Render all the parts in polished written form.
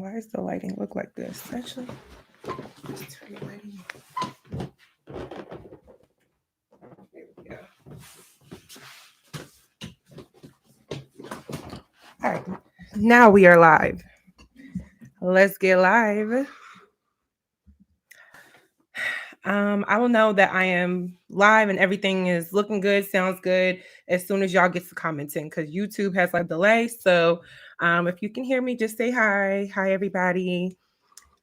Why does the lighting look like this? Actually, let's turn the lighting. There we go. All right, now we are live. Let's get live. I will know that I am live and everything is looking good, sounds good as soon as y'all get to commenting because YouTube has like delay. So if you can hear me, just say hi. Hi, everybody.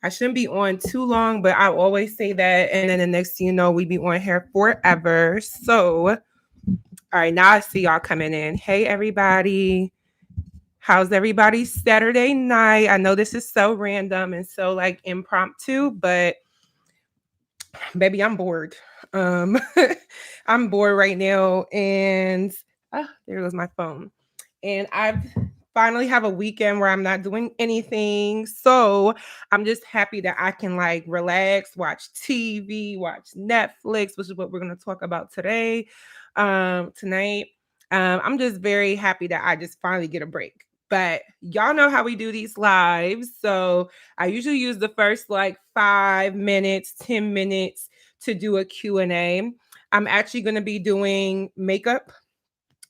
I shouldn't be on too long, but I always say that. And then the next thing you know, we be on here forever. So, all right, now I see y'all coming in. Hey, everybody. How's everybody's Saturday night? I know this is so random and so like impromptu, but baby, I'm bored. Um, I'm bored right now, and there goes my phone. And I've finally have a weekend where I'm not doing anything, so I'm just happy that I can like relax, watch TV, watch Netflix, which is what we're gonna talk about today, tonight. I'm just very happy that I just finally get a break. But y'all know how we do these lives, so I usually use the first like 5 minutes, 10 minutes to do a Q&A. I'm actually going to be doing makeup.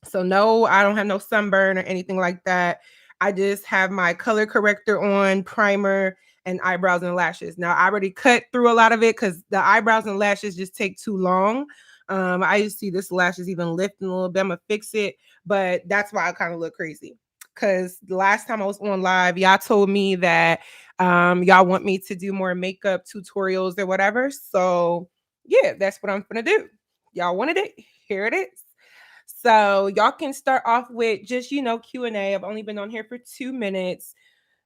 So no, I don't have no sunburn or anything like that. I just have my color corrector on, primer, and eyebrows and lashes. Now I already cut through a lot of it because the eyebrows and lashes just take too long. I just see this lashes even lifting a little bit. I'm gonna fix it, but that's why I kind of look crazy. Because the last time I was on live, y'all told me that y'all want me to do more makeup tutorials or whatever. So yeah, that's what I'm gonna do. Y'all wanted it. Here it is. So y'all can start off with just Q&A. I've only been on here for 2 minutes.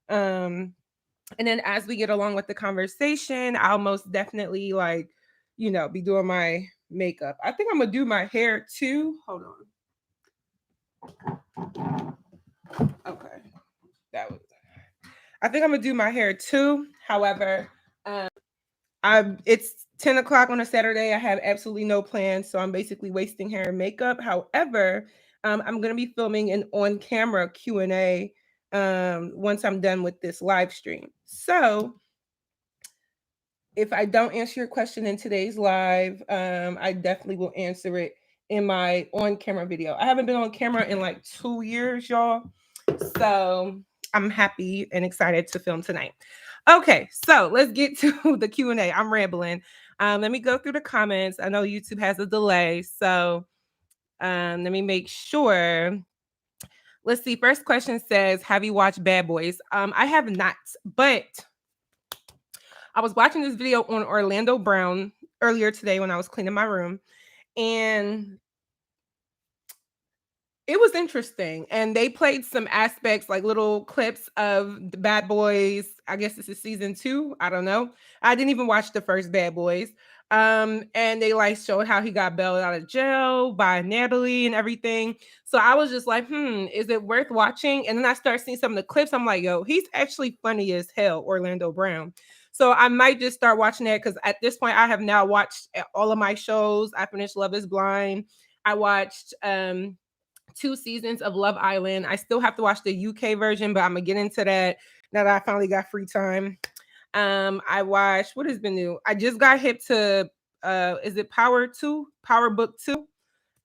And then as we get along with the conversation, I'll most definitely be doing my makeup. I think I'm gonna do my hair too. Hold on. Okay. I think I'm gonna do my hair too. However, it's 10 o'clock on a Saturday. I have absolutely no plans, so I'm basically wasting hair and makeup. However, I'm gonna be filming an on-camera Q&A once I'm done with this live stream. So if I don't answer your question in today's live, I definitely will answer it in my on-camera video. I haven't been on camera in like 2 years, y'all. So I'm happy and excited to film tonight. Okay, so let's get to the Q&A. I'm rambling. Let me go through the comments. I know YouTube has a delay, so let me make sure. Let's see. First question says, have you watched Bad Boys? I have not, but I was watching this video on Orlando Brown earlier today when I was cleaning my room, and it was interesting. And they played some aspects, like little clips of the Bad Boys. I guess this is season 2. I don't know. I didn't even watch the first Bad Boys. And they like showed how he got bailed out of jail by Natalie and everything. So I was just like, is it worth watching? And then I started seeing some of the clips. I'm like, yo, he's actually funny as hell, Orlando Brown. So I might just start watching that because at this point I have now watched all of my shows. I finished Love is Blind. I watched 2 seasons of Love Island. I still have to watch the UK version, but I'm gonna get into that now that I finally got free time. I watched, what has been new? I just got hip to is it Power Book 2?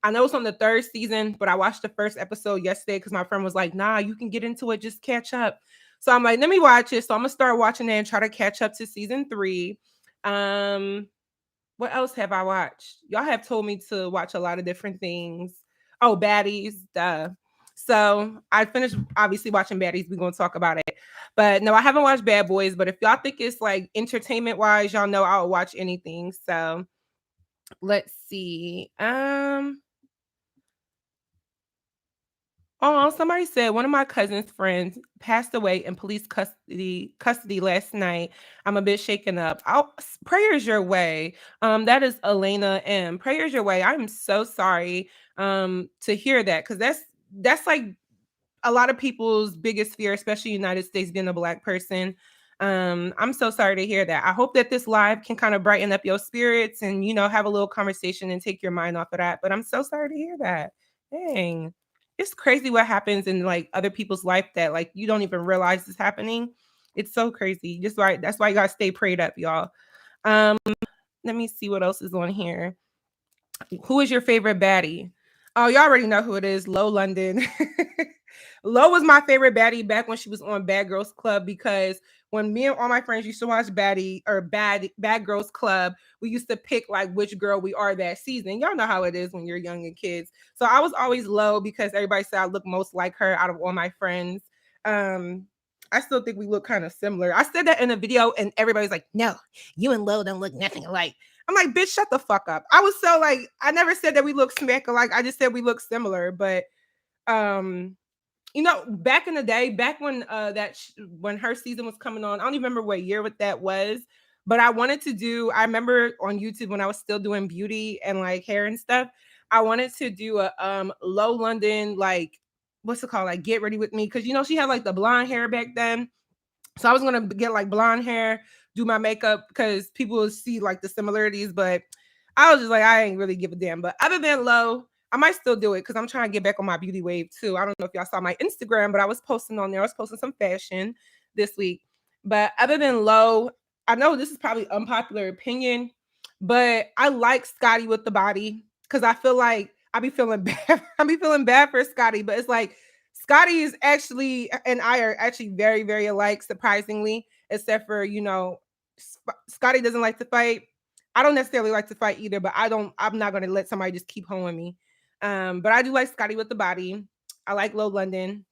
I know it's on the 3rd season, but I watched the first episode yesterday because my friend was like, nah, you can get into it, just catch up. So I'm like, let me watch it. So I'm gonna start watching it and try to catch up to season 3. What else have I watched? Y'all have told me to watch a lot of different things. Oh, Baddies, duh. So I finished obviously watching Baddies. We're gonna talk about it. But no, I haven't watched Bad Boys. But if y'all think it's like entertainment wise, y'all know I'll watch anything. So let's see. Oh, somebody said one of my cousin's friends passed away in police custody last night. I'm a bit shaken up. Prayers your way. That is Elena M. Prayers your way. I'm so sorry to hear that because that's like a lot of people's biggest fear, especially United States being a Black person. I'm so sorry to hear that. I hope that this live can kind of brighten up your spirits and have a little conversation and take your mind off of that. But I'm so sorry to hear that. Dang. It's crazy what happens in like other people's life that like you don't even realize is happening. It's so crazy. Just right. That's why you gotta stay prayed up, y'all. Um, let me see what else is on here. Who is your favorite baddie? Oh, y'all already know who it is. Low London. Low was my favorite baddie back when she was on Bad Girls Club, because when me and all my friends used to watch Bad Girls Club, we used to pick like which girl we are that season. Y'all know how it is when you're young and kids. So I was always Low because everybody said I look most like her out of all my friends. Um, I still think we look kind of similar. I said that in a video and everybody's like, no, you and Low don't look nothing alike. I'm like, bitch, shut the fuck up. I was so like, I never said that we look smack alike. I just said we look similar. But you know, back in the day, back when when her season was coming on, I don't even remember what year what that was. But I wanted to do, I remember on YouTube when I was still doing beauty and like hair and stuff, I wanted to do a Low London, like, what's it called? Like Get Ready With Me. Cause you know, she had like the blonde hair back then. So I was gonna get like blonde hair, do my makeup because people will see like the similarities, but I was just like, I ain't really give a damn. But other than Low, I might still do it because I'm trying to get back on my beauty wave too. I don't know if y'all saw my Instagram, but I was posting on there. I was posting some fashion this week. But other than Low, I know this is probably unpopular opinion, but I like Scotty with the body because I feel like I be feeling bad. I be feeling bad for Scotty, but it's like Scotty is actually and I are actually very, very alike, surprisingly, except for, you know, Scotty doesn't like to fight. I don't necessarily like to fight either, but I'm not gonna let somebody just keep hoeing me. But I do like Scotty with the body. I like Low London.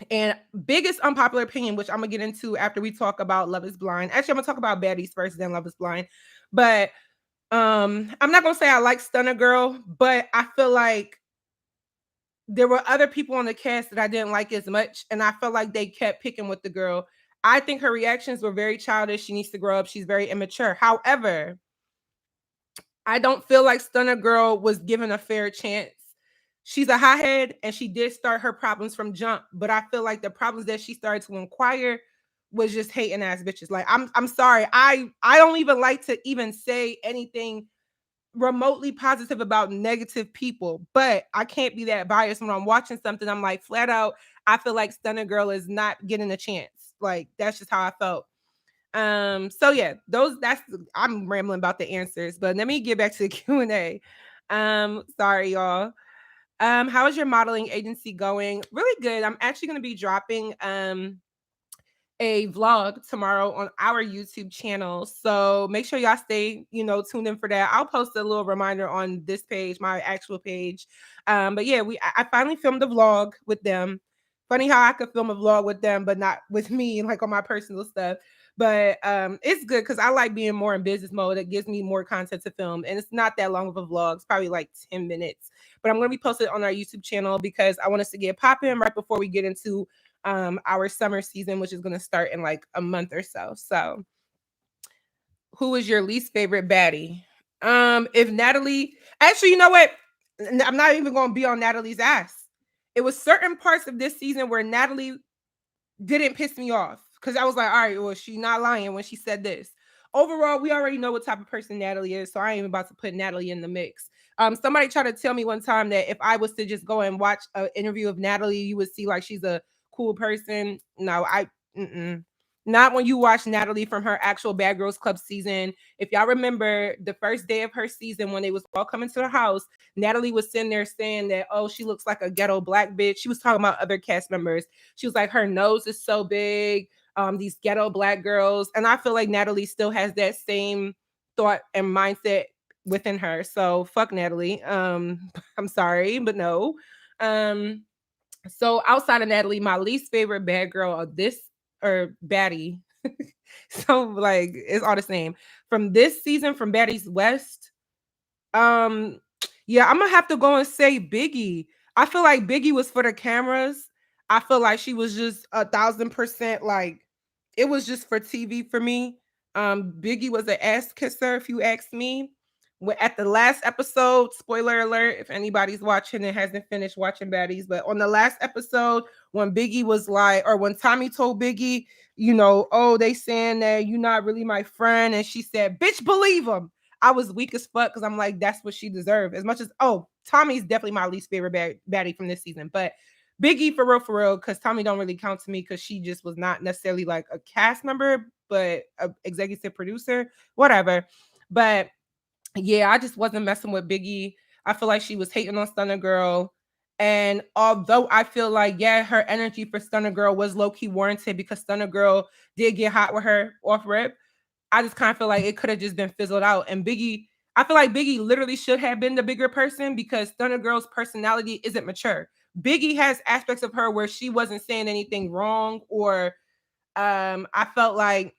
And biggest unpopular opinion, which I'm gonna get into after we talk about Love is Blind. Actually, I'm gonna talk about Baddies first, then Love is Blind. But I'm not gonna say I like Stunner Girl, but I feel like there were other people on the cast that I didn't like as much, and I felt like they kept picking with the girl. I think her reactions were very childish. She needs to grow up. She's very immature. However, I don't feel like Stunner Girl was given a fair chance. She's a hothead, and she did start her problems from jump, but I feel like the problems that she started to inquire was just hating ass bitches. Like I'm sorry. I don't even like to even say anything remotely positive about negative people, but I can't be that biased when I'm watching something. I'm like, flat out, I feel like Stunner Girl is not getting a chance. Like that's just how I felt. So yeah, I'm rambling about the answers, but let me get back to the Q&A. Sorry y'all. How is your modeling agency going? Really good. I'm actually going to be dropping a vlog tomorrow on our YouTube channel. So make sure y'all stay, you know, tuned in for that. I'll post a little reminder on this page, my actual page. But yeah, I finally filmed a vlog with them. Funny how I could film a vlog with them, but not with me, like on my personal stuff. But it's good because I like being more in business mode. It gives me more content to film. And it's not that long of a vlog. It's probably like 10 minutes. But I'm going to be posted on our YouTube channel because I want us to get popping right before we get into our summer season, which is going to start in like a month or so. So who is your least favorite baddie? If Natalie, actually, you know what? I'm not even going to be on Natalie's ass. It was certain parts of this season where Natalie didn't piss me off because I was like, all right, well, she's not lying when she said this. Overall, we already know what type of person Natalie is, so I ain't even about to put Natalie in the mix. Somebody tried to tell me one time that if I was to just go and watch an interview of Natalie, you would see like she's a cool person. No, not when you watch Natalie from her actual Bad Girls Club season. If y'all remember the first day of her season when they was all coming to the house, Natalie was sitting there saying that, oh, she looks like a ghetto black bitch. She was talking about other cast members. She was like, her nose is so big. These ghetto black girls. And I feel like Natalie still has that same thought and mindset within her. So fuck Natalie. I'm sorry, but no. So outside of Natalie, my least favorite bad girl of this or baddie. So like it's all the same. From this season from Baddies West, yeah, I'm gonna have to go and say Biggie. I feel like Biggie was for the cameras. I feel like she was just 1,000% like it was just for TV for me. Biggie was an ass kisser, if you ask me. At the last episode, spoiler alert, if anybody's watching and hasn't finished watching Baddies, but on the last episode, when Biggie was like, or when Tommy told Biggie, you know, oh, they saying that you're not really my friend, and she said, bitch, believe him. I was weak as fuck because I'm like, that's what she deserved. As much as, oh, Tommy's definitely my least favorite baddie from this season. But Biggie for real, because Tommy don't really count to me because she just was not necessarily like a cast member, but a executive producer, whatever. But yeah, I just wasn't messing with Biggie. I feel like she was hating on Stunner Girl. And although I feel like, yeah, her energy for Stunner Girl was low key warranted because Stunner Girl did get hot with her off rip, I just kind of feel like it could have just been fizzled out. And Biggie, I feel like Biggie literally should have been the bigger person because Stunner Girl's personality isn't mature. Biggie has aspects of her where she wasn't saying anything wrong, or I felt like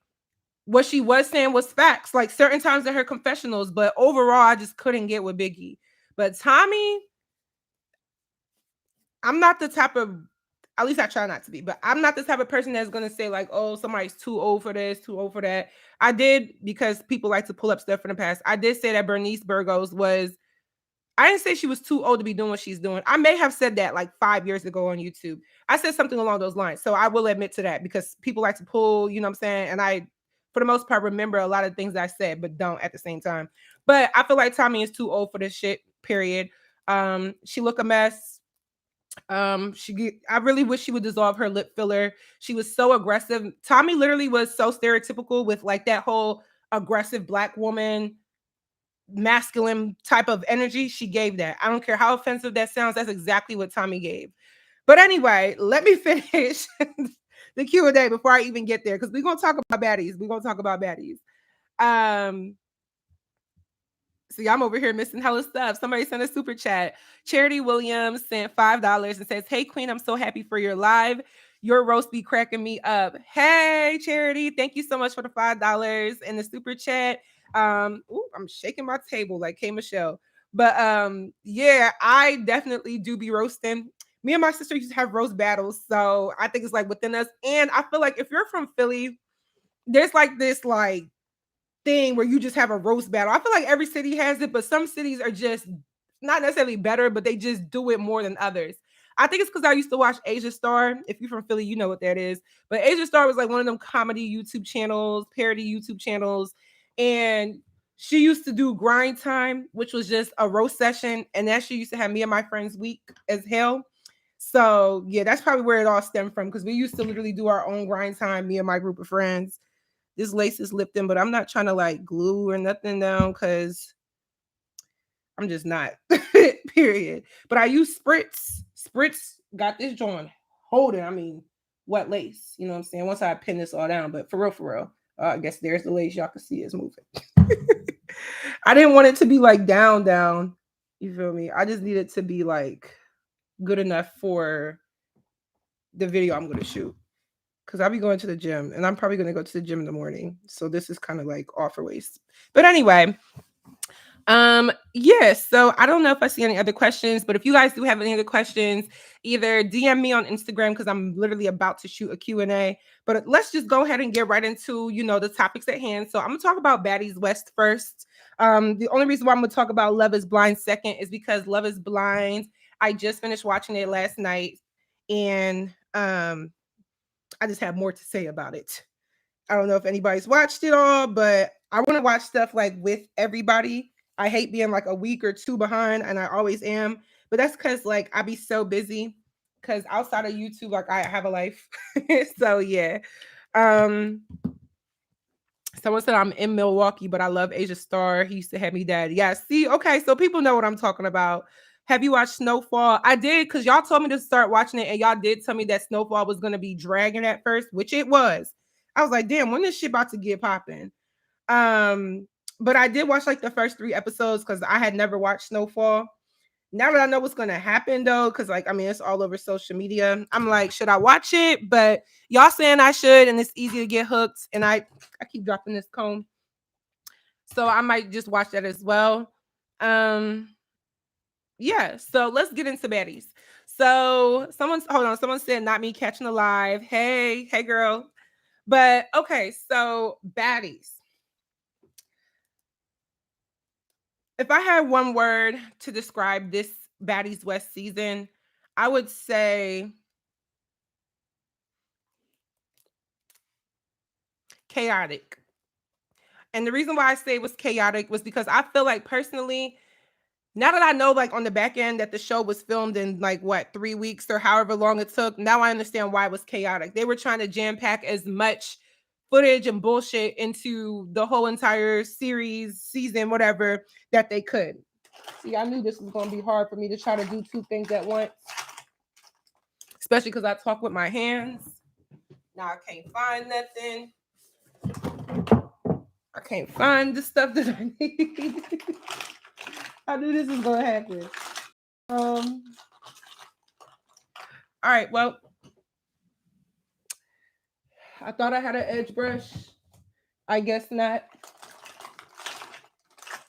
what she was saying was facts, like certain times in her confessionals, but overall, I just couldn't get with Biggie. But Tommy, I'm not the type of, at least I try not to be, but I'm not the type of person that's gonna say like, oh, somebody's too old for this, too old for that. I did, because people like to pull up stuff from the past. I did say that Bernice Burgos was, I didn't say she was too old to be doing what she's doing. I may have said that like 5 years ago on YouTube. I said something along those lines. So I will admit to that because people like to pull, you know what I'm saying? And I, for the most part, remember a lot of things I said, but don't at the same time. But I feel like Tommy is too old for this shit, period. She look a mess. I really wish she would dissolve her lip filler. She was so aggressive. Tommy literally was so stereotypical with like that whole aggressive black woman masculine type of energy. She gave that. I don't care how offensive that sounds. That's exactly what Tommy gave. But anyway, let me finish the Q&A before I even get there, because we're gonna talk about baddies. We're gonna talk about baddies. See, I'm over here missing hella stuff. Somebody sent a super chat. Charity Williams sent $5 and says, "Hey Queen, I'm so happy for your live. Your roast be cracking me up." Hey Charity, thank you so much for the $5 and the super chat. I'm shaking my table like K Michelle. But yeah, I definitely do be roasting. Me and my sister used to have roast battles, so I think it's like within us. And I feel like if you're from Philly, there's like this like thing where you just have a roast battle. I feel like every city has it, but some cities are just not necessarily better, but they just do it more than others. I think it's because I used to watch Asia Star. If you're from Philly, you know what that is. But Asia Star was like one of them comedy YouTube channels, parody YouTube channels. And she used to do Grind Time, which was just a roast session. And that she used to have me and my friends weak as hell. So yeah, that's probably where it all stemmed from, because we used to literally do our own Grind Time, me and my group of friends. This lace is Lipton, but I'm not trying to like glue or nothing down because I'm just not. Period. But I use Spritz. Spritz got this joint holding. I mean, what lace? You know what I'm saying? Once I pin this all down, but for real. I guess there's the lace. Y'all can see it's moving. I didn't want it to be like down. You feel me? I just need it to be like good enough for the video I'm gonna shoot. Because I'll be going to the gym, and I'm probably going to go to the gym in the morning. So this is kind of like offer waste. But anyway, yes. So I don't know if I see any other questions, but if you guys do have any other questions, either DM me on Instagram, because I'm literally about to shoot a Q&A. But let's just go ahead and get right into, the topics at hand. So I'm going to talk about Baddies West first. The only reason why I'm going to talk about Love is Blind second is because Love is Blind, I just finished watching it last night, and I just have more to say about it. I don't know if anybody's watched it all, but I want to watch stuff like with everybody. I hate being like a week or two behind, and I always am. But that's because like I be so busy. Because outside of YouTube, like I have a life. So yeah. Um, Someone said I'm in Milwaukee, but I love Asia Star. He used to have me dad. Yeah, see, okay, so people know what I'm talking about. Have you watched Snowfall? I did, because y'all told me to start watching it, and y'all did tell me that Snowfall was gonna be dragging at first, which it was. I was like, damn, when this shit about to get popping? But I did watch like the first 3 episodes because I had never watched Snowfall. Now that I know what's gonna happen though, because like I mean it's all over social media, I'm like, should I watch it? But y'all saying I should, and it's easy to get hooked, and I keep dropping this comb, so I might just watch that as well. Um, yeah, so let's get into baddies. So someone said not me catching alive. Hey girl. But okay, so baddies. If I had one word to describe this Baddies West season, I would say chaotic. And the reason why I say it was chaotic was because I feel like personally, Now that I know, like on the back end, that the show was filmed in like what 3 weeks or however long it took, now I understand why it was chaotic. They were trying to jam pack as much footage and bullshit into the whole entire series, season, whatever, that they could. See, I knew this was going to be hard for me to try to do two things at once, especially because I talk with my hands. Now I can't find nothing. I can't find the stuff that I need. I knew this was going to happen. All right, well, I thought I had an edge brush. I guess not.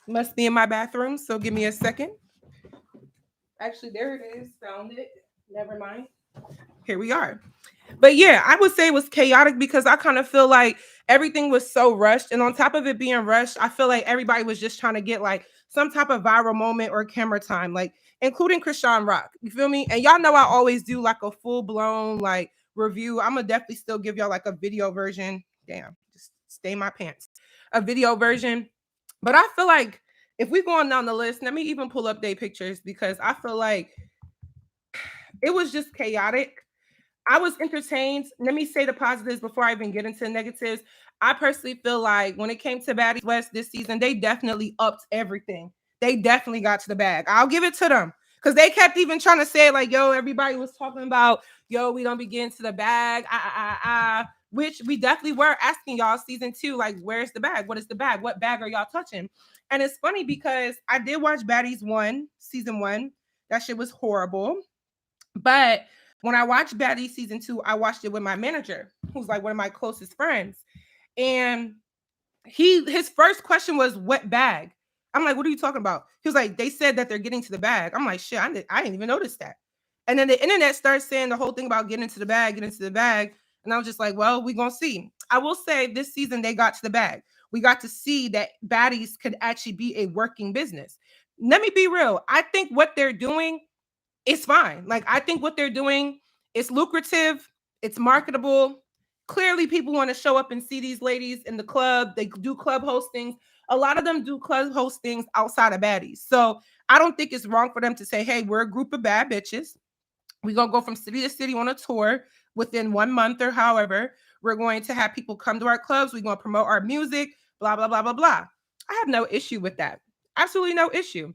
Must be in my bathroom, so give me a second. Actually, there it is. Found it. Never mind. Here we are. But yeah, I would say it was chaotic because I kind of feel like everything was so rushed. And on top of it being rushed, I feel like everybody was just trying to get like some type of viral moment or camera time, like including Krishan Rock. You feel me? And y'all know I always do like a full blown like review. I'm gonna definitely still give y'all like a video version. Damn, just stay my pants. A video version. But I feel like if we go on down the list, let me even pull up their pictures because I feel like it was just chaotic. I was entertained. Let me say the positives before I even get into the negatives. I personally feel like when it came to Baddies West this season, they definitely upped everything. They definitely got to the bag. I'll give it to them because they kept even trying to say like, yo, everybody was talking about, yo, we don't be getting to the bag, which we definitely were asking y'all season 2, like, where's the bag? What is the bag? What bag are y'all touching? And it's funny because I did watch Baddies 1, season 1. That shit was horrible. But when I watched Baddies season 2, I watched it with my manager, who's like one of my closest friends. And his first question was, what bag? I'm like, what are you talking about? He was like, they said that they're getting to the bag. I'm like, shit, I didn't even notice that. And then the internet starts saying the whole thing about getting to the bag. And I was just like, well, we're going to see. I will say this season they got to the bag. We got to see that Baddies could actually be a working business. Let me be real. I think what they're doing, it's fine. Like, I think what they're doing is lucrative. It's marketable. Clearly, people want to show up and see these ladies in the club. They do club hostings. A lot of them do club hostings outside of Baddies. So I don't think it's wrong for them to say, hey, we're a group of bad bitches. We're going to go from city to city on a tour within 1 month or however. We're going to have people come to our clubs. We're going to promote our music, blah, blah, blah, blah, blah. I have no issue with that. Absolutely no issue.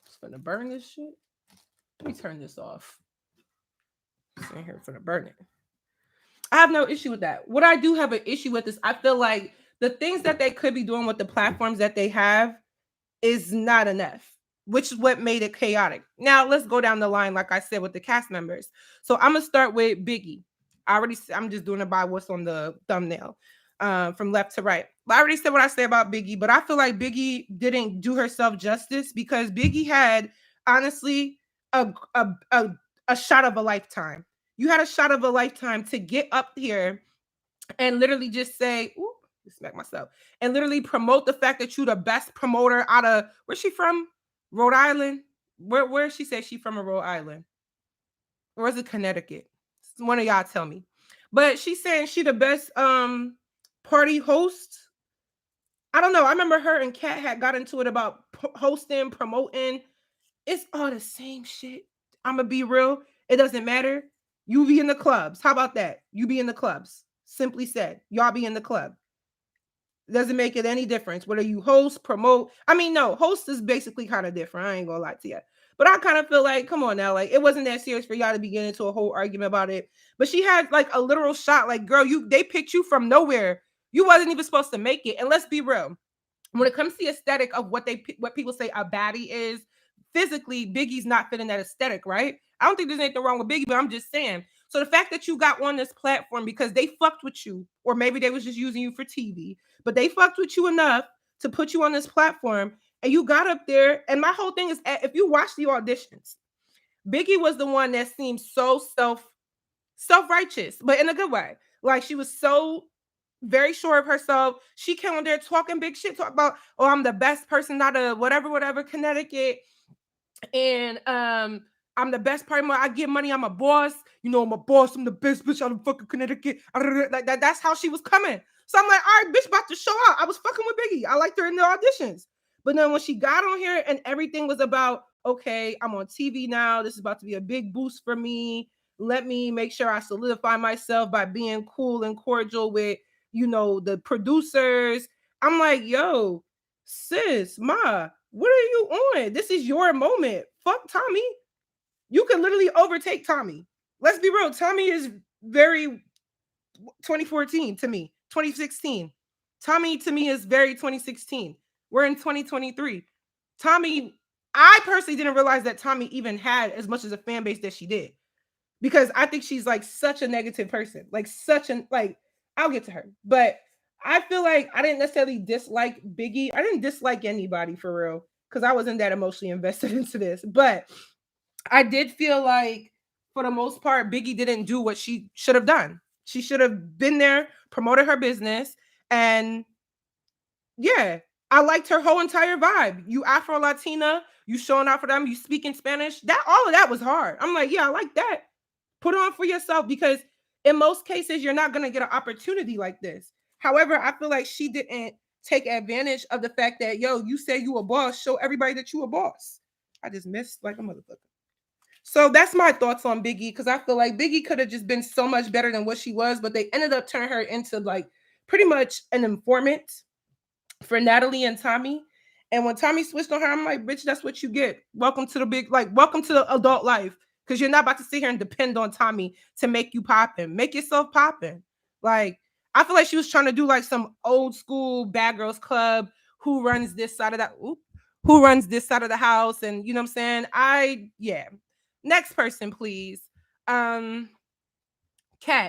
Just going to burn this shit. Let me turn this off. In here for the burning. I have no issue with that. What I do have an issue with is I feel like the things that they could be doing with the platforms that they have is not enough, which is what made it chaotic. Now let's go down the line, like I said, with the cast members. So I'm gonna start with Biggie. I'm just doing it by what's on the thumbnail, from left to right. I already said what I say about Biggie, but I feel like Biggie didn't do herself justice because Biggie had honestly a shot of a lifetime. You had a shot of a lifetime to get up here and literally just say, ooh, smack myself, and literally promote the fact that you're the best promoter out of, where's she from? Rhode Island? Where she said she from a Rhode Island? Or is it Connecticut? One of y'all tell me. But she's saying she the best party host. I don't know. I remember her and Kat had got into it about hosting, promoting. It's all the same shit. I'm going to be real. It doesn't matter. You be in the clubs. How about that? You be in the clubs. Simply said. Y'all be in the club. Doesn't make it any difference. Whether you host, promote. I mean, no. Host is basically kind of different. I ain't going to lie to you. But I kind of feel like, come on now. Like, it wasn't that serious for y'all to be getting into a whole argument about it. But she had like a literal shot. Like, girl, they picked you from nowhere. You wasn't even supposed to make it. And let's be real. When it comes to the aesthetic of what people say a baddie is, physically, Biggie's not fitting that aesthetic, right? I don't think there's anything wrong with Biggie, but I'm just saying. So the fact that you got on this platform because they fucked with you, or maybe they was just using you for TV, but they fucked with you enough to put you on this platform, and you got up there. And my whole thing is, if you watch the auditions, Biggie was the one that seemed so self-righteous, but in a good way. Like, she was so very sure of herself. She came on there talking big shit, talk about, oh, I'm the best person out of whatever, Connecticut. And I'm the best part. I get money. I'm a boss. You know, I'm a boss. I'm the best bitch out of fucking Connecticut. Like that. That's how she was coming. So I'm like, all right, bitch, about to show out. I was fucking with Biggie. I liked her in the auditions. But then when she got on here and everything was about, okay, I'm on TV now. This is about to be a big boost for me. Let me make sure I solidify myself by being cool and cordial with, the producers. I'm like, yo, sis, ma, what are you on? This is your moment. Fuck Tommy. You can literally overtake Tommy. Let's be real. Tommy is very 2014 to me, 2016. Tommy to me is very 2016. We're in 2023. Tommy, I personally didn't realize that Tommy even had as much as a fan base that she did, because I think she's like such a negative person, like such an like. I'll get to her, but I feel like I didn't necessarily dislike Biggie. I didn't dislike anybody for real because I wasn't that emotionally invested into this, but I did feel like for the most part, Biggie didn't do what she should have done. She should have been there, promoted her business, and yeah, I liked her whole entire vibe. You Afro Latina, you showing out for them, you speaking Spanish. That all of that was hard. I'm like, yeah, I like that. Put on for yourself, because in most cases, you're not gonna get an opportunity like this. However, I feel like she didn't take advantage of the fact that, yo, you say you a boss, show everybody that you a boss. I just missed like a motherfucker. So that's my thoughts on Biggie, because I feel like Biggie could have just been so much better than what she was, but they ended up turning her into like pretty much an informant for Natalie and Tommy. And when Tommy switched on her, I'm like, bitch, that's what you get. Welcome to the welcome to the adult life. Because you're not about to sit here and depend on Tommy to make you popping. Make yourself popping. Like, I feel like she was trying to do like some old school Bad Girls Club. Who runs this side of that? Who runs this side of the house? And you know what I'm saying? Yeah. Next person, please. Kat.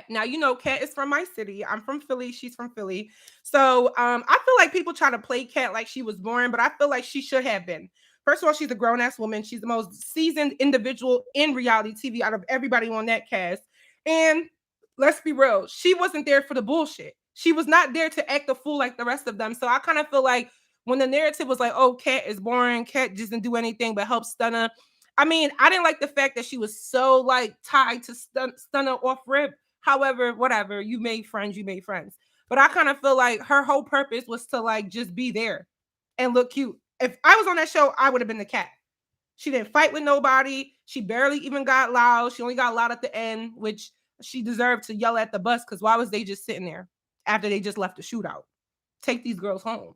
Now, Kat is from my city. I'm from Philly. She's from Philly. So I feel like people try to play Kat like she was born, but I feel like she should have been. First of all, she's a grown-ass woman. She's the most seasoned individual in reality TV out of everybody on that cast. And let's be real, she wasn't there for the bullshit. She was not there to act a fool like the rest of them. So I kind of feel like when the narrative was like, oh, Kat is boring, Kat doesn't do anything but help Stunner. I mean, I didn't like the fact that she was so like tied to Stunner off rip. However, whatever, you made friends. But I kind of feel like her whole purpose was to like just be there and look cute. If I was on that show, I would have been the Kat. She didn't fight with nobody. She barely even got loud. She only got loud at the end, which she deserved to yell at the bus, because why was they just sitting there after they just left the shootout? Take these girls home.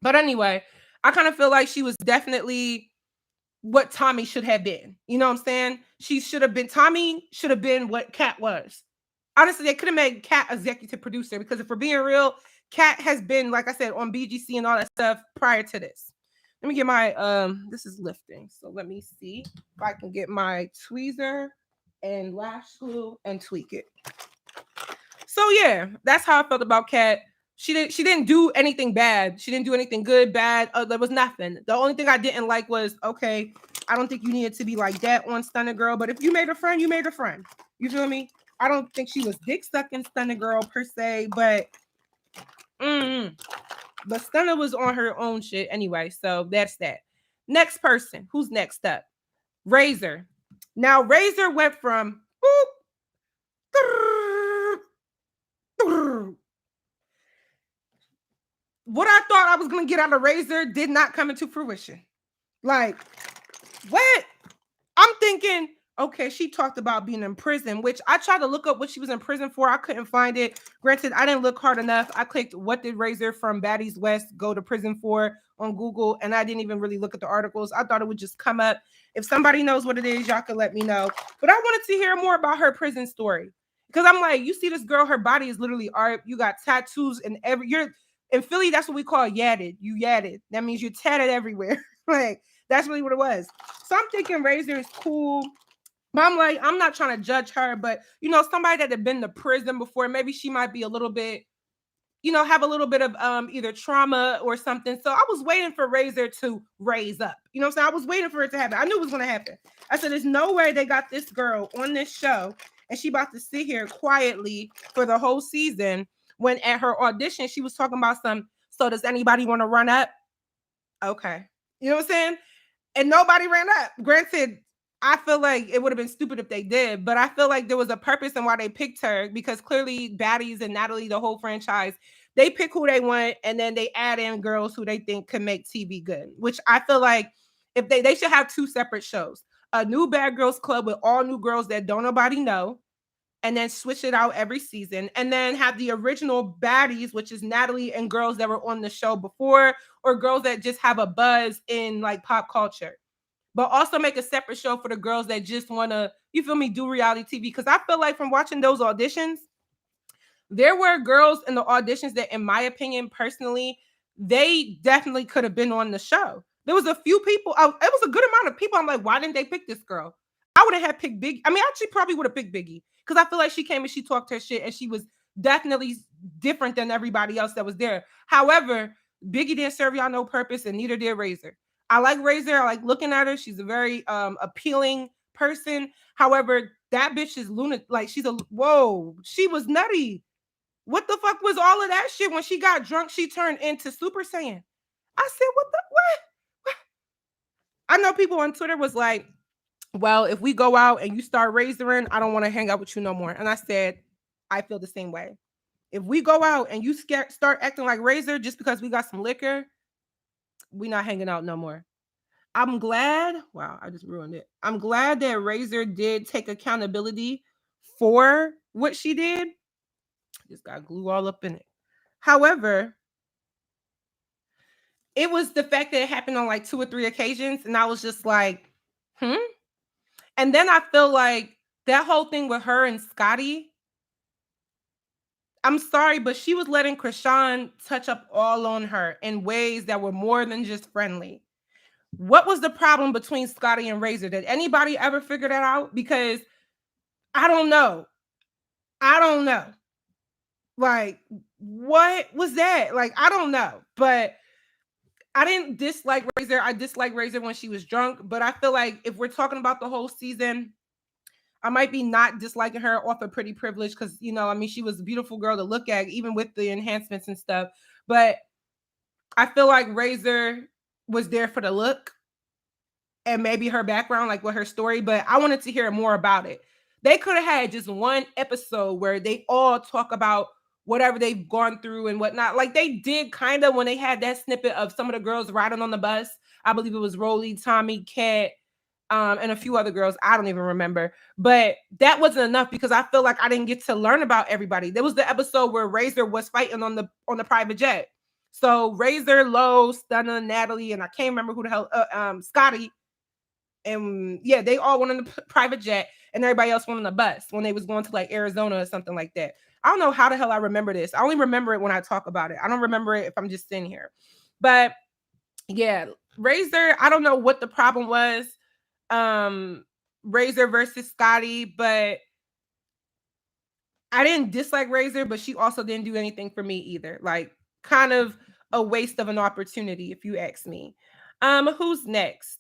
But anyway, I kind of feel like she was definitely what Tommy should have been. You know what I'm saying? Tommy should have been what Kat was. Honestly, they could have made Kat executive producer, because if we're being real, Kat has been, like I said, on BGC and all that stuff prior to this. Let me get my, this is lifting. So let me see if I can get my tweezer and lash glue and tweak it. So yeah, that's how I felt about Kat. She didn't do anything bad. She didn't do anything good, bad. There was nothing. The only thing I didn't like was, okay, I don't think you needed to be like that on Stunner Girl, but if you made a friend, you made a friend. You feel me? I don't think she was dick stuck in Stunner Girl per se, but Stunner was on her own shit anyway. So that's that. Next person. Who's next up? Razor. Now Razor went from what I thought I was gonna get out of Razor did not come into fruition. Like, what? I'm thinking, okay, she talked about being in prison, which I tried to look up what she was in prison for. I couldn't find it. Granted, I didn't look hard enough. I clicked, what did Razor from Baddies West go to prison for on Google? And I didn't even really look at the articles. I thought it would just come up. If somebody knows what it is, y'all could let me know. But I wanted to hear more about her prison story. Because I'm like, you see this girl, her body is literally art. You got tattoos and you're in Philly, that's what we call yadded. You yadded. That means you're tatted everywhere. Like, that's really what it was. So I'm thinking Razor is cool. But I'm like, I'm not trying to judge her, but somebody that had been to prison before, maybe she might be a little bit, have a little bit of either trauma or something. So I was waiting for Razor to raise up. You know what I'm saying? I was waiting for it to happen. I knew it was going to happen. I said, there's no way they got this girl on this show and she about to sit here quietly for the whole season, when at her audition, she was talking about so does anybody want to run up? Okay. You know what I'm saying? And nobody ran up. Granted, I feel like it would have been stupid if they did, but I feel like there was a purpose in why they picked her, because clearly Baddies and Natalie, the whole franchise, They pick who they want, and then they add in girls who they think can make TV good. Which I feel like if they should have two separate shows: a new Bad Girls Club with all new girls that don't nobody know, and then switch it out every season, and then have the original baddies, which is Natalie and girls that were on the show before, or girls that just have a buzz in like pop culture. But also make a separate show for the girls that just want to, you feel me, do reality TV. Because I feel like from watching those auditions, there were girls in the auditions that, in my opinion, personally, they definitely could have been on the show. There was a few people, it was a good amount of people. I'm like, why didn't they pick this girl? I would have had picked Biggie. I mean, actually, probably would have picked Biggie because I feel like she came and she talked her shit and she was definitely different than everybody else that was there. However, Biggie didn't serve y'all no purpose, and neither did Razor. I like Razor. I like looking at her. She's a very appealing person. However, that bitch is lunatic. Like, she's a whoa. She was nutty. What the fuck was all of that shit? When she got drunk, she turned into Super Saiyan. I said, what? I know people on Twitter was like, well, if we go out and you start razoring, I don't want to hang out with you no more. And I said, I feel the same way. If we go out and you start acting like Razor just because we got some liquor, we not hanging out no more. I'm glad. Wow, I just ruined it. I'm glad that Razor did take accountability for what she did. Just got glue all up in it. However, it was the fact that it happened on like 2 or 3 occasions, and I was just like, And then I feel like that whole thing with her and Scotty, I'm sorry, but she was letting Krishan touch up all on her in ways that were more than just friendly. What was the problem between Scotty and Razor? Did anybody ever figure that out? Because I don't know. Like, what was that? Like, I don't know. But I didn't dislike Razor. I disliked Razor when she was drunk. But I feel like if we're talking about the whole season, I might be not disliking her off of Pretty Privilege because, you know, I mean, she was a beautiful girl to look at, even with the enhancements and stuff. But I feel like Razor was there for the look and maybe her background, like with her story. But I wanted to hear more about it. They could have had just one episode where they all talk about whatever they've gone through and whatnot. Like they did kind of when they had that snippet of some of the girls riding on the bus. I believe it was Rolly, Tommy, Kat, and a few other girls. I don't even remember. But that wasn't enough because I feel like I didn't get to learn about everybody. There was the episode where Razor was fighting on the private jet. So Razor, Lowe, Stunner, Natalie, and I can't remember who the hell, Scotty. And yeah, they all went on the private jet and everybody else went on the bus when they was going to like Arizona or something like that. I don't know how the hell I remember this. I only remember it when I talk about it. I don't remember it if I'm just sitting here. But yeah, Razor, I don't know what the problem was. Razor versus Scotty, but I didn't dislike Razor, but she also didn't do anything for me either. Like kind of a waste of an opportunity, if you ask me. Who's next?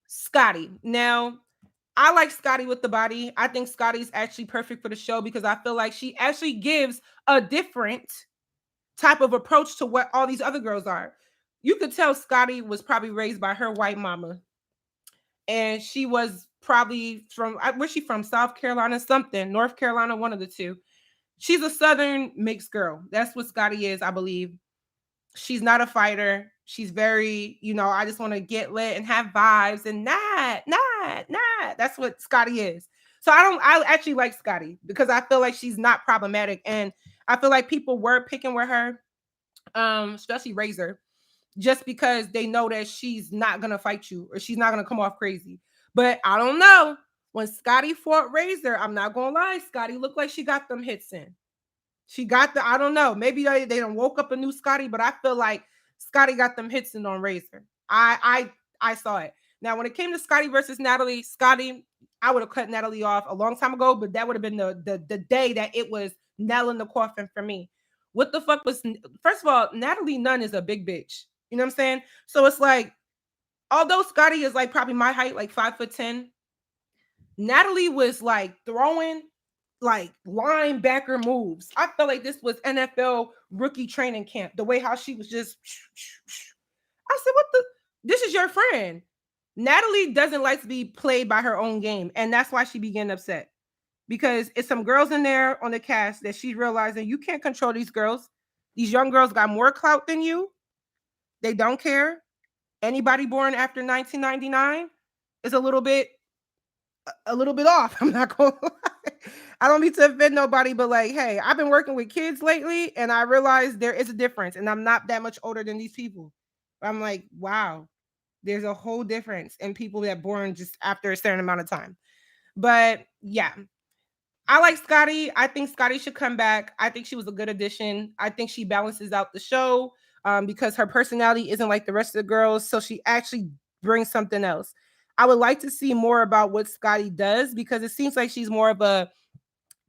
Scotty. Now, I like Scotty with the body. I think Scotty's actually perfect for the show because I feel like she actually gives a different type of approach to what all these other girls are. You could tell Scotty was probably raised by her white mama. And she was probably from, where's she from? South Carolina, something, North Carolina, one of the two. She's a Southern mixed girl. That's what Scotty is, I believe. She's not a fighter. She's very, you know, I just want to get lit and have vibes and not. That's what Scotty is. So I actually like Scotty because I feel like she's not problematic. And I feel like people were picking with her, especially Razor, just because they know that she's not going to fight you or she's not going to come off crazy. But I don't know. When Scotty fought Razor, I'm not going to lie, Scotty looked like she got them hits in. She got I don't know. Maybe they done woke up a new Scotty, but I feel like Scotty got them hits in on Razor. I saw it. Now, when it came to Scotty versus Natalie, Scotty, I would have cut Natalie off a long time ago, but that would have been the day that it was nail in the coffin for me. What the fuck was, first of all, Natalie Nunn is a big bitch. You know what I'm saying? So it's like, although Scotty is like probably my height, like 5'10", Natalie was like throwing like linebacker moves. I felt like this was NFL rookie training camp. The way how she was just, I said, what the? This is your friend. Natalie doesn't like to be played by her own game. And that's why she began upset. Because it's some girls in there on the cast that she's realizing you can't control these girls. These young girls got more clout than you. They don't care. Anybody born after 1999 is a little bit off. I'm not going to lie. I don't mean to offend nobody, but like, hey, I've been working with kids lately and I realized there is a difference and I'm not that much older than these people. I'm like, wow, there's a whole difference in people that born just after a certain amount of time. But yeah, I like Scotty. I think Scotty should come back. I think she was a good addition. I think she balances out the show because her personality isn't like the rest of the girls. So she actually brings something else. I would like to see more about what Scotty does because it seems like she's more of a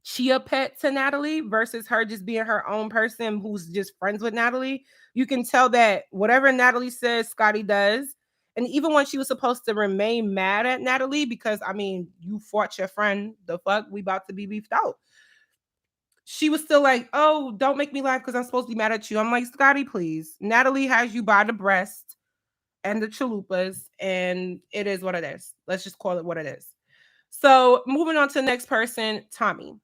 chia pet to Natalie versus her just being her own person who's just friends with Natalie. You can tell that whatever Natalie says, Scotty does. And even when she was supposed to remain mad at Natalie, because I mean, you fought your friend, the fuck, we about to be beefed out. She was still like, oh, don't make me laugh because I'm supposed to be mad at you. I'm like, Scotty, please. Natalie has you by the breast and the chalupas, and it is what it is. Let's just call it what it is. So moving on to the next person, Tommy.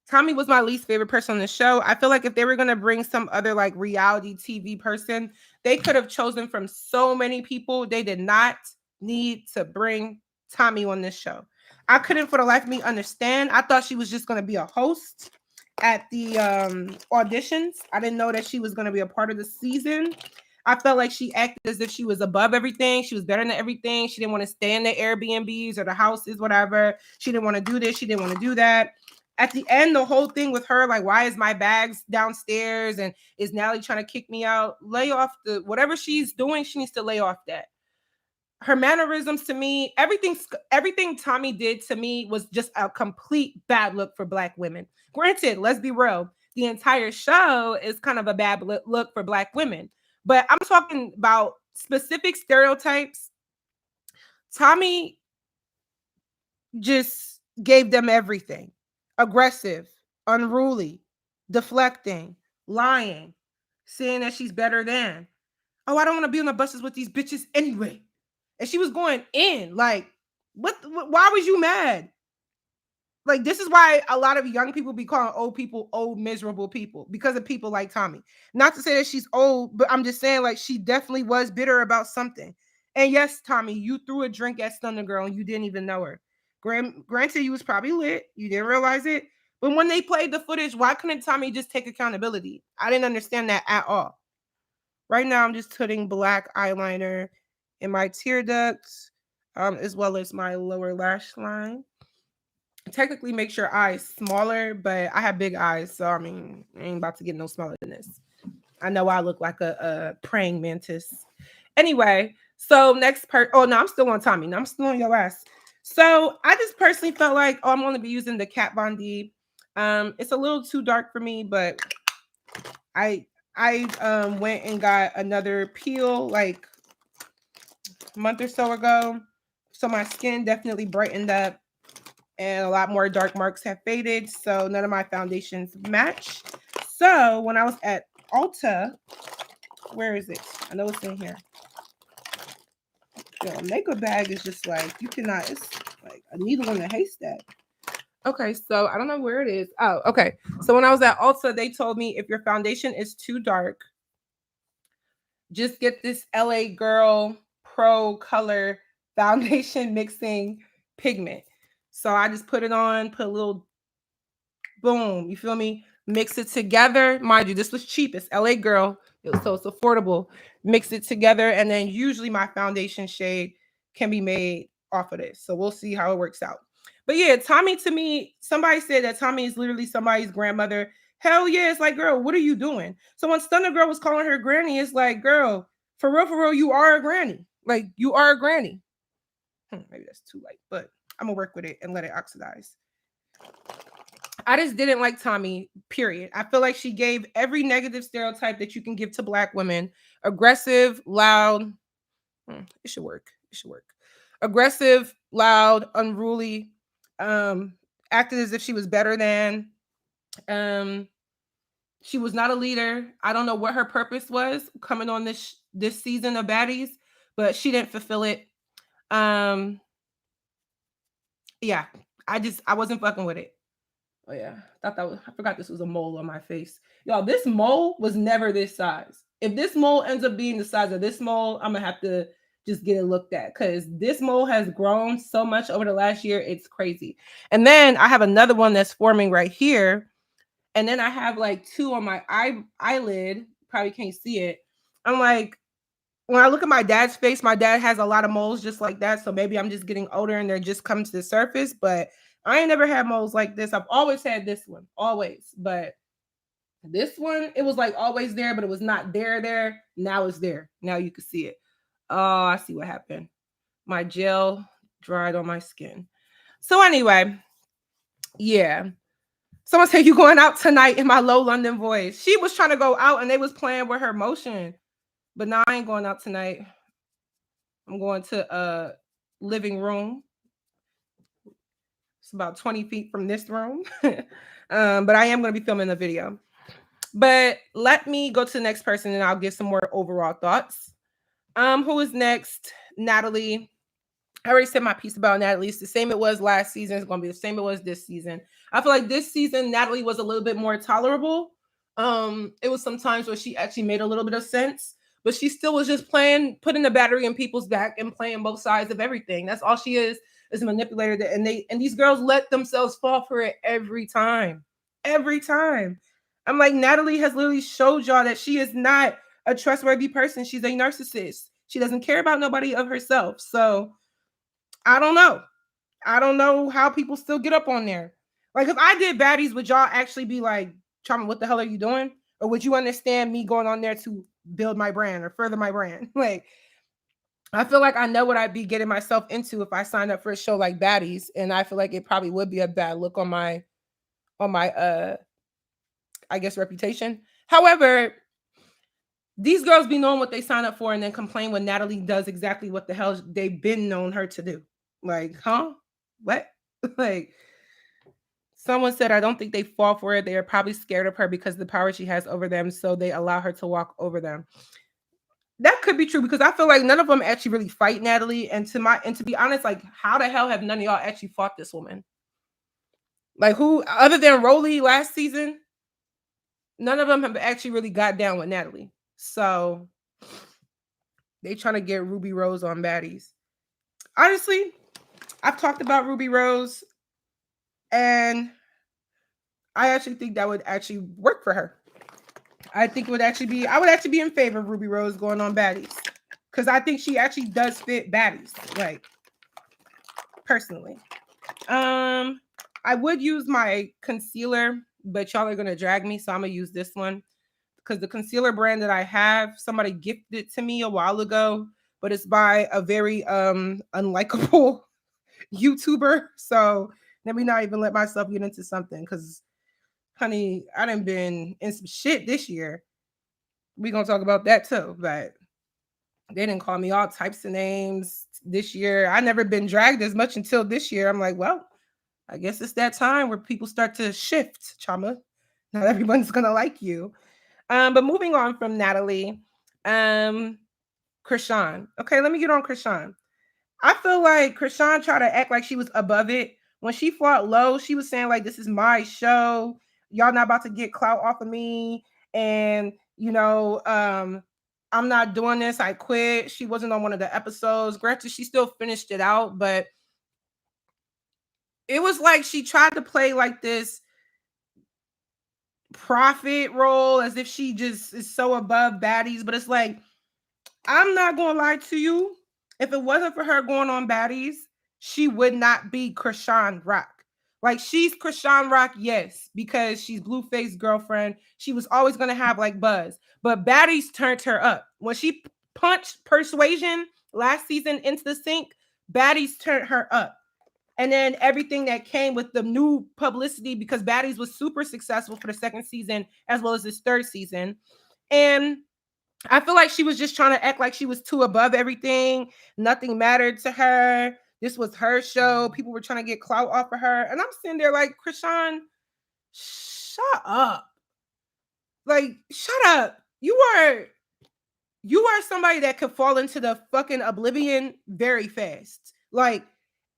Tommy was my least favorite person on the show. I feel like if they were going to bring some other like reality TV person, they could have chosen from so many people. They did not need to bring Tommy on this show. I couldn't for the life of me understand. I thought she was just going to be a host at the auditions. I didn't know that she was going to be a part of the season. I felt like she acted as if she was above everything. She was better than everything. She didn't want to stay in the Airbnbs or the houses, whatever. She didn't want to do this. She didn't want to do that. At the end, the whole thing with her, like, why is my bags downstairs and is Natalie trying to kick me out? Lay off the whatever she's doing, she needs to lay off that. Her mannerisms to me, everything Tommy did to me was just a complete bad look for Black women. Granted, let's be real, the entire show is kind of a bad look for Black women. But I'm talking about specific stereotypes. Tommy just gave them everything. Aggressive, unruly, deflecting, lying, saying that she's better than. Oh, I don't want to be on the buses with these bitches anyway. And she was going in like, what why was you mad? Like, this is why a lot of young people be calling old people old miserable people because of people like Tommy. Not to say that she's old, but I'm just saying like she definitely was bitter about something. And yes, Tommy, you threw a drink at Stunner Girl and you didn't even know her. Granted, you was probably lit. You didn't realize it. But when they played the footage, why couldn't Tommy just take accountability? I didn't understand that at all. Right now, I'm just putting black eyeliner in my tear ducts, as well as my lower lash line. Technically makes your eyes smaller, but I have big eyes, so I mean, I ain't about to get no smaller than this. I know I look like a praying mantis. Anyway, so next part. Oh no, I'm still on Tommy. No, I'm still on your ass. So I just personally felt like, oh, I'm going to be using the Kat Von D. It's a little too dark for me, but I went and got another peel like a month or so ago, so my skin definitely brightened up and a lot more dark marks have faded, so none of my foundations match. So when I was at Ulta, where is it? I know it's in here. Yo, makeup bag is just like, you cannot, it's like a needle in a haystack. Okay, so I don't know where it is. Oh, okay. So when I was at Ulta, they told me if your foundation is too dark, just get this LA Girl Pro Color foundation mixing pigment. So I just put it on, put a little boom, you feel me? Mix it together. Mind you, this was cheap. It's LA Girl, so it's affordable. Mix it together, and then usually my foundation shade can be made off of this. So we'll see how it works out. But yeah, Tommy, to me, somebody said that Tommy is literally somebody's grandmother. Hell yeah, it's like, girl, what are you doing? So when Stunner Girl was calling her granny, it's like, girl, for real, you are a granny. Like, you are a granny. Maybe that's too light, but I'm gonna work with it and let it oxidize. I just didn't like Tommy, period. I feel like she gave every negative stereotype that you can give to Black women. Aggressive, loud. It should work. It should work. Aggressive, loud, unruly. Acted as if she was better than. She was not a leader. I don't know what her purpose was coming on this season of Baddies, but she didn't fulfill it. Yeah, I wasn't fucking with it. Oh yeah, I forgot this was a mole on my face. Y'all, this mole was never this size. If this mole ends up being the size of this mole, I'm gonna have to just get it looked at because this mole has grown so much over the last year. It's crazy. And then I have another one that's forming right here. And then I have like two on my eyelid. Probably can't see it. I'm like, when I look at my dad's face, my dad has a lot of moles just like that. So maybe I'm just getting older and they're just coming to the surface. But I ain't never had moles like this. I've always had this one, always. But this one, it was like always there, but it was not there. Now it's there. Now you can see it. Oh, I see what happened. My gel dried on my skin. So anyway, yeah. Someone said you going out tonight in my low London voice. She was trying to go out and they was playing with her motion. But now I ain't going out tonight. I'm going to a living room. It's about 20 feet from this room. But I am going to be filming the video. But let me go to the next person and I'll give some more overall thoughts. Who is next? Natalie. I already said my piece about Natalie. It's the same it was last season. It's going to be the same it was this season. I feel like this season, Natalie was a little bit more tolerable. It was some times where she actually made a little bit of sense, but she still was just playing, putting the battery in people's back and playing both sides of everything. That's all she is a manipulator. And these girls let themselves fall for it every time. Every time. I'm like, Natalie has literally showed y'all that she is not a trustworthy person. She's a narcissist. She doesn't care about nobody of herself. So I don't know. I don't know how people still get up on there. Like, if I did baddies, would y'all actually be like, Chioma, what the hell are you doing? Or would you understand me going on there to build my brand or further my brand? Like, I feel like I know what I'd be getting myself into if I signed up for a show like Baddies, and I feel like it probably would be a bad look on my I guess reputation. However, these girls be knowing what they sign up for and then complain when Natalie does exactly what the hell they've been known her to do. Like, huh? What? Like, someone said, I don't think they fall for it. They are probably scared of her because of the power she has over them, so they allow her to walk over them. That could be true because I feel like none of them actually really fight Natalie. And to be honest, like, how the hell have none of y'all actually fought this woman? Like, who other than Rolly last season? None of them have actually really got down with Natalie. So they trying to get Ruby Rose on Baddies. Honestly, I've talked about Ruby Rose, and I actually think that would actually work for her. I think it would actually be, I would actually be in favor of Ruby Rose going on Baddies. Because I think she actually does fit Baddies. Like, personally. I would use my concealer, but y'all are gonna drag me, so I'm gonna use this one. Because the concealer brand that I have, somebody gifted it to me a while ago, but it's by a very unlikable YouTuber. So let me not even let myself get into something, because honey, I done been in some shit this year. We gonna talk about that too, but they didn't call me all types of names this year. I never been dragged as much until this year. I'm like, well, I guess it's that time where people start to shift, Chioma. Not everyone's gonna like you. But moving on from Natalie, Krishan. Okay, let me get on Krishan. I feel like Krishan tried to act like she was above it. When she fought Low, she was saying like, this is my show. Y'all not about to get clout off of me. And, I'm not doing this. I quit. She wasn't on one of the episodes. Granted, she still finished it out, but it was like she tried to play like this prophet role as if she just is so above Baddies. But it's like, I'm not going to lie to you. If it wasn't for her going on Baddies, she would not be Krishan Rock. Like, she's Krishan Rock, yes, because she's Blueface's girlfriend. She was always going to have like buzz. But Baddies turned her up. When she punched Persuasion last season into the sink, Baddies turned her up. And then everything that came with the new publicity, because Baddies was super successful for the second season as well as this third season. And I feel like she was just trying to act like she was too above everything. Nothing mattered to her. This was her show. People were trying to get clout off of her. And I'm sitting there like, Krishan, shut up. Like, shut up. You are somebody that could fall into the fucking oblivion very fast. Like,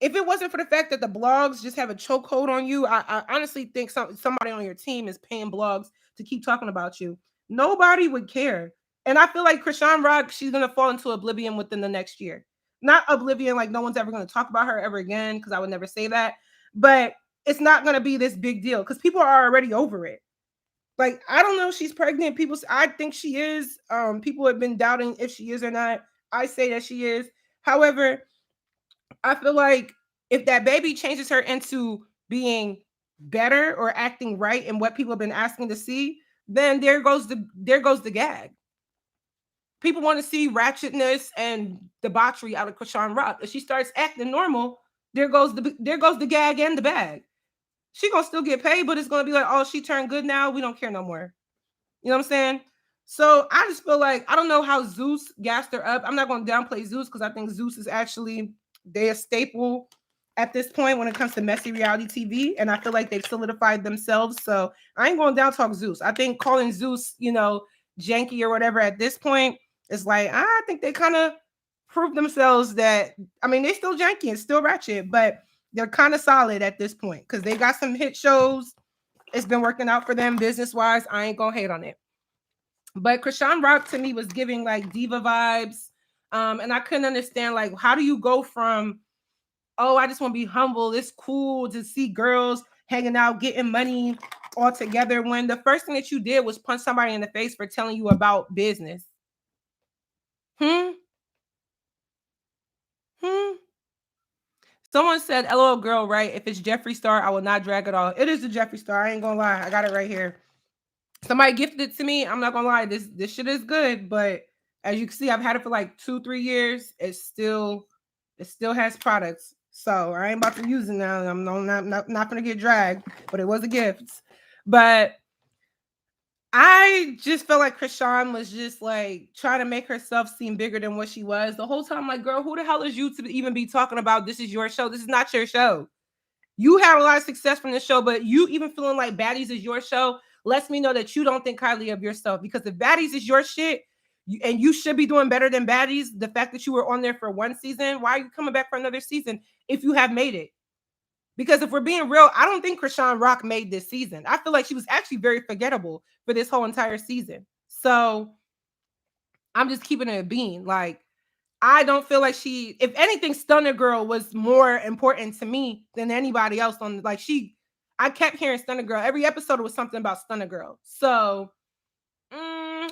if it wasn't for the fact that the blogs just have a chokehold on you, I honestly think somebody on your team is paying blogs to keep talking about you. Nobody would care. And I feel like Krishan Rock, she's gonna fall into oblivion within the next year. Not oblivion, like no one's ever gonna talk about her ever again, because I would never say that. But it's not gonna be this big deal because people are already over it. Like, I don't know if she's pregnant. I think she is. People have been doubting if she is or not. I say that she is. However, I feel like if that baby changes her into being better or acting right and what people have been asking to see, then there goes the gag. People want to see ratchetness and debauchery out of Krishan Rock. If she starts acting normal, there goes the gag and the bag. She gonna still get paid, but it's gonna be like, oh, she turned good now. We don't care no more. You know what I'm saying? So I just feel like I don't know how Zeus gassed her up. I'm not going to downplay Zeus because I think Zeus is actually they a staple at this point when it comes to messy reality TV, and I feel like they've solidified themselves. So I ain't going to down talk Zeus. I think calling Zeus, janky or whatever at this point is like I think they kind of proved themselves that I mean they still janky and still ratchet, but they're kind of solid at this point because they got some hit shows. It's been working out for them business wise. I ain't gonna hate on it. But Krishan Rock to me was giving like diva vibes. And I couldn't understand like how do you go from oh, I just want to be humble. It's cool to see girls hanging out, getting money all together when the first thing that you did was punch somebody in the face for telling you about business. Hmm. Hmm. Someone said, LOL girl, right? If it's Jeffree Star, I will not drag it all. It is the Jeffree Star. I ain't gonna lie. I got it right here. Somebody gifted it to me. I'm not gonna lie, this shit is good, but as you can see, I've had it for like 2-3 years. It still has products. So I ain't about to use it now. I'm not gonna get dragged, but it was a gift. But I just felt like Krishan was just like trying to make herself seem bigger than what she was the whole time. Like, girl, who the hell is you to even be talking about this is your show? This is not your show. You had a lot of success from this show, but you even feeling like Baddies is your show lets me know that you don't think highly of yourself. Because if Baddies is your shit, and you should be doing better than Baddies, the fact that you were on there for one season, why are you coming back for another season if you have made it? Because if we're being real, I don't think Krishan Rock made this season. I feel like she was actually very forgettable for this whole entire season. So I'm just keeping it a bean. Like, I don't feel like if anything, Stunner Girl was more important to me than anybody else on I kept hearing Stunner Girl. Every episode was something about Stunner Girl. So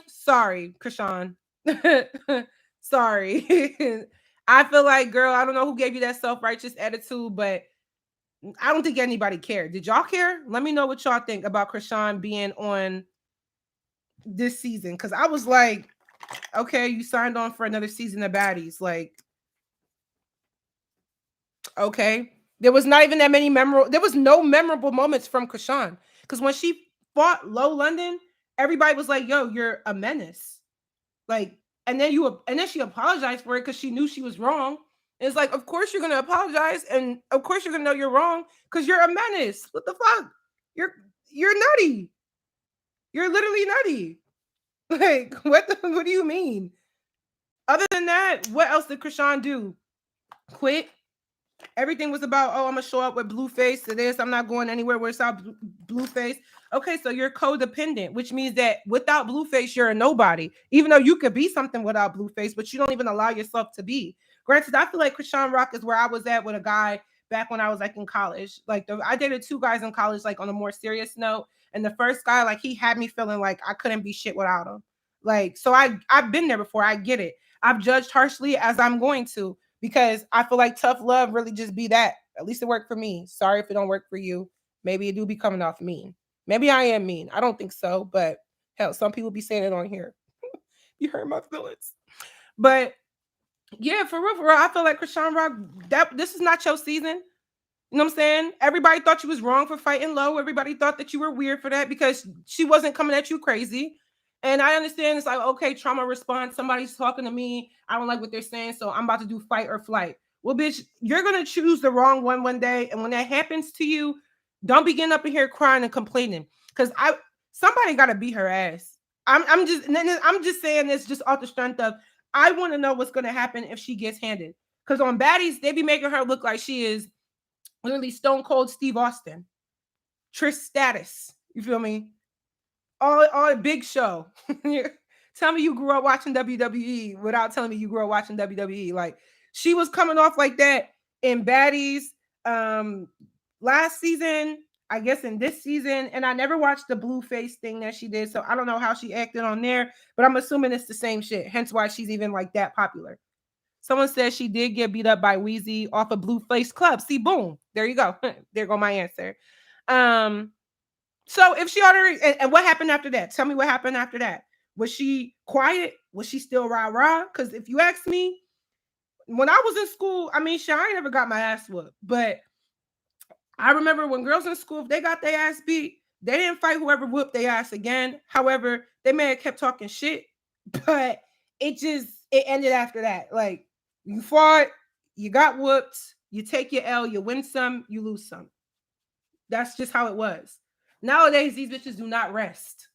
sorry, Krishan. Sorry. I feel like, girl, I don't know who gave you that self-righteous attitude, but I don't think anybody cared. Did y'all care? Let me know what y'all think about Krishan being on this season. Because I was like, okay, you signed on for another season of Baddies. Like, okay. There was not even that many there was no memorable moments from Krishan. Because when she fought Low London, everybody was like, yo, you're a menace. Like, and then she apologized for it because she knew she was wrong. And it's like, of course you're gonna apologize, and of course you're gonna know you're wrong because you're a menace. What the fuck? You're nutty. You're literally nutty. Like, what do you mean? Other than that, what else did Krishan do? Quit. Everything was about, oh, I'm gonna show up with Blueface to this. I'm not going anywhere without Blueface. Okay, so you're codependent, which means that without Blueface, you're a nobody. Even though you could be something without Blueface, but you don't even allow yourself to be. Granted, I feel like Krishan Rock is where I was at with a guy back when I was like in college. Like I dated 2 guys in college, like on a more serious note. And the first guy, like he had me feeling like I couldn't be shit without him. Like, so I've been there before. I get it. I've judged harshly as I'm going to. Because I feel like tough love really just be that. At least it worked for me. Sorry if it don't work for you. Maybe it do be coming off mean. Maybe I am mean. I don't think so. But hell, some people be saying it on here. You hurt my feelings. But yeah, for real, I feel like Krishan Rock, this is not your season. You know what I'm saying? Everybody thought you was wrong for fighting Low. Everybody thought that you were weird for that because she wasn't coming at you crazy. And I understand it's like, okay, trauma response. Somebody's talking to me. I don't like what they're saying. So I'm about to do fight or flight. Well, bitch, you're going to choose the wrong one day. And when that happens to you, don't be getting up in here crying and complaining. Because somebody got to beat her ass. I'm just saying this just off the strength of, I want to know what's going to happen if she gets handed. Because on Baddies, they be making her look like she is literally Stone Cold Steve Austin. Trish Stratus. You feel me? All a big show. Tell me you grew up watching WWE without telling me you grew up watching WWE. Like, she was coming off like that in Baddies last season, I guess in this season, and I never watched the blue face thing that she did, so I don't know how she acted on there, but I'm assuming it's the same shit, hence why she's even like that popular. Someone says she did get beat up by Wheezy off a blue face club. See, boom, there you go. There go my answer. So if she already, and what happened after that? Tell me what happened after that. Was she quiet? Was she still rah-rah? Because if you ask me, when I was in school, I mean, I ain't never got my ass whooped, but I remember when girls in school, if they got their ass beat, they didn't fight whoever whooped their ass again. However, they may have kept talking shit, but it ended after that. Like, you fought, you got whooped, you take your L, you win some, you lose some. That's just how it was. Nowadays, these bitches do not rest.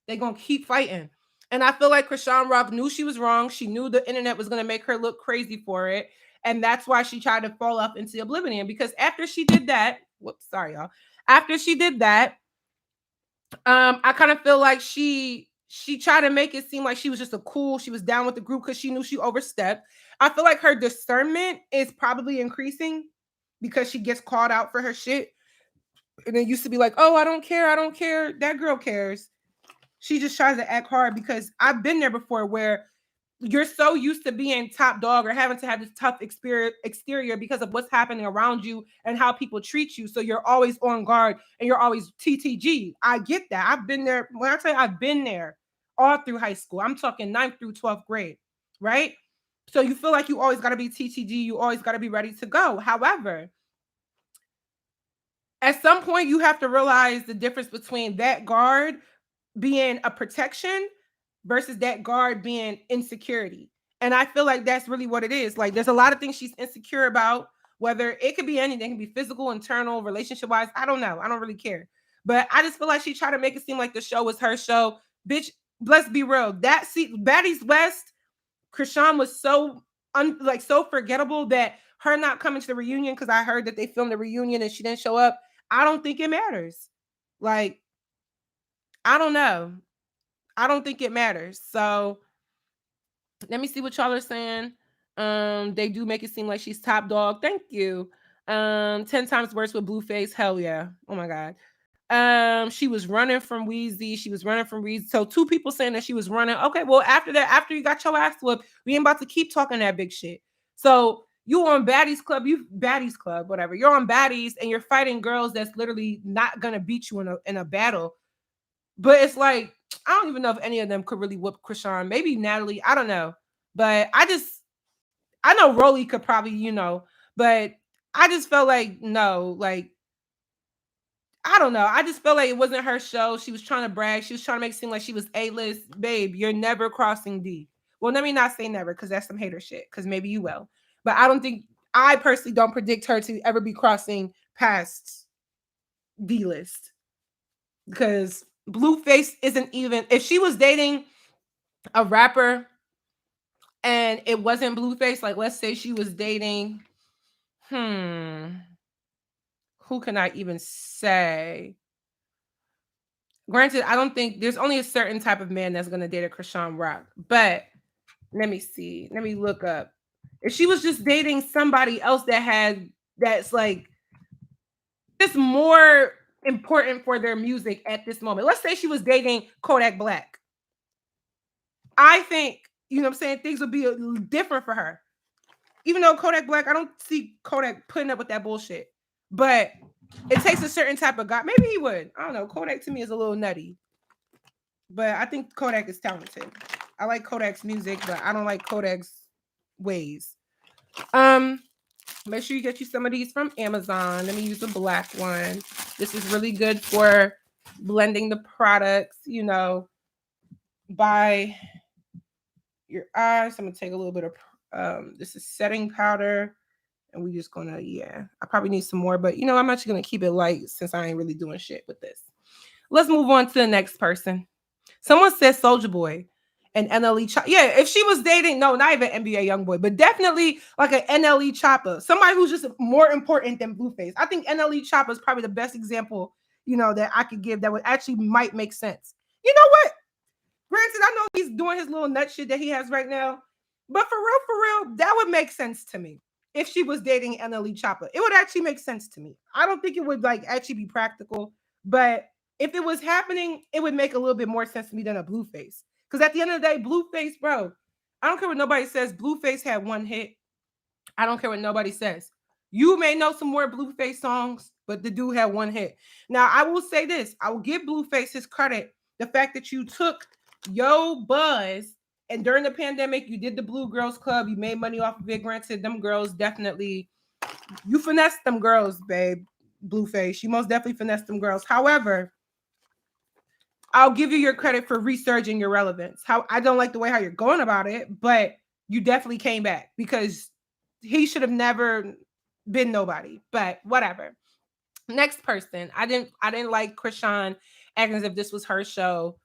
They're going to keep fighting. And I feel like Krishan Rock knew she was wrong. She knew the internet was going to make her look crazy for it. And that's why she tried to fall off into oblivion. Because after she did that, whoops, sorry, y'all. After she did that, I kind of feel like she tried to make it seem like she was just she was down with the group because she knew she overstepped. I feel like her discernment is probably increasing because she gets called out for her shit. And it used to be like, oh, I don't care. That girl cares. She just tries to act hard because I've been there before where you're so used to being top dog or having to have this tough exterior because of what's happening around you and how people treat you. So you're always on guard and you're always TTG. I get that. I've been there. When I tell you I've been there all through high school, I'm talking 9th through 12th grade, right? So you feel like you always got to be TTG. You always got to be ready to go. However, at some point, you have to realize the difference between that guard being a protection versus that guard being insecurity. And I feel like that's really what it is. Like, there's a lot of things she's insecure about, whether it could be anything, it can be physical, internal, relationship-wise. I don't know. I don't really care. But I just feel like she tried to make it seem like the show was her show. Bitch, let's be real. Baddies West, Krishan was so so forgettable that her not coming to the reunion, because I heard that they filmed the reunion and she didn't show up, I don't think it matters. Like, I don't know. I don't think it matters. So let me see what y'all are saying. They do make it seem like she's top dog. Thank you. 10 times worse with Blueface. Hell yeah. Oh my God. She was running from Wheezy. So 2 people saying that she was running. Okay, well, after that, after you got your ass whooped, we ain't about to keep talking that big shit. So you on Baddies Club, whatever. You're on Baddies and you're fighting girls that's literally not gonna beat you in a battle. But it's like, I don't even know if any of them could really whoop Krishan. Maybe Natalie. I don't know. But I know Rolly could probably, but I just felt like, no, like, I don't know. I just felt like it wasn't her show. She was trying to brag. She was trying to make it seem like she was A-list. Babe, you're never crossing D. Well, let me not say never, because that's some hater shit, because maybe you will. But I personally don't predict her to ever be crossing past D-list. Because Blueface isn't even, if she was dating a rapper and it wasn't Blueface, like let's say she was dating, who can I even say? Granted, I don't think there's only a certain type of man that's going to date a Krishan Rock, but let me see. Let me look up. If she was just dating somebody else that's like just more important for their music at this moment. Let's say she was dating Kodak Black. I think, you know what I'm saying, things would be different for her. Even though Kodak Black, I don't see Kodak putting up with that bullshit. But it takes a certain type of guy. Maybe he would. I don't know. Kodak to me is a little nutty. But I think Kodak is talented. I like Kodak's music, but I don't like Kodak's ways. Make sure you get you some of these from Amazon. Let me use a black one. This is really good for blending the products, by your eyes. I'm going to take a little bit of, this is setting powder. And we just going to, I probably need some more. But, I'm actually going to keep it light since I ain't really doing shit with this. Let's move on to the next person. Someone said Soulja Boy. an NLE Chopper. Yeah, if she was dating, no, not even NBA YoungBoy, but definitely like an NLE Chopper, somebody who's just more important than Blueface. I think NLE Chopper is probably the best example, that I could give that would actually might make sense. You know what? Granted, I know he's doing his little nut shit that he has right now, but for real, that would make sense to me. If she was dating NLE Chopper, it would actually make sense to me. I don't think it would like actually be practical, but if it was happening, it would make a little bit more sense to me than a Blueface. Because at the end of the day, Blueface, bro, I don't care what nobody says. Blueface had one hit. I don't care what nobody says. You may know some more Blueface songs, but the dude had one hit. Now, I will say this. I will give Blueface his credit. The fact that you took Yo Buzz and during the pandemic, you did the Blue Girls Club. You made money off of it. Granted, them girls definitely, you finessed them girls, babe. Blueface. You most definitely finessed them girls. However, I'll give you your credit for resurging your relevance. How I don't like the way how you're going about it, but you definitely came back because he should have never been nobody. But whatever. Next person. I didn't like Krishan acting as if this was her show.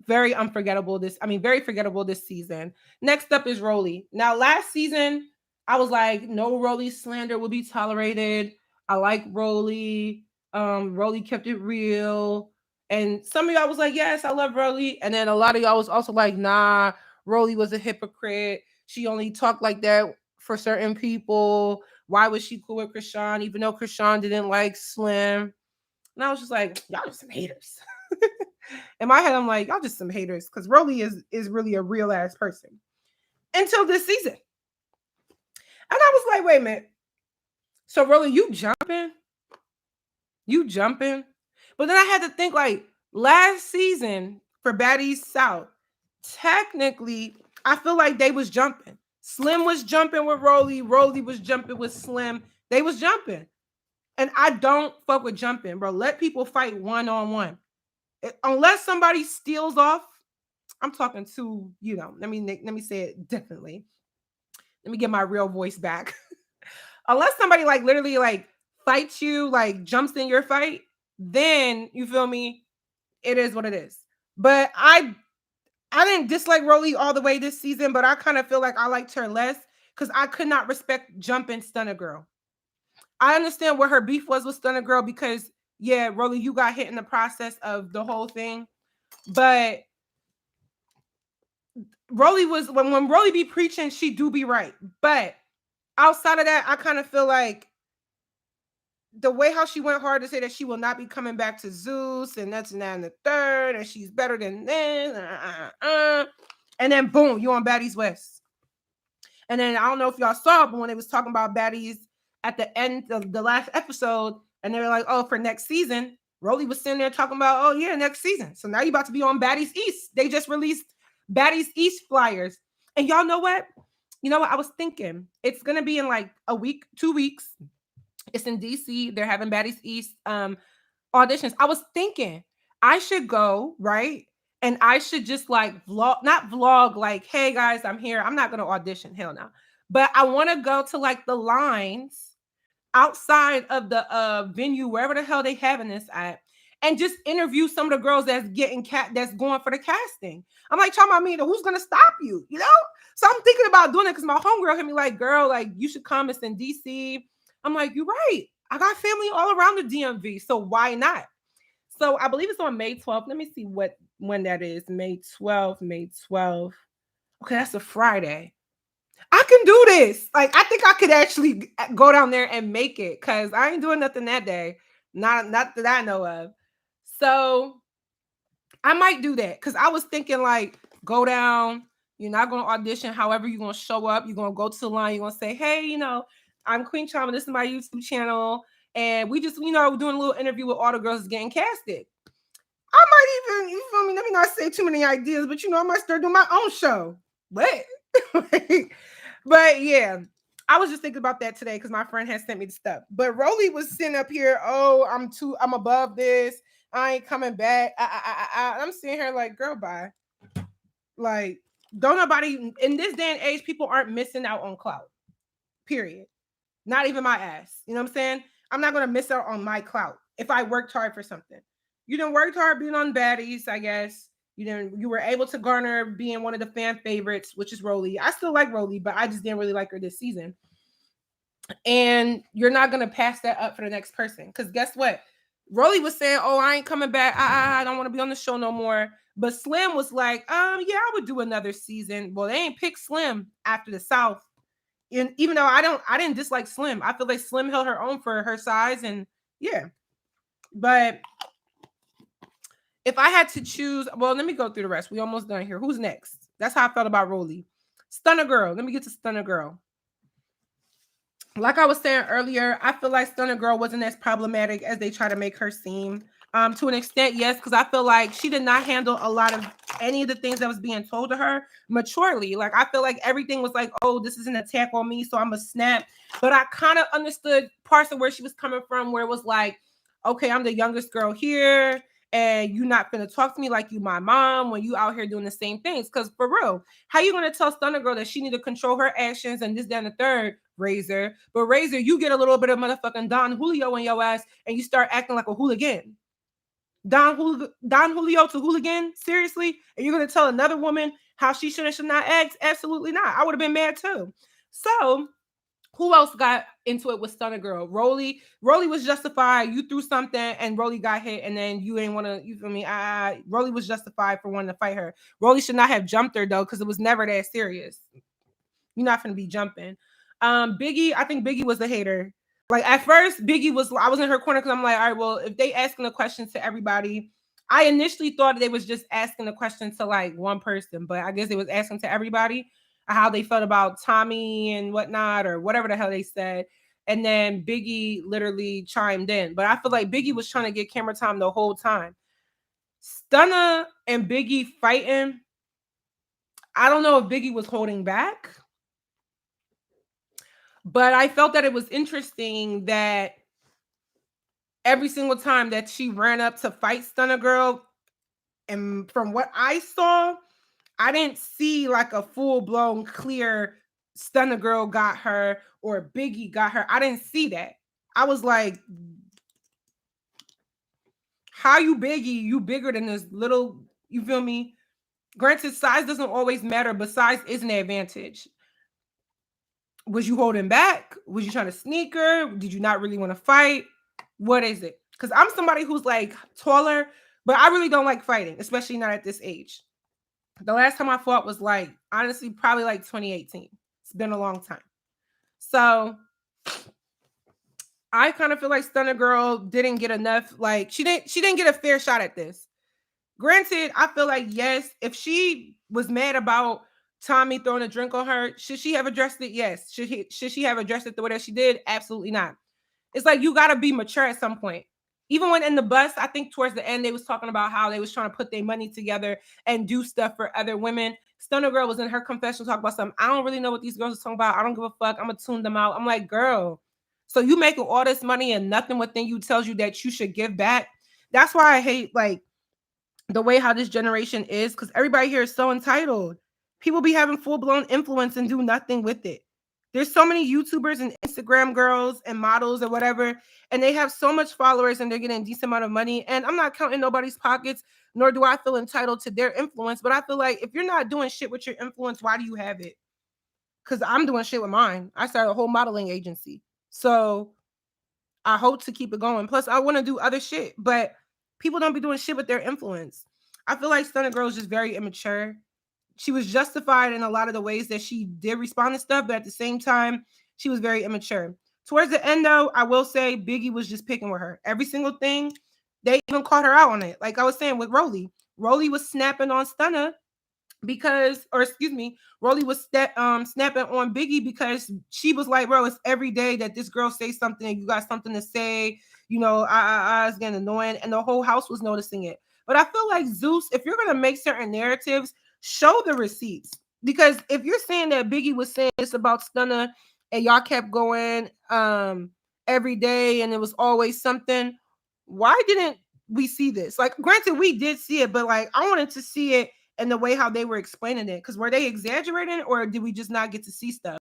Very unforgettable very forgettable this season. Next up is Rolly. Now, last season, I was like, no Rolly slander will be tolerated. I like Rolly. Rolly kept it real. And some of y'all was like, yes, I love Rolly. And then a lot of y'all was also like, nah, Rolly was a hypocrite. She only talked like that for certain people. Why was she cool with Krishan, even though Krishan didn't like Slim? And I was just like, y'all are some haters. In my head, I'm like, y'all just some haters because Rolly is really a real ass person. Until this season. And I was like, wait a minute. So Rolly, you jumping? You jumping? But then I had to think like last season for Baddies South, technically, I feel like they was jumping. Slim was jumping with Rolly. Rolly was jumping with Slim. They was jumping. And I don't fuck with jumping, bro. Let people fight one-on-one. Unless somebody steals off, I'm talking to, let me say it differently. Let me get my real voice back. Unless somebody like literally like fights you, like jumps in your fight, then you feel me? It is what it is. But I didn't dislike Rolly all the way this season, but I kind of feel like I liked her less because I could not respect jumping Stunner Girl. I understand what her beef was with Stunner Girl because, yeah, Rolly, you got hit in the process of the whole thing. But Rolly was, when Rolly be preaching, she do be right. But outside of that, I kind of feel like the way how she went hard to say that she will not be coming back to Zeus and that's and that and the third, and she's better than this. And then boom, you on Baddies West. And then I don't know if y'all saw, but when they was talking about Baddies at the end of the last episode, and they were like, oh, for next season, Rolly was sitting there talking about, oh yeah, next season. So now you're about to be on Baddies East. They just released Baddies East flyers. And y'all know what? You know what? I was thinking it's gonna be in like a week, 2 weeks. It's in DC. They're having Baddies East auditions. I was thinking I should go, right? And I should just like vlog, not vlog, like, hey guys, I'm here. I'm not gonna audition, hell no. But I want to go to like the lines outside of the venue, wherever the hell they having this at, and just interview some of the girls that's that's going for the casting. I'm like, talking about me, who's gonna stop you? So I'm thinking about doing it because my homegirl hit me like, girl, like you should come. It's in DC. I'm like, you're right. I got family all around the DMV, so why not? So I believe it's on May 12th. Let me see when that is. May 12th, May 12th. Okay, that's a Friday. I can do this. Like, I think I could actually go down there and make it because I ain't doing nothing that day. Not that I know of. So I might do that because I was thinking like, go down. You're not going to audition. However, you're going to show up. You're going to go to the line. You're going to say, hey, I'm Queen Chioma. This is my YouTube channel. And we just, doing a little interview with all the girls getting casted. I might even, you feel me? Let me not say too many ideas, but I might start doing my own show. What? But yeah, I was just thinking about that today because my friend has sent me the stuff. But Rolly was sitting up here, oh, I'm above this. I ain't coming back. I'm sitting here like, girl, bye. Like, don't nobody, in this day and age, people aren't missing out on clout. Period. Not even my ass. You know what I'm saying? I'm not going to miss out on my clout if I worked hard for something. You done worked hard being on Baddies, I guess. You were able to garner being one of the fan favorites, which is Rolly. I still like Rolly, but I just didn't really like her this season. And you're not gonna pass that up for the next person. Because guess what? Rolly was saying, "Oh, I ain't coming back. I don't want to be on the show no more." But Slim was like, yeah, I would do another season." Well, they ain't picked Slim after the South. And even though I didn't dislike Slim. I feel like Slim held her own for her size, and yeah. But if I had to choose, well, let me go through the rest. We almost done here. Who's next? That's how I felt about Rolly. Stunner Girl. Let me get to Stunner Girl. Like I was saying earlier, I feel like Stunner Girl wasn't as problematic as they try to make her seem. To an extent, yes, because I feel like she did not handle a lot of any of the things that was being told to her maturely. Like I feel like everything was like, "Oh, this is an attack on me, so I'm a snap." But I kind of understood parts of where she was coming from, where it was like, "Okay, I'm the youngest girl here, and you not gonna talk to me like you my mom when you out here doing the same things." Because for real, how you gonna tell Stunner Girl that she need to control her actions and this, that, and the third? Razor, but Razor, you get a little bit of motherfucking Don Julio in your ass, and you start acting like a hooligan. Don Julio to hooligan? Seriously? And you're gonna tell another woman how she should and should not act? Absolutely not. I would have been mad too. So who else got into it with Stunner Girl? Rolly was justified. You threw something and Rolly got hit, and then you ain't want to, you feel me? Rolly was justified for wanting to fight her. Rolly should not have jumped her though, because it was never that serious. You're not gonna be jumping. Biggie, I think Biggie was a hater. Like at first, Biggie was, I was in her corner because I'm like, all right, well, if they asking a question to everybody, I initially thought they was just asking a question to like one person, but I guess they was asking to everybody how they felt about Tommy and whatnot, or whatever the hell they said. And then Biggie literally chimed in. But I feel like Biggie was trying to get camera time the whole time. Stunner and Biggie fighting. I don't know if Biggie was holding back, but I felt that it was interesting that every single time that she ran up to fight Stunner Girl, and from what I saw, I didn't see like a full-blown clear Stunner Girl got her or Biggie got her. I didn't see that. I was like, how you Biggie? You bigger than this little, you feel me? Granted, size doesn't always matter, but size is an advantage. Was you holding back? Was you trying to sneak her? Did you not really want to fight? What is it? Because I'm somebody who's like taller, but I really don't like fighting, especially not at this age. The last time I fought was like, honestly, probably like 2018. It's been a long time. So I kind of feel like Stunner Girl didn't get enough. Like she didn't get a fair shot at this. Granted, I feel like, yes, if she was mad about Tommy throwing a drink on her, should she have addressed it? Yes. Should she have addressed it the way that she did? Absolutely not. It's like you got to be mature at some point. Even when in the bus, I think towards the end, they was talking about how they was trying to put their money together and do stuff for other women. Stunner Girl was in her confessional talking about something. I don't really know what these girls are talking about. I don't give a fuck. I'm going to tune them out. I'm like, girl, so you making all this money and nothing within you tells you that you should give back? That's why I hate like the way how this generation is, because everybody here is so entitled. People be having full-blown influence and do nothing with it. There's so many YouTubers and Instagram girls and models or whatever, and they have so much followers and they're getting a decent amount of money. And I'm not counting nobody's pockets, nor do I feel entitled to their influence. But I feel like if you're not doing shit with your influence, why do you have it? Because I'm doing shit with mine. I started a whole modeling agency. So I hope to keep it going. Plus, I want to do other shit, but people don't be doing shit with their influence. I feel like Stunner Girl is just very immature. She was justified in a lot of the ways that she did respond to stuff, but at the same time, she was very immature. Towards the end, though, I will say Biggie was just picking with her. Every single thing, they even caught her out on it. Like I was saying with Rolly. Rolly was snapping on Stunner because, or excuse me, Rolly was snapping on Biggie because she was like, bro, it's every day that this girl says something and you got something to say. You know, it's getting annoying, and the whole house was noticing it. But I feel like Zeus, if you're gonna make certain narratives, show the receipts. Because if you're saying that Biggie was saying this about Stunner and y'all kept going every day and it was always something, why didn't we see this? Like, granted, we did see it, but like I wanted to see it in the way how they were explaining it. Because were they exaggerating or did we just not get to see stuff?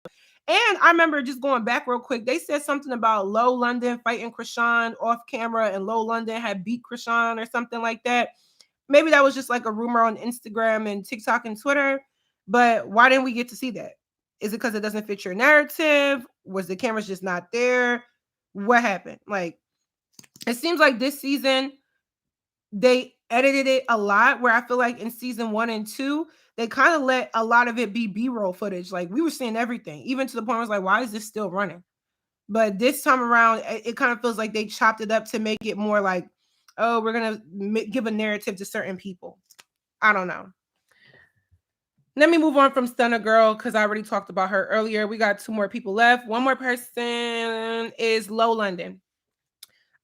And I remember just going back real quick, they said something about Low London fighting Krishan off camera, and Low London had beat Krishan or something like that. maybe that was just like a rumor on Instagram and TikTok and Twitter, but why didn't we get to see that? Is it because it doesn't fit your narrative? Was the cameras just not there? What happened? Like, it seems like this season they edited it a lot, where I feel like in season 1 and 2, they kind of let a lot of it be B-roll footage. Like, we were seeing everything, even to the point where I was like, why is this still running? But this time around, it kind of feels like they chopped it up to make it more like, oh, we're going to give a narrative to certain people. I don't know. Let me move on from Stunner Girl because I already talked about her earlier. We got 2 more people left. One more person is Low London.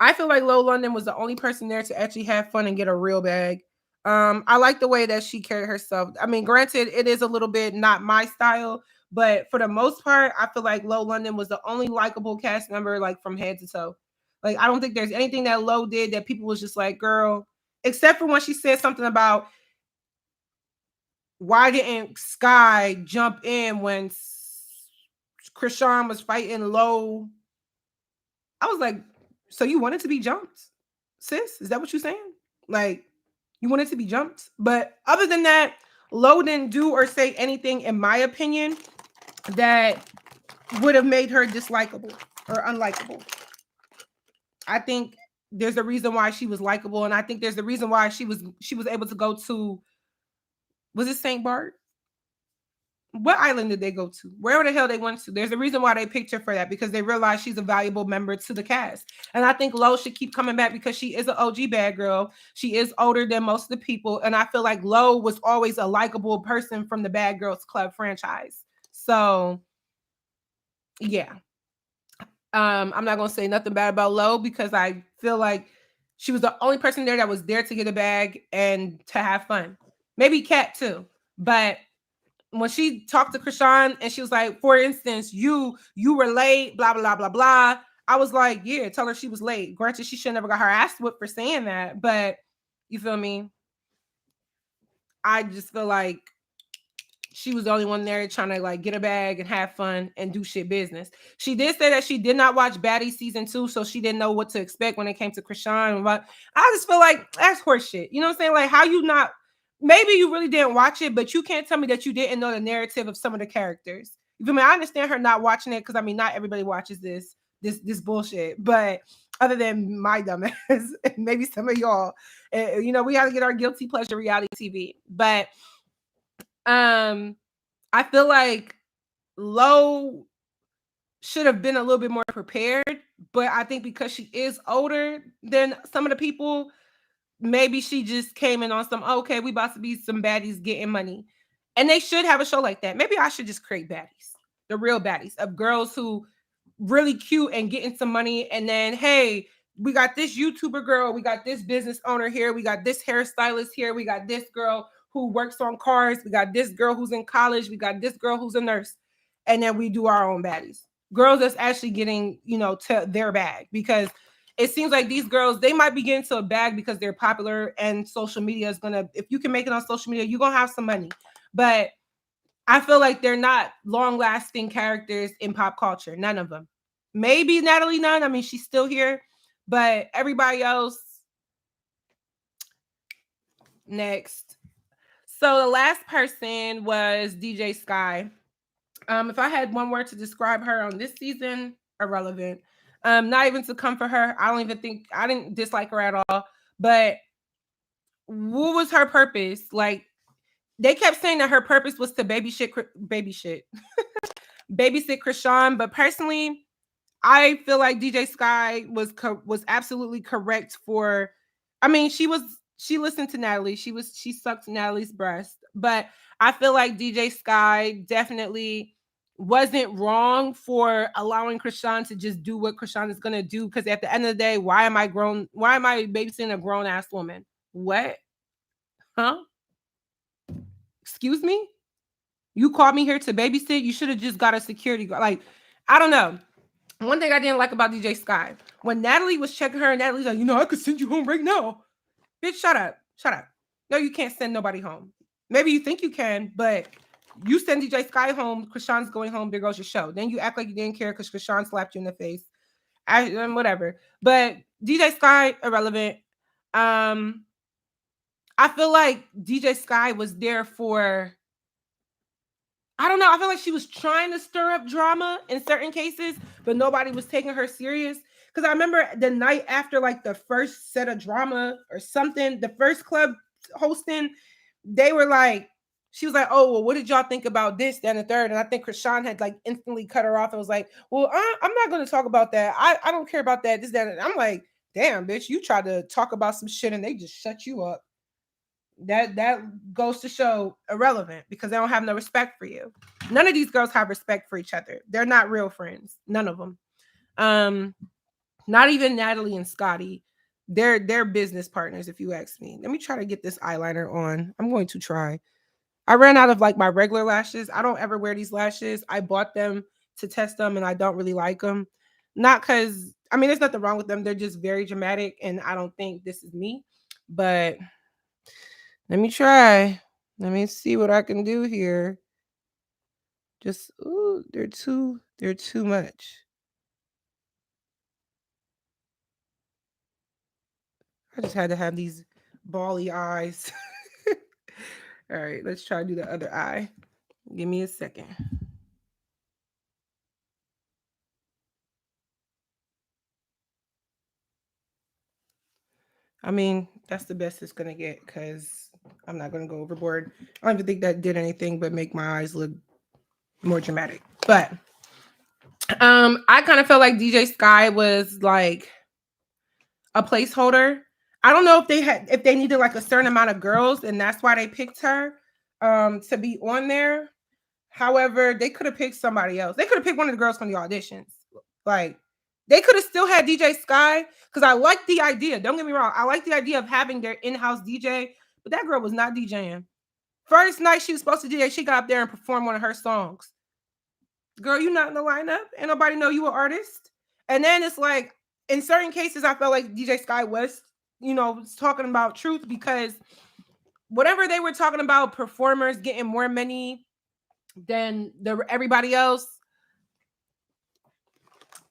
I feel like Low London was the only person there to actually have fun and get a real bag. I like the way that she carried herself. I mean, granted, it is a little bit not my style, but for the most part, I feel like Low London was the only likable cast member, like from head to toe. Like, I don't think there's anything that Low did that people was just like, girl, except for when she said something about why didn't Sky jump in when Krishan was fighting Low? I was like, so you wanted to be jumped, sis? Is that what you're saying? Like, you wanted to be jumped? But other than that, Lo didn't do or say anything, in my opinion, that would have made her dislikable or unlikable. I think there's a reason why she was likable, and I think there's a reason why she was able to go to, was it St. Bart? What island did they go to? Wherever the hell they went to. There's a reason why they picked her for that, because they realized she's a valuable member to the cast. And I think Lo should keep coming back because she is an OG bad girl. She is older than most of the people. And I feel like Lo was always a likable person from the Bad Girls Club franchise. So, yeah. I'm not going to say nothing bad about Lo because I feel like she was the only person there that was there to get a bag and to have fun. Maybe Kat too. But when she talked to Krishan and she was like, for instance, you were late, blah, blah, blah, blah. I was like, yeah, tell her she was late. Granted, she should never got her ass whipped for saying that, but you feel me? I just feel like she was the only one there trying to like get a bag and have fun and do shit business. She did say that she did not watch Baddies season 2, so she didn't know what to expect when it came to Krishan. But I just feel like that's horseshit. You know what I'm saying? Like, how you not? Maybe you really didn't watch it, but you can't tell me that you didn't know the narrative of some of the characters. You feel me? I understand her not watching it because I mean, not everybody watches this bullshit. But other than my dumbass, and maybe some of y'all, you know, we got to get our guilty pleasure reality TV. But I feel like Lo should have been a little bit more prepared, but I think because she is older than some of the people, maybe she just came in on some, okay, we about to be some baddies getting money. And they should have a show like that. Maybe I should just create baddies, the real baddies of girls who really cute and getting some money. And then, hey, we got this YouTuber girl, we got this business owner here, we got this hairstylist here, we got this girl who works on cars, we got this girl who's in college, we got this girl who's a nurse, and then we do our own baddies. Girls that's actually getting, you know, to their bag, because it seems like these girls, they might be getting to a bag because they're popular and social media is gonna, if you can make it on social media, you're gonna have some money. But I feel like they're not long-lasting characters in pop culture. None of them. Maybe Natalie Nunn. I mean, she's still here, but everybody else. Next. So the last person was DJ Sky. If I had one word to describe her on this season, irrelevant. Not even to come for her. I don't even think, I didn't dislike her at all. But what was her purpose? Like, they kept saying that her purpose was to babysit Krishan. But personally, I feel like DJ Sky was absolutely correct for. I mean, she listened to Natalie. She sucked Natalie's breast. But I feel like DJ Sky definitely wasn't wrong for allowing Krishan to just do what Krishan is gonna do. Because at the end of the day, why am I babysitting a grown ass woman? What? Huh? Excuse me? You called me here to babysit? You should have just got a security guard. Like, I don't know. One thing I didn't like about DJ Sky, when Natalie was checking her, and Natalie's like, you know, I could send you home right now. Bitch, shut up. Shut up. No, you can't send nobody home. Maybe you think you can, but you send DJ Sky home, Krishan's going home, there goes your show. Then you act like you didn't care because Krishan slapped you in the face. Whatever. But DJ Sky, irrelevant. I feel like DJ Sky was there for, I don't know. I feel like she was trying to stir up drama in certain cases, but nobody was taking her serious. Because I remember the night after, like the first set of drama or something, the first club hosting, they were like, she was like, "Oh, well, what did y'all think about this, then the third?" And I think Krishan had like instantly cut her off and was like, "Well, I'm not going to talk about that. I don't care about that. This, that." And I'm like, "Damn, bitch, you tried to talk about some shit and they just shut you up." That goes to show irrelevant because they don't have no respect for you. None of these girls have respect for each other. They're not real friends. None of them. Um, Not even Natalie and Scotty. They're business partners, if you ask me. Let me try to get this eyeliner on. I'm going to try. I ran out of like my regular lashes. I don't ever wear these lashes. I bought them to test them and I don't really like them. Not because, I mean, there's nothing wrong with them. They're just very dramatic and I don't think this is me. But let me try. Let me see what I can do here. Just, ooh, they're too much. I just had to have these bally eyes. All right, let's try to do the other eye. Give me a second. I mean, that's the best it's gonna get because I'm not gonna go overboard. I don't even think that did anything but make my eyes look more dramatic. But I kind of felt like DJ Sky was like a placeholder. I don't know if they needed like a certain amount of girls and that's why they picked her to be on there. However, they could have picked somebody else. They could have picked one of the girls from the auditions. Like they could have still had DJ Sky because I like the idea. Don't get me wrong. I like the idea of having their in-house DJ, but that girl was not DJing. First night she was supposed to DJ, she got up there and performed one of her songs. Girl, you not in the lineup. Ain't nobody know you an artist. And then it's like, in certain cases, I felt like DJ Sky West, was talking about truth because whatever they were talking about, performers getting more money than everybody else.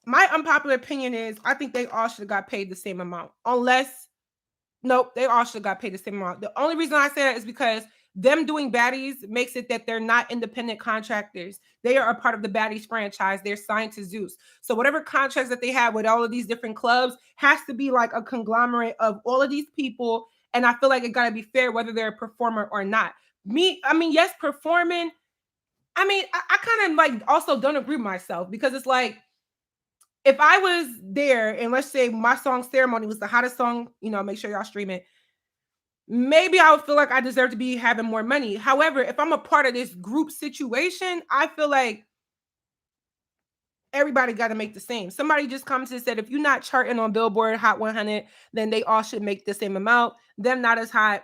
My unpopular opinion is I think they all should have got paid the same amount. Nope, they all should have got paid the same amount. The only reason I say that is because them doing Baddies makes it that they're not independent contractors. They are a part of the Baddies franchise. They're signed to Zeus. So whatever contracts that they have with all of these different clubs has to be like a conglomerate of all of these people. And I feel like it got to be fair whether they're a performer or not. Yes, performing. I kind of like also don't agree with myself because it's like, if I was there and let's say my song Ceremony was the hottest song, make sure y'all stream it. Maybe I would feel like I deserve to be having more money. However, if I'm a part of this group situation, I feel like everybody got to make the same. Somebody just commented and said, if you're not charting on Billboard Hot 100, then they all should make the same amount. Them not as hot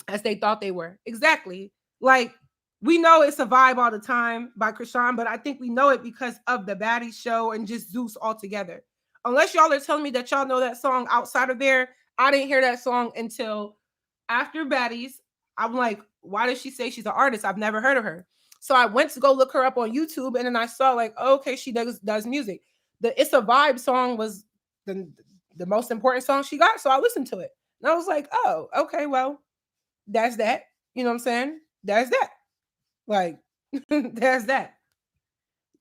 as they thought they were. Exactly. Like, we know it's a vibe all the time by Krishan, but I think we know it because of the Baddies show and just Zeus altogether. Unless y'all are telling me that y'all know that song outside of there, I didn't hear that song until after Baddies. I'm like, why does she say she's an artist? I've never heard of her. So I went to go look her up on YouTube, and then I saw like, oh, okay, she does music. The It's a Vibe song was the most important song she got, so I listened to it. And I was like, oh, okay, well, that's that. You know what I'm saying? That's that. Like, there's that.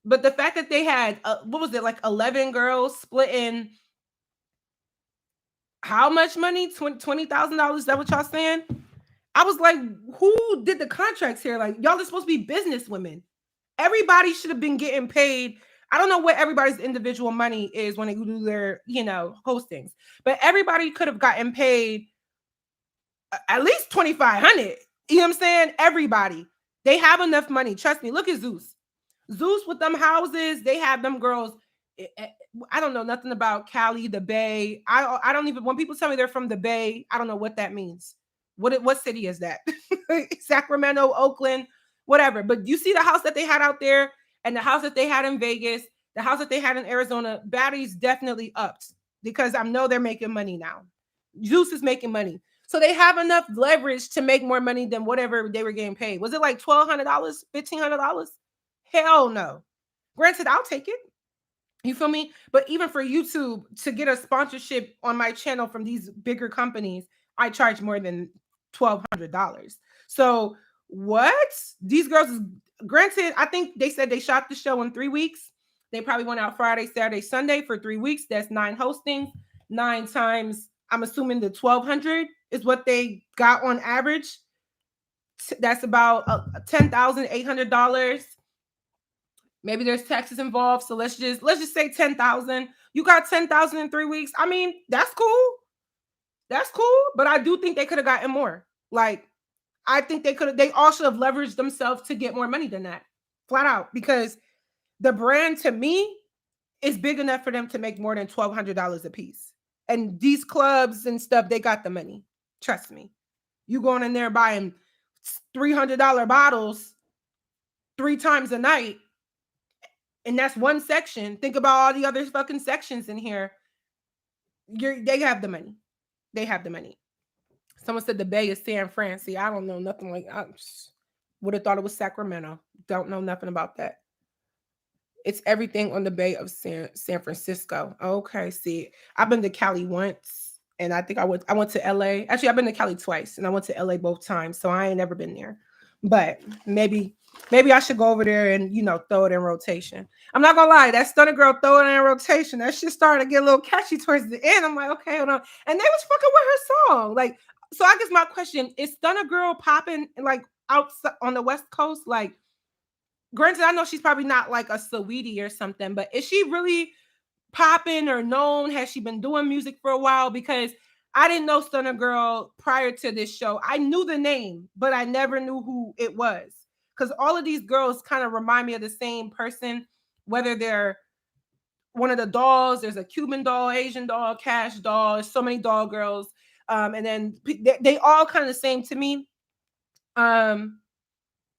But the fact that they had, what was it, like 11 girls splitting how much money? $20,000? Is that what y'all saying? I was like, who did the contracts here? Like, y'all are supposed to be business women. Everybody should have been getting paid. I don't know what everybody's individual money is when they do their, hostings, but everybody could have gotten paid at least 2,500. You know what I'm saying? Everybody. They have enough money. Trust me. Look at Zeus. Zeus with them houses. They have them girls. I don't know nothing about Cali, the Bay. I don't even, when people tell me they're from the Bay, I don't know what that means. What city is that? Sacramento, Oakland, whatever. But you see the house that they had out there and the house that they had in Vegas, the house that they had in Arizona, Baddies definitely upped because I know they're making money now. Zeus is making money. So they have enough leverage to make more money than whatever they were getting paid. Was it like $1,200, $1,500? Hell no. Granted, I'll take it. You feel me? But even for YouTube to get a sponsorship on my channel from these bigger companies, I charge more than $1,200. So what? These girls is, granted, I think they said they shot the show in 3 weeks. They probably went out Friday, Saturday, Sunday for 3 weeks. That's 9 hostings. 9 times, I'm assuming the 1,200 is what they got on average. That's about $10,800. Maybe there's taxes involved, so let's just say 10,000. You got 10,000 in 3 weeks. I mean, that's cool. That's cool, but I do think they could have gotten more. Like, I think they all should have leveraged themselves to get more money than that. Flat out, because the brand to me is big enough for them to make more than $1,200 a piece. And these clubs and stuff, they got the money. Trust me. You going in there buying $300 bottles 3 times a night, and that's one section. Think about all the other fucking sections in here. They have the money. They have the money. Someone said the Bay is San Fran. See, I don't know nothing like. I would have thought it was Sacramento. Don't know nothing about that. It's everything on the Bay of San Francisco. Okay, see, I've been to Cali once, and I think I went to LA. Actually, I've been to Cali twice, and I went to LA both times, so I ain't never been there. But maybe I should go over there and throw it in rotation. I'm not gonna lie, that Stunner Girl throw it in rotation. That shit started to get a little catchy towards the end. I'm like, okay, hold on, and they was fucking with her song. Like, so I guess my question is: Stunner Girl popping like outside on the West Coast? Like, granted, I know she's probably not like a Saweetie or something, but is she really popping or known? Has she been doing music for a while? Because I didn't know Stunner Girl prior to this show. I knew the name, but I never knew who it was. Because all of these girls kind of remind me of the same person, whether they're one of the dolls. There's a Cuban doll, Asian doll, Cash doll. There's so many doll girls. And then they all kind of the same to me. No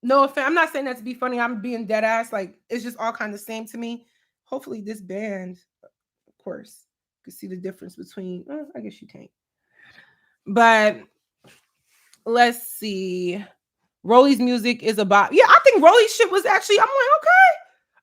offense. I'm not saying that to be funny. I'm being dead ass. Like, it's just all kind of the same to me. Hopefully this band, of course, you can see the difference between, I guess you can't. But let's see. Rolly's music is about, I think Rolly's shit was actually, I'm like, okay,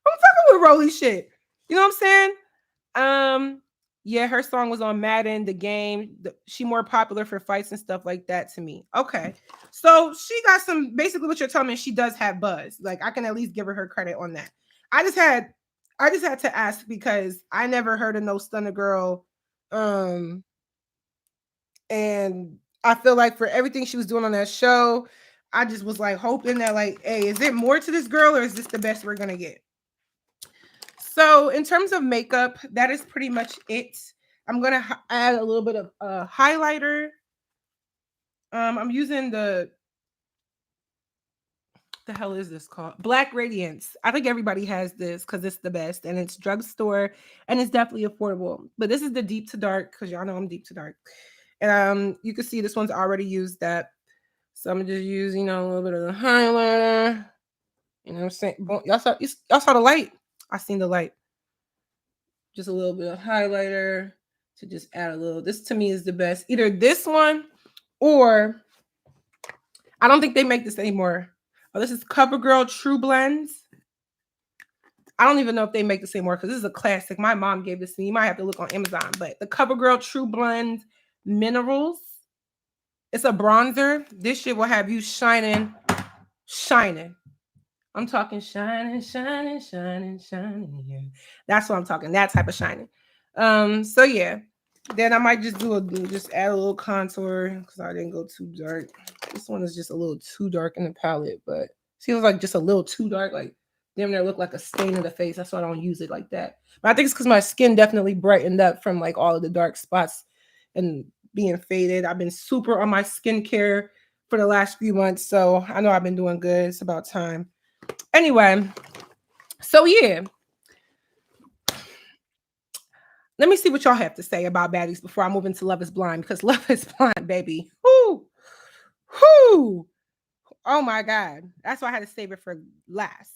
I'm fucking with Rolly shit. You know what I'm saying? Yeah, her song was on Madden, the game. She more popular for fights and stuff like that to me. Okay. So she got some, basically what you're telling me, she does have buzz. Like, I can at least give her credit on that. I just had to ask because I never heard of no Stunner Girl. And I feel like for everything she was doing on that show, I just was like hoping that like, hey, is there more to this girl or is this the best we're going to get? So in terms of makeup, that is pretty much it. I'm going to add a little bit of highlighter. I'm using the hell is this called? Black Radiance. I think everybody has this because it's the best and it's drugstore and it's definitely affordable. But this is the deep to dark because y'all know I'm deep to dark. And you can see this one's already used that. So I'm going to just use, a little bit of the highlighter. You know what I'm saying? Y'all saw the light? I seen the light. Just a little bit of highlighter to just add a little. This to me is the best. Either this one or I don't think they make this anymore. Oh, this is CoverGirl True Blends. I don't even know if they make this anymore because this is a classic. My mom gave this to me. You might have to look on Amazon. But the CoverGirl True Blend Minerals. It's a bronzer. This shit will have you shining. I'm talking shining. Yeah. That's what I'm talking. That type of shining. So yeah. Then I might just just add a little contour because I didn't go too dark. This one is just a little too dark in the palette, but seems like just a little too dark. Like damn near look like a stain in the face. That's why I don't use it like that. But I think it's because my skin definitely brightened up from like all of the dark spots and being faded. I've been super on my skincare for the last few months, so I know I've been doing good. It's about time. Anyway, so yeah. Let me see what y'all have to say about Baddies before I move into Love is Blind, because Love is Blind, baby. Whoo! Oh my God. That's why I had to save it for last.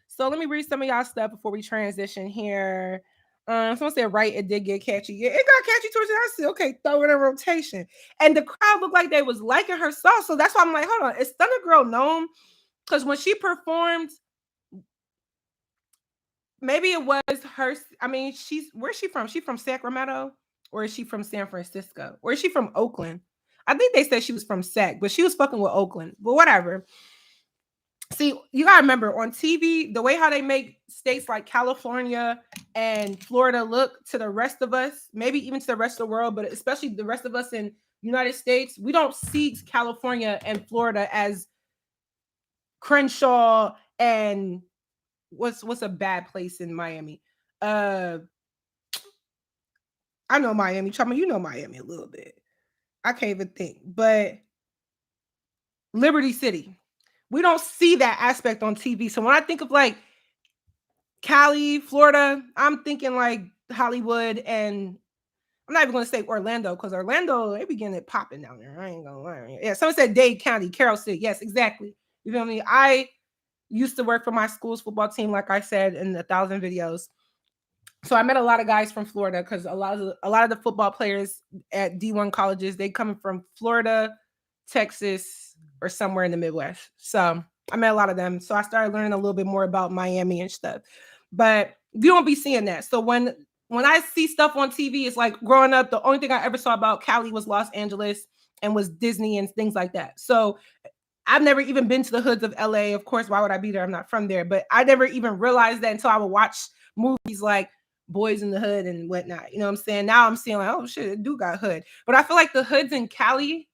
So let me read some of y'all stuff before we transition here. Someone said, right, it did get catchy. Yeah, it got catchy towards the end. I said, okay, throw it in rotation. And the crowd looked like they was liking her song. So that's why I'm like, hold on. Is Stunner Girl known? Because when she performed, maybe it was her. I mean, where's she from? She from Sacramento or is she from San Francisco? Or is she from Oakland? I think they said she was from Sac, but she was fucking with Oakland. But whatever. See, you gotta remember on TV, the way how they make states like California and Florida look to the rest of us, maybe even to the rest of the world, but especially the rest of us in United States, we don't see California and Florida as Crenshaw and what's a bad place in Miami? I know Miami. Chioma, you know Miami a little bit. I can't even think, but Liberty City. We don't see that aspect on TV. So when I think of like Cali, Florida, I'm thinking like Hollywood, and I'm not even going to say Orlando because Orlando, they be getting it popping down there. I ain't going to lie. Yeah, someone said Dade County, Carroll City. Yes, exactly. You feel me? I used to work for my school's football team, like I said in 1,000 videos. So I met a lot of guys from Florida because a lot of the football players at D1 colleges, they come from Florida, Texas, or somewhere in the Midwest. So I met a lot of them. So I started learning a little bit more about Miami and stuff. But you don't be seeing that. So when I see stuff on TV, it's like growing up, the only thing I ever saw about Cali was Los Angeles and was Disney and things like that. So I've never even been to the hoods of LA. Of course, why would I be there? I'm not from there. But I never even realized that until I would watch movies like Boys in the Hood and whatnot. You know what I'm saying? Now I'm seeing like, oh shit, it do got hood. But I feel like the hoods in Cali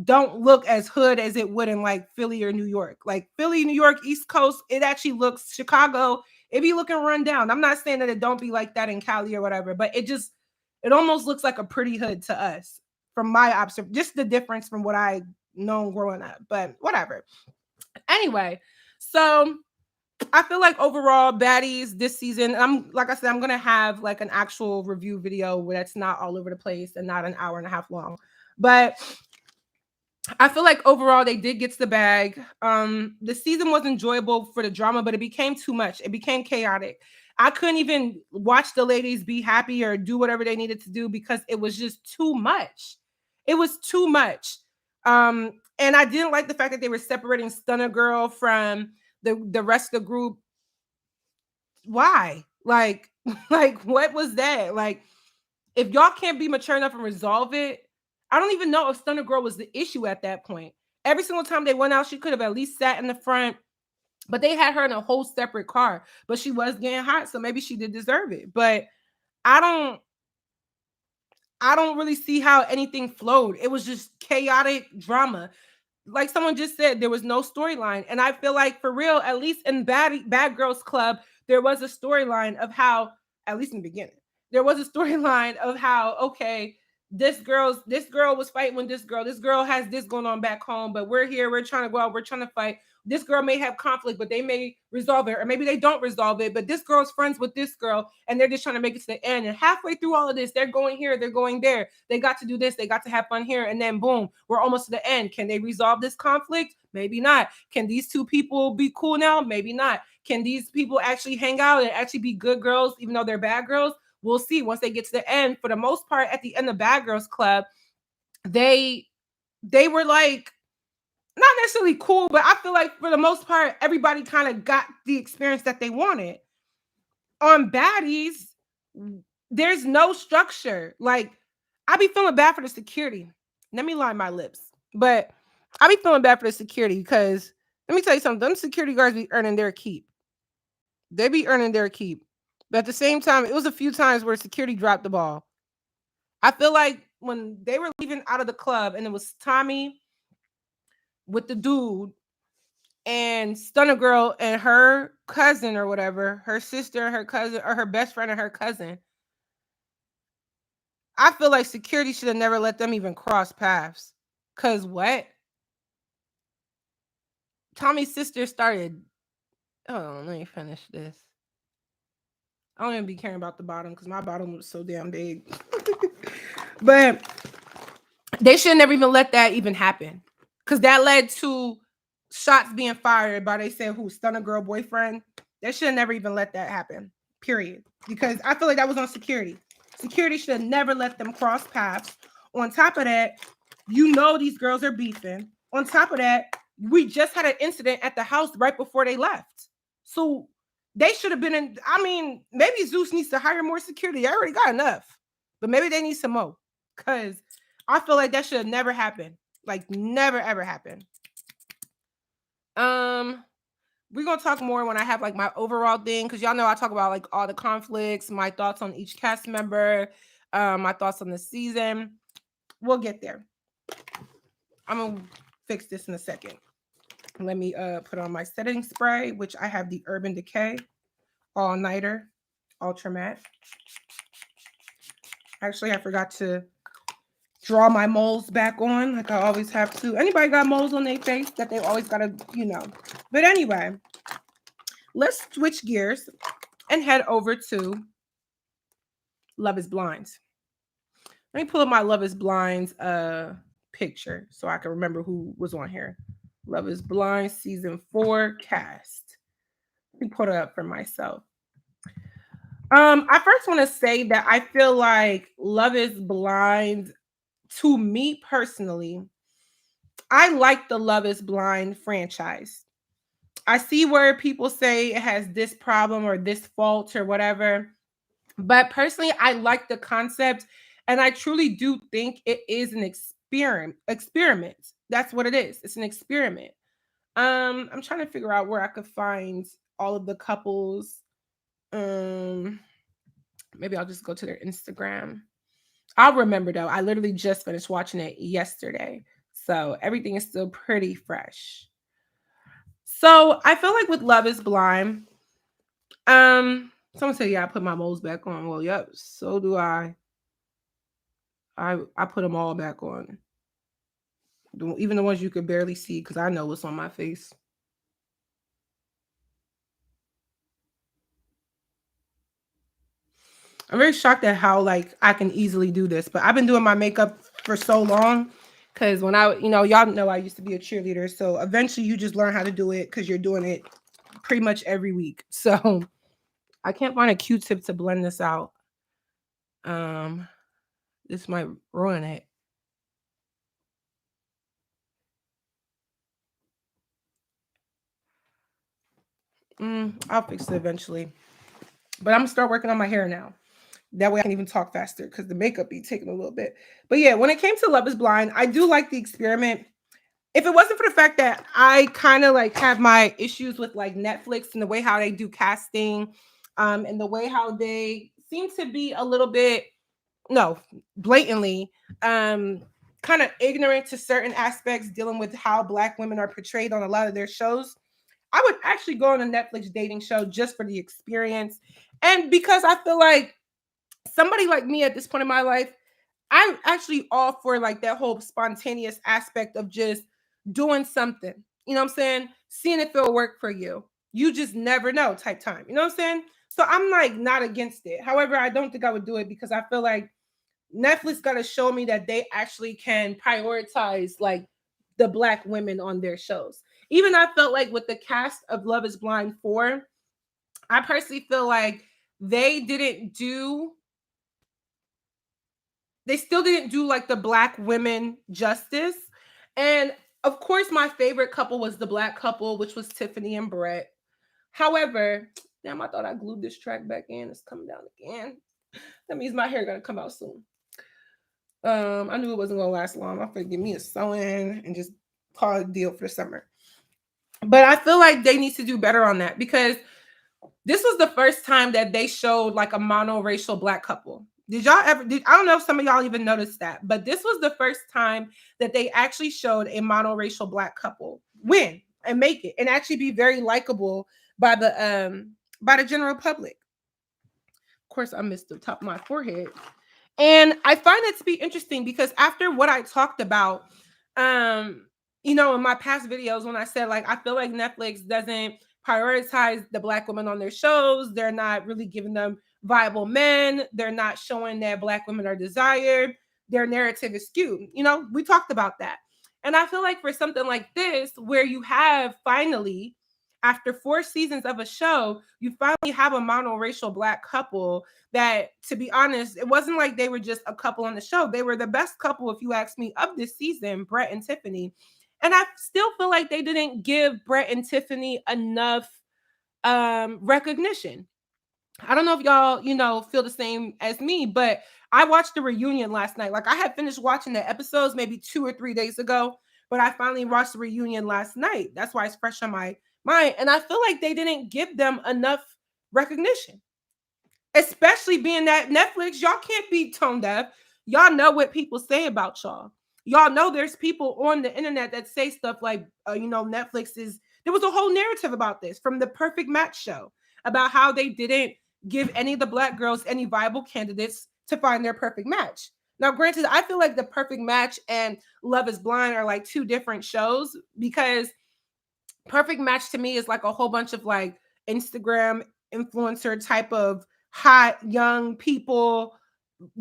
don't look as hood as it would in like Philly or New York. Like Philly, New York, East Coast, it actually looks, Chicago, it be looking run down. I'm not saying that it don't be like that in Cali or whatever, but it almost looks like a pretty hood to us from my observation. Just the difference from what I known growing up, but whatever. Anyway, so I feel like overall Baddies this season, like I said, I'm gonna have like an actual review video where that's not all over the place and not an hour and a half long. But I feel like overall they did get to the bag. The season was enjoyable for the drama, but it became too much. It became chaotic. I couldn't even watch the ladies be happy or do whatever they needed to do because it was just too much. It was too much. And I didn't like the fact that they were separating Stunner Girl from the rest of the group. Why? Like what was that? Like, if y'all can't be mature enough and resolve it, I don't even know if Stunner Girl was the issue at that point. Every single time they went out, she could have at least sat in the front, but they had her in a whole separate car. But she was getting hot, so maybe she did deserve it. But I don't really see how anything flowed. It was just chaotic drama. Like someone just said, there was no storyline. And I feel like for real, at least in Bad Girls Club, there was a storyline of how, at least in the beginning, there was a storyline of how, okay, this girl was fighting with this girl has this going on back home, but we're here, we're trying to go out, we're trying to fight. This girl may have conflict, but they may resolve it, or maybe they don't resolve it, but this girl's friends with this girl and they're just trying to make it to the end. And halfway through all of this, they're going here, they're going there, they got to do this, they got to have fun here, and then boom, we're almost to the end. Can they resolve this conflict? Maybe not. Can these two people be cool now? Maybe not. Can these people actually hang out and actually be good girls even though they're bad girls? We'll see once they get to the end. For the most part, at the end of Bad Girls Club, they were like not necessarily cool, but I feel like for the most part, everybody kind of got the experience that they wanted. On Baddies, there's no structure. Like, I be feeling bad for the security. Let me line my lips. But I be feeling bad for the security because let me tell you something. Them security guards be earning their keep. They be earning their keep. But at the same time, it was a few times where security dropped the ball. I feel like when they were leaving out of the club and it was Tommy with the dude and Stunner Girl and her cousin or whatever, her sister and her cousin, or her best friend and her cousin, I feel like security should have never let them even cross paths. Cause what? Tommy's sister started. Oh, let me finish this. I don't even be caring about the bottom because my bottom was so damn big. But they should never even let that even happen. Because that led to shots being fired by, they said, who, Stunner Girl boyfriend. They should never even let that happen. Period. Because I feel like that was on security. Security should have never let them cross paths. On top of that, you know these girls are beefing. On top of that, we just had an incident at the house right before they left. So they should have been in. I mean, maybe Zeus needs to hire more security. I already got enough. But maybe they need some more. Because I feel like that should have never happened. Like never ever happened. We're gonna talk more when I have like my overall thing, because y'all know I talk about like all the conflicts, my thoughts on each cast member, my thoughts on the season. We'll get there. I'm gonna fix this in a second. Let me put on my setting spray, which I have the Urban Decay All Nighter Ultra Matte. Actually, I forgot to draw my moles back on like I always have to. Anybody got moles on their face that they always gotta, But anyway, let's switch gears and head over to Love is Blind. Let me pull up my Love is Blind picture so I can remember who was on here. Love is Blind season 4 cast. Let me pull it up for myself. I first want to say that I feel like Love is Blind, to me personally, I like the Love is Blind franchise. I see where people say it has this problem or this fault or whatever. But personally, I like the concept, and I truly do think it is an experiment. That's what it is. It's an experiment. I'm trying to figure out where I could find all of the couples. Maybe I'll just go to their Instagram. I'll remember though. I literally just finished watching it yesterday. So everything is still pretty fresh. So I feel like with Love is Blind, someone said, yeah, I put my moles back on. Well, yep, so do I. I put them all back on. Even the ones you could barely see, because I know what's on my face. I'm very shocked at how I can easily do this, but I've been doing my makeup for so long. Because when y'all know I used to be a cheerleader. So eventually you just learn how to do it because you're doing it pretty much every week. So I can't find a Q-tip to blend this out. This might ruin it. I'll fix it eventually. But I'm gonna start working on my hair now. That way I can even talk faster because the makeup be taking a little bit. But yeah, when it came to Love is Blind, I do like the experiment. If it wasn't for the fact that I kind of have my issues with Netflix and the way how they do casting, and the way how they seem to be a little bit, blatantly, kind of ignorant to certain aspects dealing with how Black women are portrayed on a lot of their shows, I would actually go on a Netflix dating show just for the experience. And because I feel like somebody like me at this point in my life, I'm actually all for that whole spontaneous aspect of just doing something. You know what I'm saying? Seeing if it'll work for you. You just never know type time. You know what I'm saying? So I'm not against it. However, I don't think I would do it because I feel like Netflix got to show me that they actually can prioritize the Black women on their shows. Even I felt like with the cast of Love is Blind 4, I personally feel like they still didn't do the Black women justice. And of course, my favorite couple was the Black couple, which was Tiffany and Brett. However, damn, I thought I glued this track back in. It's coming down again. That means my hair gonna come out soon. I knew it wasn't gonna last long. I'm gonna give me a sew-in and just call it a deal for the summer. But I feel like they need to do better on that because this was the first time that they showed a monoracial Black couple. I don't know if some of y'all even noticed that, but this was the first time that they actually showed a monoracial Black couple win and make it and actually be very likable by the general public. Of course, I missed the top of my forehead. And I find it to be interesting because after what I talked about, in my past videos, when I said I feel like Netflix doesn't prioritize the Black women on their shows, they're not really giving them viable men, they're not showing that Black women are desired, their narrative is skewed. We talked about that. And I feel like for something like this, where you have finally, after 4 seasons of a show, you finally have a monoracial Black couple that, to be honest, it wasn't like they were just a couple on the show. They were the best couple, if you ask me, of this season, Brett and Tiffany. And I still feel like they didn't give Brett and Tiffany enough recognition. I don't know if y'all, feel the same as me, but I watched the reunion last night. Like I had finished watching the episodes maybe 2 or 3 days ago, but I finally watched the reunion last night. That's why it's fresh on my mind. And I feel like they didn't give them enough recognition, especially being that Netflix, y'all can't be tone deaf. Y'all know what people say about y'all. Y'all know there's people on the internet that say stuff like, Netflix is, there was a whole narrative about this from the Perfect Match show about how they didn't give any of the black girls any viable candidates to find their perfect match. Now, granted, I feel like the Perfect Match and Love is Blind are like two different shows because Perfect Match to me is like a whole bunch of like Instagram influencer type of hot young people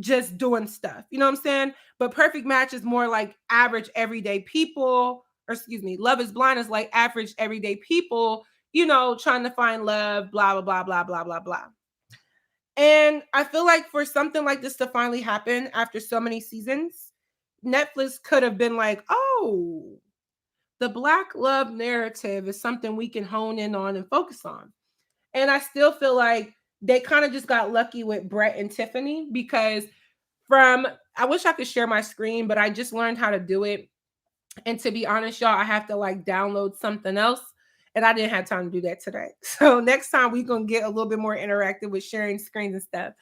just doing stuff. You know what I'm saying? But Perfect Match is more like average everyday people, or excuse me, Love is Blind is like average everyday people, trying to find love, blah, blah, blah, blah, blah, blah, blah. And I feel like for something like this to finally happen after so many seasons, Netflix could have been like, oh, the Black love narrative is something we can hone in on and focus on. And I still feel like they kind of just got lucky with Brett and Tiffany because I wish I could share my screen, but I just learned how to do it. And to be honest, y'all, I have to like download something else. And I didn't have time to do that today. So next time we're going to get a little bit more interactive with sharing screens and stuff.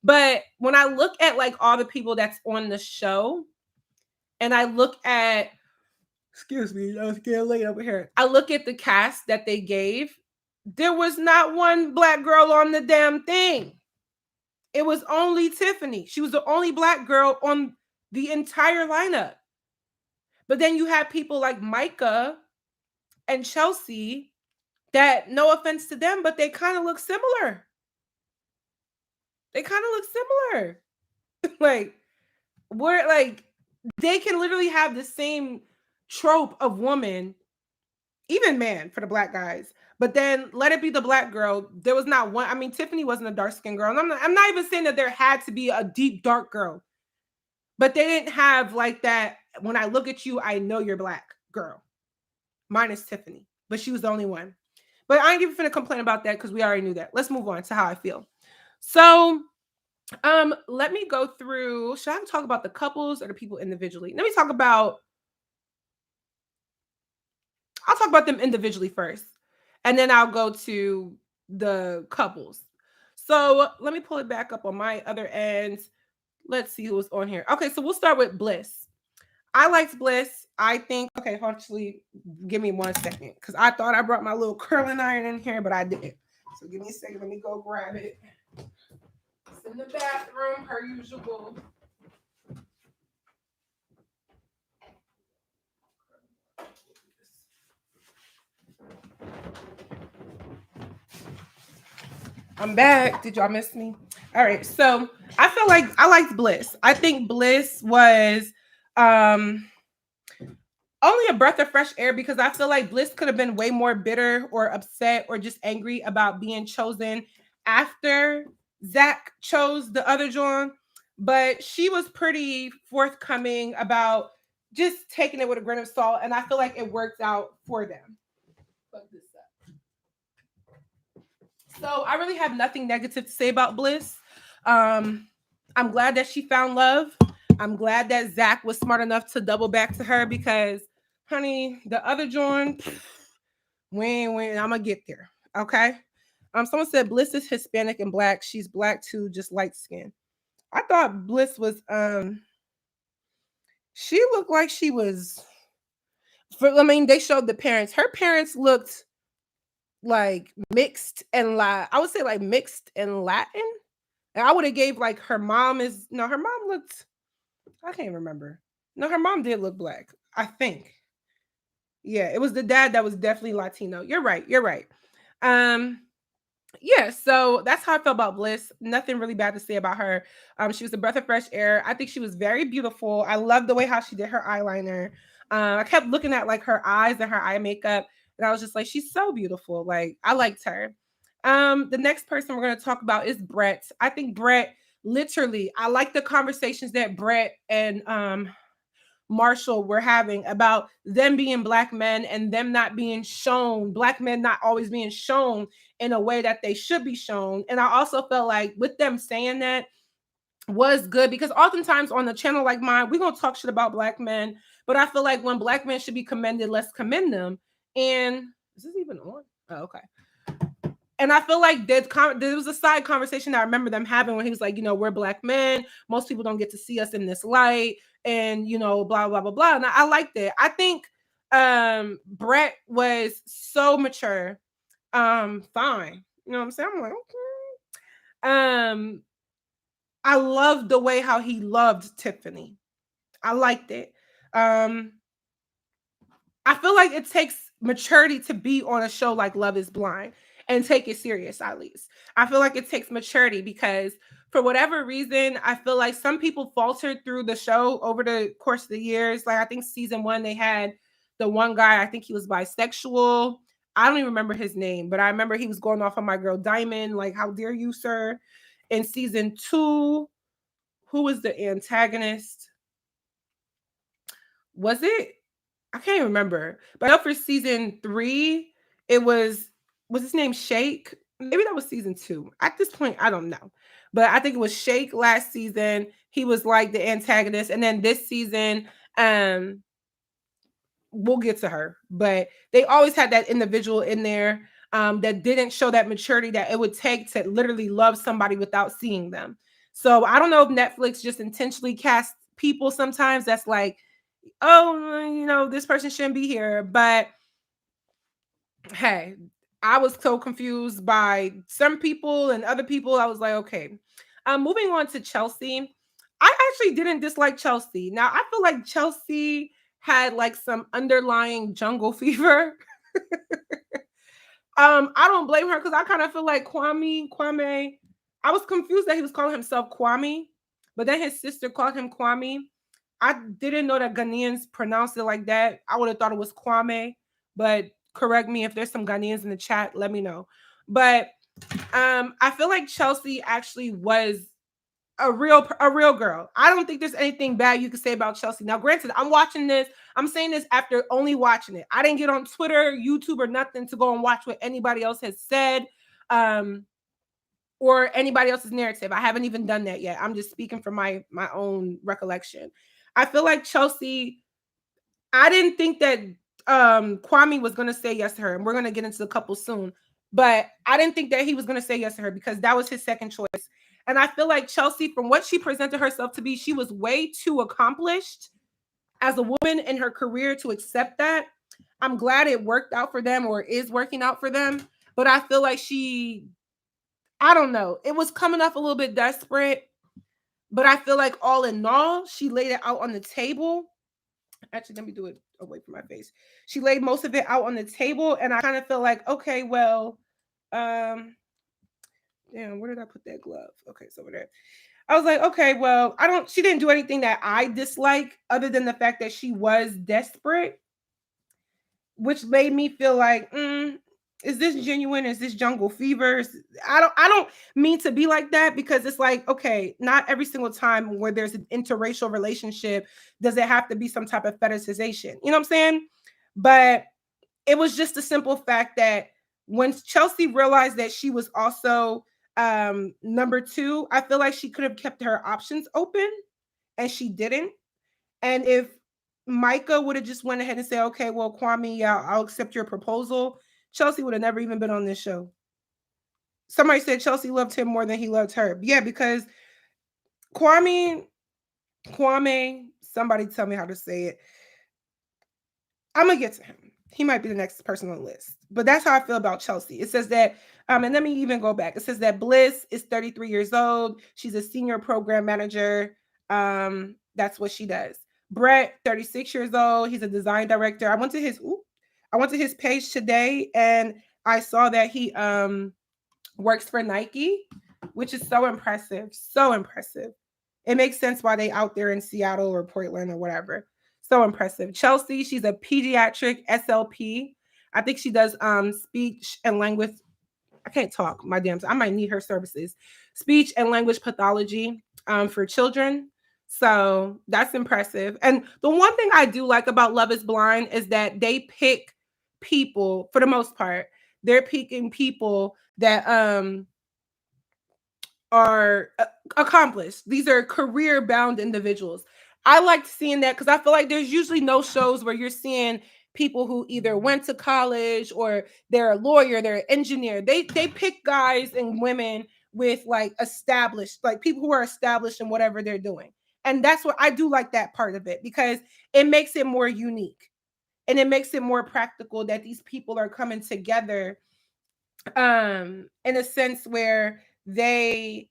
But when I look at like all the people that's on the show and I look at, excuse me, I was getting late over here. I look at the cast that they gave. There was not one black girl on the damn thing. It was only Tiffany. She was the only black girl on the entire lineup. But then you have people like Micah and Chelsea that, no offense to them, but they kind of look similar. Like, we're like, they can literally have the same trope of woman, even man for the black guys. But then let it be the black girl. There was not one. I mean, Tiffany wasn't a dark skinned girl. And I'm not even saying that there had to be a deep dark girl. But they didn't have like that. When I look at you, I know you're black girl. Minus Tiffany. But she was the only one. But I ain't even finna complain about that because we already knew that. Let's move on to how I feel. So let me go through. Should I talk about the couples or the people individually? I'll talk about them individually first. And then I'll go to the couples. So let me pull it back up on my other end. Let's see who was on here. Okay, so we'll start with Bliss. I liked Bliss. I think, okay, actually, give me 1 second because I thought I brought my little curling iron in here, but I didn't. So give me a second. Let me go grab it. It's in the bathroom, per usual. I'm back. Did y'all miss me? All right. So I feel like I liked Bliss. I think Bliss was only a breath of fresh air because I feel like Bliss could have been way more bitter or upset or just angry about being chosen after Zach chose the other John. But she was pretty forthcoming about just taking it with a grain of salt. And I feel like it worked out for them. So I really have nothing negative to say about Bliss. I'm glad that she found love. I'm glad that Zach was smart enough to double back to her because, honey, the other joint, when I'm gonna get there. Okay. Someone said Bliss is Hispanic and black. She's black too, just light skin. I thought Bliss was she looked like she was they showed the parents. Her parents looked like mixed and I would say like mixed and Latin. And I would have gave like her mom looked, I can't remember. No, her mom did look black, I think. Yeah, it was the dad that was definitely Latino. You're right. Yeah, so that's how I felt about Bliss. Nothing really bad to say about her. She was a breath of fresh air. I think she was very beautiful. I love the way how she did her eyeliner. I kept looking at like her eyes and her eye makeup, and I was just like, she's so beautiful. Like I liked her. The next person we're going to talk about is Brett. I think Brett, literally, I like the conversations that Brett and Marshall were having about them being Black men and them not being shown, Black men not always being shown in a way that they should be shown. And I also felt like with them saying that was good, because oftentimes on a channel like mine, we're going to talk shit about Black men, but I feel like when Black men should be commended, let's commend them. And is this even on? Oh, okay. And I feel like there was a side conversation that I remember them having when he was like, we're Black men. Most people don't get to see us in this light, and blah, blah, blah, blah. And I liked it. I think Brett was so mature. Fine. You know what I'm saying? I'm like, okay. I loved the way how he loved Tiffany. I liked it. I feel like it takes maturity to be on a show like Love is Blind and take it serious, at least. I feel like it takes maturity because for whatever reason, I feel like some people faltered through the show over the course of the years. Like I think season 1, they had the one guy, I think he was bisexual. I don't even remember his name, but I remember he was going off on my girl Diamond, like, how dare you, sir? In season 2, who was the antagonist? Was it? I can't remember. But I know for season 3, it was his name Shake? Maybe that was season 2. At this point, I don't know. But I think it was Shake last season. He was like the antagonist. And then this season, we'll get to her. But they always had that individual in there that didn't show that maturity that it would take to literally love somebody without seeing them. So I don't know if Netflix just intentionally cast people sometimes that's like, oh, this person shouldn't be here. But hey, I was so confused by some people and other people. I was like, okay. Moving on to Chelsea. I actually didn't dislike Chelsea. Now, I feel like Chelsea had like some underlying jungle fever. I don't blame her because I kind of feel like Kwame. I was confused that he was calling himself Kwame, but then his sister called him Kwame. I didn't know that Ghanaians pronounced it like that. I would have thought it was Kwame, but correct me if there's some Ghanaians in the chat. Let me know. But I feel like Chelsea actually was a real girl. I don't think there's anything bad you could say about Chelsea. Now, granted, I'm watching this. I'm saying this after only watching it. I didn't get on Twitter, YouTube, or nothing to go and watch what anybody else has said. Or anybody else's narrative. I haven't even done that yet. I'm just speaking from my own recollection. I feel like Chelsea, I didn't think that Kwame was going to say yes to her, and we're going to get into the couple soon, but I didn't think that he was going to say yes to her because that was his second choice. And I feel like Chelsea, from what she presented herself to be, she was way too accomplished as a woman in her career to accept that. I'm glad it worked out for them, or is working out for them, but I feel like I don't know. It was coming off a little bit desperate, but I feel like all in all, she laid it out on the table. Actually, let me do it away from my face. She laid most of it out on the table, and I kind of feel like, okay, well, damn, where did I put that glove? Okay, it's over there. I was like, okay, well, she didn't do anything that I dislike other than the fact that she was desperate, which made me feel like, is this genuine? Is this jungle fever? I don't mean to be like that, because it's like, okay, not every single time where there's an interracial relationship does it have to be some type of fetishization. You know what I'm saying? But it was just a simple fact that when Chelsea realized that she was also number 2, I feel like she could have kept her options open, and she didn't. And if Micah would have just went ahead and said, okay, well, Kwame, yeah, I'll accept your proposal, Chelsea would have never even been on this show. Somebody said Chelsea loved him more than he loved her. Yeah, because Kwame, somebody tell me how to say it. I'm going to get to him. He might be the next person on the list. But that's how I feel about Chelsea. It says that, and let me even go back. It says that Bliss is 33 years old. She's a senior program manager. That's what she does. Brett, 36 years old. He's a design director. I went to his page today, and I saw that he works for Nike, which is so impressive. So impressive. It makes sense why they out there in Seattle or Portland or whatever. So impressive. Chelsea, she's a pediatric SLP. I think she does speech and language. I can't talk. I might need her services. Speech and language pathology for children. So that's impressive. And the one thing I do like about Love is Blind is that they pick people, for the most part, they're picking people that are accomplished. These are career bound individuals. I liked seeing that because I feel like there's usually no shows where you're seeing people who either went to college or they're a lawyer, they're an engineer. They pick guys and women with like established, like people who are established in whatever they're doing. And that's what I do like, that part of it, because it makes it more unique and it makes it more practical that these people are coming together in a sense where they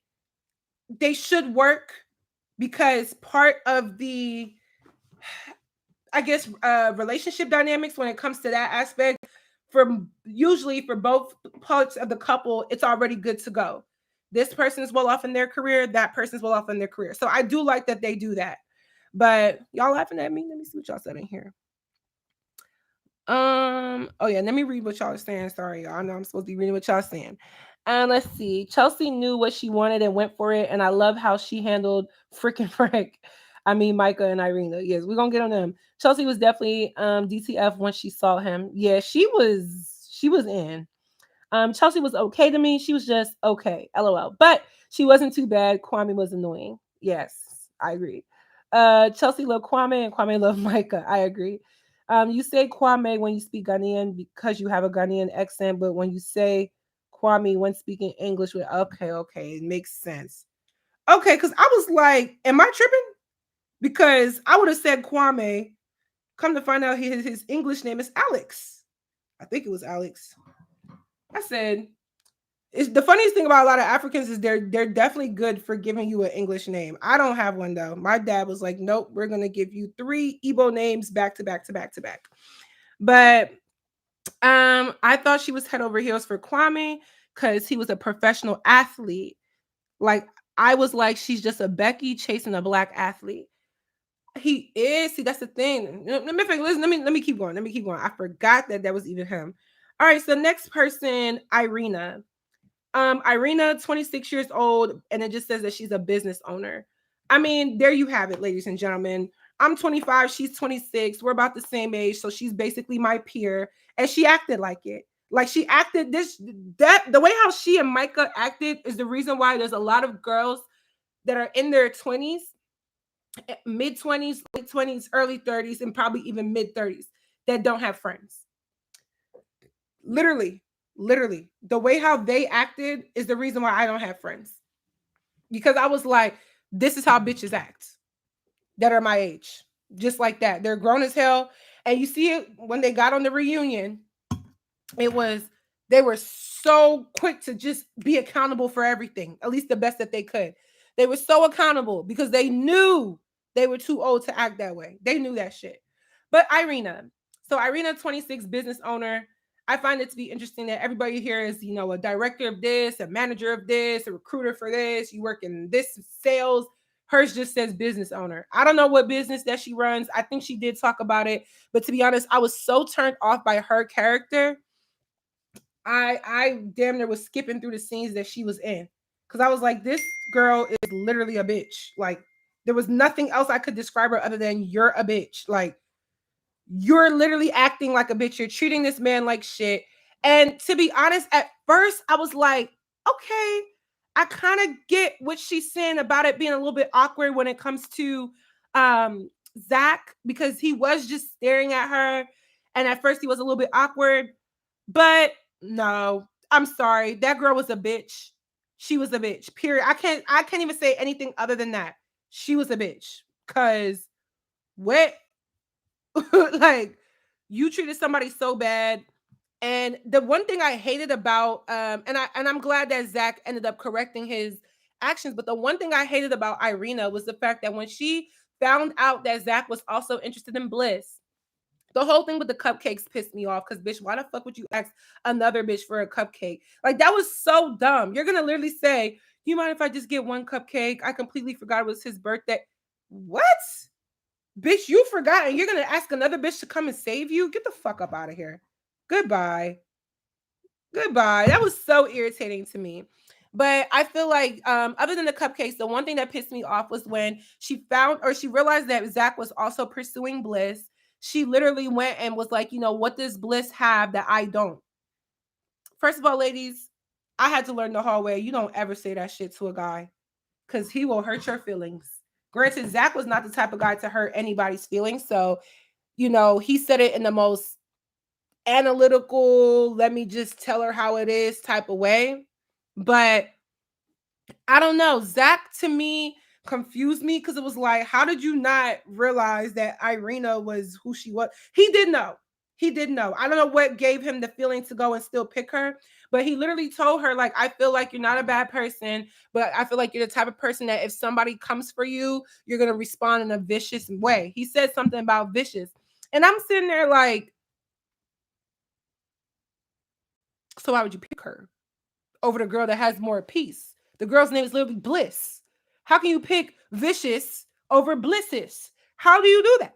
should work, because part of the, I guess, relationship dynamics when it comes to that aspect, for usually for both parts of the couple, it's already good to go. This person is well off in their career, that person's well off in their career. So I do like that they do that. But y'all laughing at me? Let me see what y'all said in here. Oh yeah, let me read what y'all are saying. Sorry, y'all. I know I'm supposed to be reading what y'all saying. And let's see. Chelsea knew what she wanted and went for it. And I love how she handled freaking Frank. I mean, Micah and Irina. Yes, we're gonna get on them. Chelsea was definitely DTF when she saw him. Yeah, she was in. Chelsea was okay to me. She was just okay. LOL. But she wasn't too bad. Kwame was annoying. Yes, I agree. Chelsea loved Kwame and Kwame loved Micah. I agree. You say Kwame when you speak Ghanaian because you have a Ghanaian accent, but when you say Kwame when speaking English, with okay, it makes sense. Okay, because I was like, am I tripping? Because I would have said Kwame. Come to find out, his English name is Alex. I think it was Alex. I said, it's the funniest thing about a lot of Africans is they're definitely good for giving you an English name. I don't have one though. My dad was like, nope, we're gonna give you 3 Igbo names back to back to back to back. But I thought she was head over heels for Kwame because he was a professional athlete. Like I was like, she's just a Becky chasing a black athlete. He is. See, that's the thing. Listen, let me keep going. Let me keep going. I forgot that was even him. All right. So next person, Irina. Irina, 26 years old, and it just says that she's a business owner. I mean, there you have it, ladies and gentlemen. I'm 25, she's 26. We're about the same age, so she's basically my peer, and she acted like it. Like she acted the way how she and Micah acted is the reason why there's a lot of girls that are in their 20s, mid 20s, late 20s, early 30s, and probably even mid 30s that don't have friends. Literally, the way how they acted is the reason why I don't have friends, because I was like, this is how bitches act that are my age, just like that. They're grown as hell, and you see it when they got on the reunion. It was, they were so quick to just be accountable for everything, at least the best that they could. They were so accountable because they knew they were too old to act that way. They knew that shit. But Irina, so Irina, 26, business owner. I find it to be interesting that everybody here is, a director of this, a manager of this, a recruiter for this. You work in this sales. Hers just says business owner. I don't know what business that she runs. I think she did talk about it. But to be honest, I was so turned off by her character. I damn near was skipping through the scenes that she was in, because I was like, this girl is literally a bitch. Like, there was nothing else I could describe her other than you're a bitch. Like, you're literally acting like a bitch. You're treating this man like shit. And to be honest, at first I was like, okay, I kind of get what she's saying about it being a little bit awkward when it comes to Zach, because he was just staring at her. And at first he was a little bit awkward. But no, I'm sorry. That girl was a bitch. She was a bitch. Period. I can't even say anything other than that. She was a bitch. Cause what like, you treated somebody so bad. And the one thing I hated about and I'm glad that Zach ended up correcting his actions, but the one thing I hated about Irina was the fact that when she found out that Zach was also interested in Bliss, the whole thing with the cupcakes pissed me off, because bitch, why the fuck would you ask another bitch for a cupcake? Like, that was so dumb. You're gonna literally say, you mind if I just get one cupcake? I completely forgot it was his birthday. What? Bitch, you forgot, and you're gonna ask another bitch to come and save you? Get the fuck up out of here. Goodbye. That was so irritating to me. But I feel like, other than the cupcakes, the one thing that pissed me off was when she found or she realized that Zach was also pursuing Bliss. She literally went and was like, you know, what does Bliss have that I don't? First of all, ladies, I had to learn the hard way. You don't ever say that shit to a guy because he will hurt your feelings. Granted, Zach was not the type of guy to hurt anybody's feelings. So, you know, he said it in the most analytical, let me just tell her how it is type of way. But I don't know. Zach to me confused me because it was like, how did you not realize that Irina was who she was? He did know. He did know. I don't know what gave him the feeling to go and still pick her, but he literally told her, like, I feel like you're not a bad person, but I feel like you're the type of person that if somebody comes for you, you're going to respond in a vicious way. He said something about vicious. And I'm sitting there like, so why would you pick her over the girl that has more peace? The girl's name is literally Bliss. How can you pick vicious over blisses? How do you do that?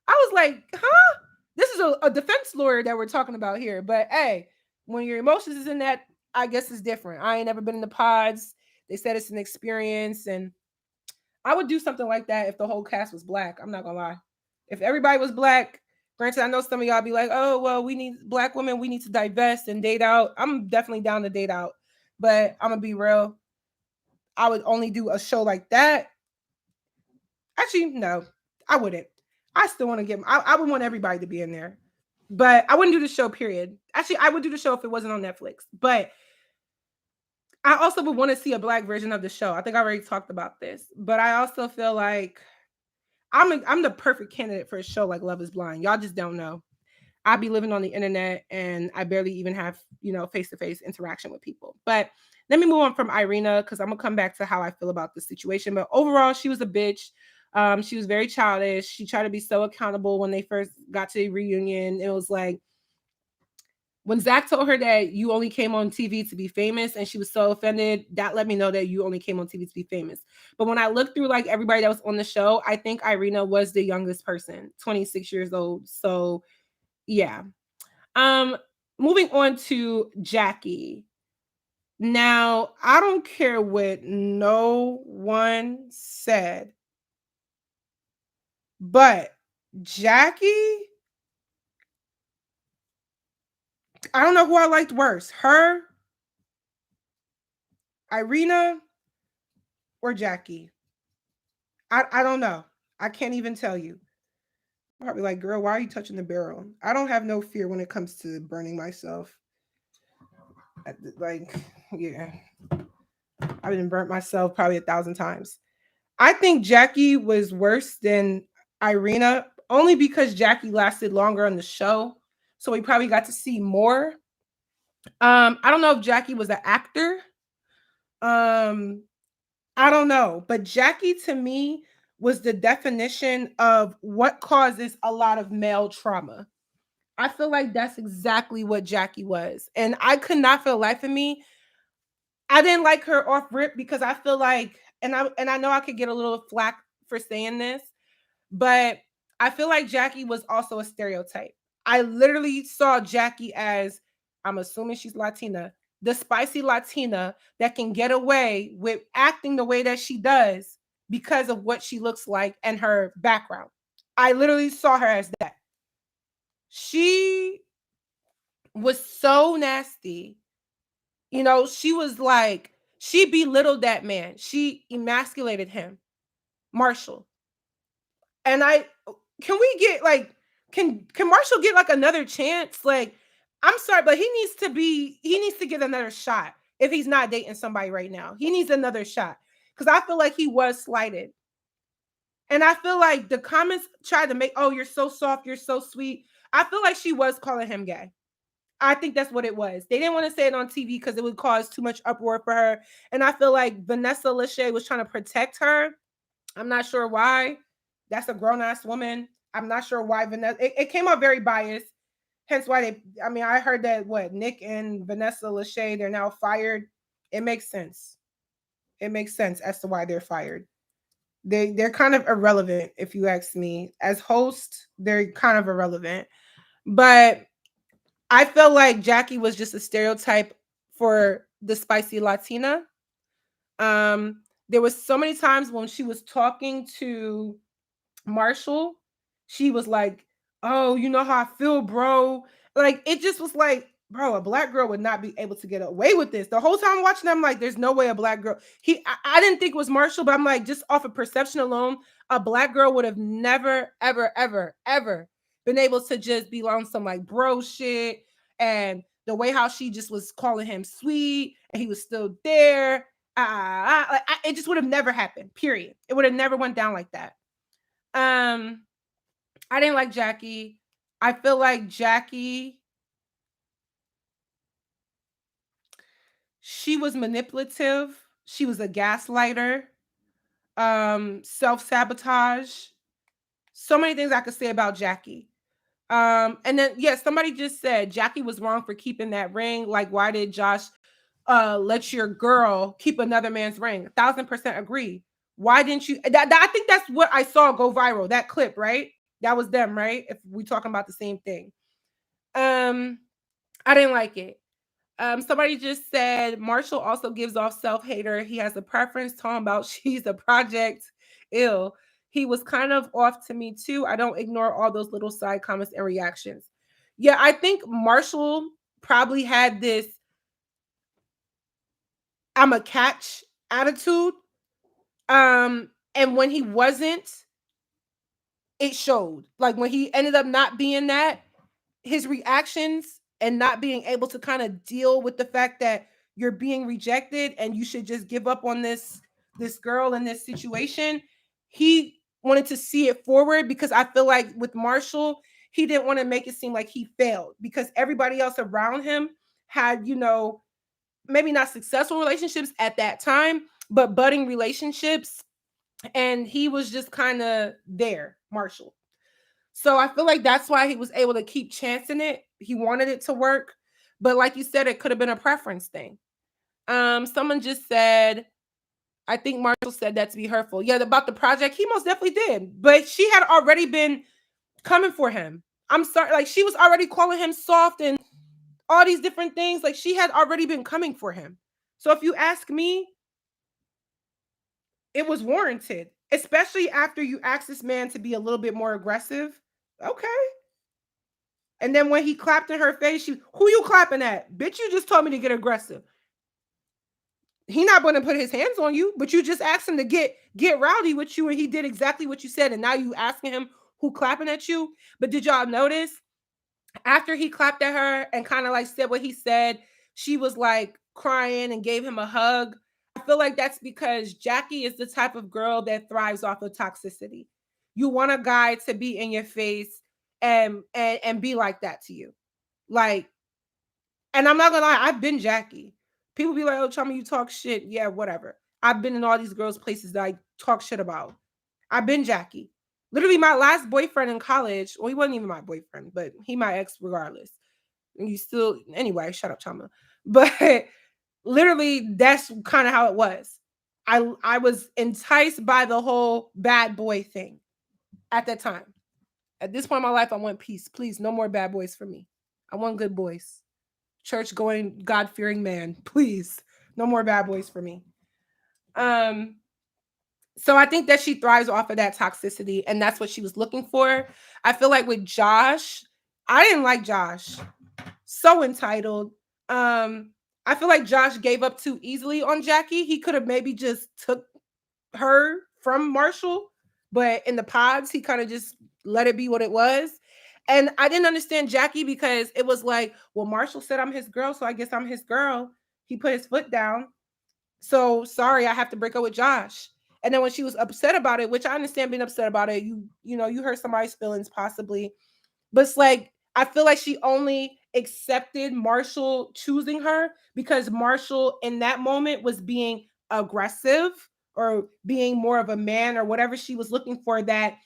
I was like, huh? This is a defense lawyer that we're talking about here. But hey, when your emotions is in that, I guess it's different. I ain't never been in the pods. They said it's an experience, and I would do something like that if the whole cast was black. I'm not gonna lie. If everybody was black, granted, I know some of y'all be like, oh, well, we need black women, we need to divest and date out. I'm definitely down to date out. But I'm gonna be real. I would only do a show like that. Actually, no, I wouldn't. I still want to get. I would want everybody to be in there, but I wouldn't do the show. Period. Actually, I would do the show if it wasn't on Netflix. But I also would want to see a black version of the show. I think I already talked about this, but I also feel like I'm the perfect candidate for a show like Love Is Blind. Y'all just don't know. I be living on the internet and I barely even have, face-to-face interaction with people. But let me move on from Irina because I'm gonna come back to how I feel about the situation. But overall, she was a bitch. She was very childish. She tried to be so accountable when they first got to the reunion. It was like when Zach told her that you only came on TV to be famous, and she was so offended, that let me know that you only came on TV to be famous. But when I looked through like everybody that was on the show, I think Irina was the youngest person, 26 years old. So yeah. Um, Moving on to Jackie. Now, I don't care what no one said, but Jackie, I don't know who I liked worse, her, Irina, or Jackie. I don't know. I can't even tell you. Probably like, girl, why are you touching the barrel? I don't have no fear when it comes to burning myself. Like, yeah, I've been burnt myself probably 1,000 times. I think Jackie was worse than Irina only because Jackie lasted longer on the show. So we probably got to see more. I don't know if Jackie was an actor. Um, I don't know. But Jackie to me was the definition of what causes a lot of male trauma. I feel like that's exactly what Jackie was. And I could not for the life of me. I didn't like her off rip because I feel like, and I know I could get a little flack for saying this, but I feel like Jackie was also a stereotype. I literally saw Jackie as, I'm assuming she's Latina, the spicy Latina that can get away with acting the way that she does because of what she looks like and her background. I literally saw her as that. She was so nasty. She was like, she belittled that man. She emasculated him, Marshall. And can we get like, can Marshall get like another chance? Like, I'm sorry, but he needs to get another shot if he's not dating somebody right now. He needs another shot because I feel like he was slighted. And I feel like the comments tried to make, oh, you're so soft, you're so sweet. I feel like she was calling him gay. I think that's what it was. They didn't want to say it on TV because it would cause too much uproar for her. And I feel like Vanessa Lachey was trying to protect her. I'm not sure why. That's a grown-ass woman. I'm not sure why Vanessa. It came out very biased. Hence why I heard that Nick and Vanessa Lachey, they're now fired. It makes sense. It makes sense as to why they're fired. They're kind of irrelevant, if you ask me. As host, they're kind of irrelevant. But I felt like Jackie was just a stereotype for the spicy Latina. There was so many times when she was talking to Marshall, she was like, "Oh, you know how I feel, bro." Like it just was like, bro, a black girl would not be able to get away with this. The whole time watching them, like, there's no way a black girl. I didn't think it was Marshall, but I'm like, just off of perception alone, a black girl would have never, ever, ever, ever been able to just be on some like bro shit. And the way how she just was calling him sweet, and he was still there. It just would have never happened. Period. It would have never went down like that. Um, I didn't like Jackie. I feel like Jackie, she was manipulative. She was a gaslighter. Self-sabotage. So many things I could say about Jackie. And then somebody just said Jackie was wrong for keeping that ring. Like, why did Josh let your girl keep another man's ring? 1,000% agree. Why didn't you? I think that's what I saw go viral. That clip, right? That was them, right? If we talking about the same thing. I didn't like it. Somebody just said Marshall also gives off self-hater. He has a preference talking about she's a project ill. He was kind of off to me too. I don't ignore all those little side comments and reactions. Yeah, I think Marshall probably had this I'm a catch attitude. And when he wasn't, it showed. Like when he ended up not being that, his reactions and not being able to kind of deal with the fact that you're being rejected and you should just give up on this girl in this situation. He wanted to see it forward because I feel like with Marshall, he didn't want to make it seem like he failed because everybody else around him had, maybe not successful relationships at that time, but budding relationships. And he was just kind of there, Marshall. So I feel like that's why he was able to keep chancing it. He wanted it to work. But like you said, it could have been a preference thing. Someone just said, I think Marshall said that to be hurtful. Yeah, about the project, he most definitely did. But she had already been coming for him. I'm sorry, like she was already calling him soft and all these different things. Like she had already been coming for him. So if you ask me, it was warranted, especially after you asked this man to be a little bit more aggressive. Okay. And then when he clapped in her face, who you clapping at? Bitch, you just told me to get aggressive. He not going to put his hands on you, but you just asked him to get rowdy with you, and he did exactly what you said. And now you asking him who clapping at you. But did y'all notice after he clapped at her and kind of like said what he said, she was like crying and gave him a hug? I feel like that's because Jackie is the type of girl that thrives off of toxicity. You want a guy to be in your face and be like that to you. Like, and I'm not gonna lie, I've been Jackie. People be like, "Oh, Chioma, you talk shit." Yeah, whatever. I've been in all these girls' places that I talk shit about. I've been Jackie. Literally, my last boyfriend in college, well, he wasn't even my boyfriend, but he my ex regardless. And you still, anyway, shut up, Chioma. But literally, that's kind of how it was. I was enticed by the whole bad boy thing at that time. At this point in my life, I want peace. Please, no more bad boys for me. I want good boys. Church going, God fearing man. Please, no more bad boys for me. So I think that she thrives off of that toxicity, and that's what she was looking for. I feel like with Josh, I didn't like Josh. So entitled. I feel like Josh gave up too easily on Jackie. He could have maybe just took her from Marshall, but in the pods, he kind of just let it be what it was. And I didn't understand Jackie because it was like, well, Marshall said I'm his girl, so I guess I'm his girl. He put his foot down. So sorry, I have to break up with Josh. And then when she was upset about it, which I understand being upset about it, you hurt somebody's feelings possibly. But it's like I feel like she only accepted Marshall choosing her because Marshall in that moment was being aggressive or being more of a man or whatever she was looking for, that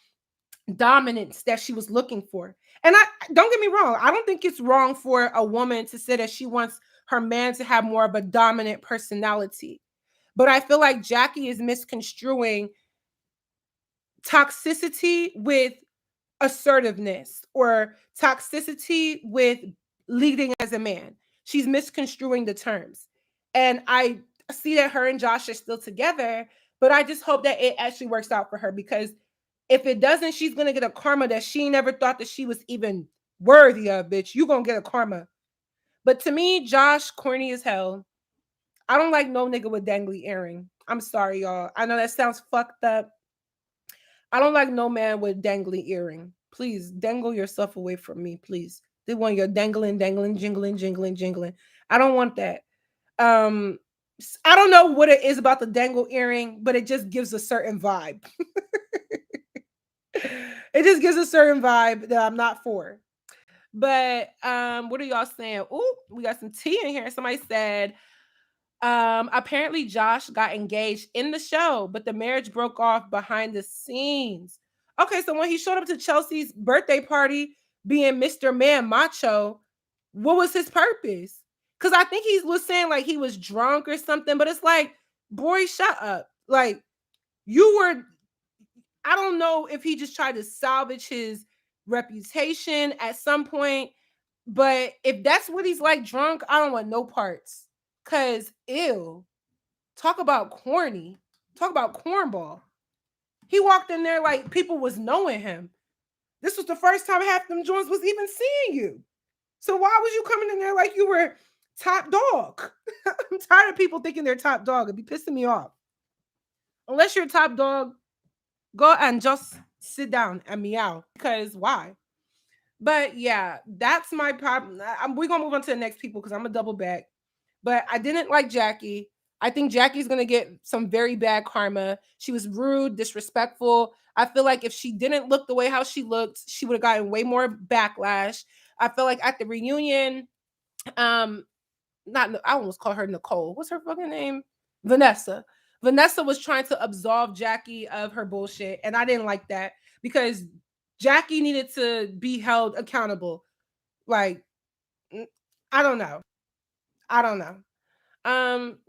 dominance that she was looking for. And I don't get me wrong, I don't think it's wrong for a woman to say that she wants her man to have more of a dominant personality. But I feel like Jackie is misconstruing toxicity with assertiveness or toxicity with leading as a man. She's misconstruing the terms. And I see that her and Josh are still together, but I just hope that it actually works out for her, because if it doesn't, she's gonna get a karma that she never thought that she was even worthy of, bitch. You gonna get a karma. But to me, Josh, corny as hell. I don't like no nigga with dangly earring. I'm sorry, y'all. I know that sounds fucked up. I don't like no man with dangly earring. Please dangle yourself away from me, please. They want your dangling, dangling, jingling, jingling, jingling. I don't want that. Um, I don't know what it is about the dangle earring, but it just gives a certain vibe. It just gives a certain vibe that I'm not for. But what are y'all saying? Oh, we got some tea in here. Somebody said, apparently Josh got engaged in the show, but the marriage broke off behind the scenes. Okay, so when he showed up to Chelsea's birthday party being Mr. Man Macho, what was his purpose? Because I think he was saying like he was drunk or something, but it's like, boy, shut up. Like, you were, I don't know if he just tried to salvage his reputation at some point, but if that's what he's like drunk, I don't want no parts. Cause ew. Talk about corny. Talk about cornball. He walked in there like people was knowing him. This was the first time half them joints was even seeing you. So why was you coming in there like you were top dog? I'm tired of people thinking they're top dog. It'd be pissing me off. Unless you're top dog, go and just sit down and meow. Because why? But yeah, that's my problem. We're gonna move on to the next people because I'm a double back. But I didn't like Jackie. I think Jackie's gonna get some very bad karma. She was rude, disrespectful. I feel like if she didn't look the way how she looked, she would have gotten way more backlash. I feel like at the reunion, um, not I almost call her Nicole. What's her fucking name? Vanessa. Vanessa was trying to absolve Jackie of her bullshit, and I didn't like that because Jackie needed to be held accountable. Like, I don't know. I don't know.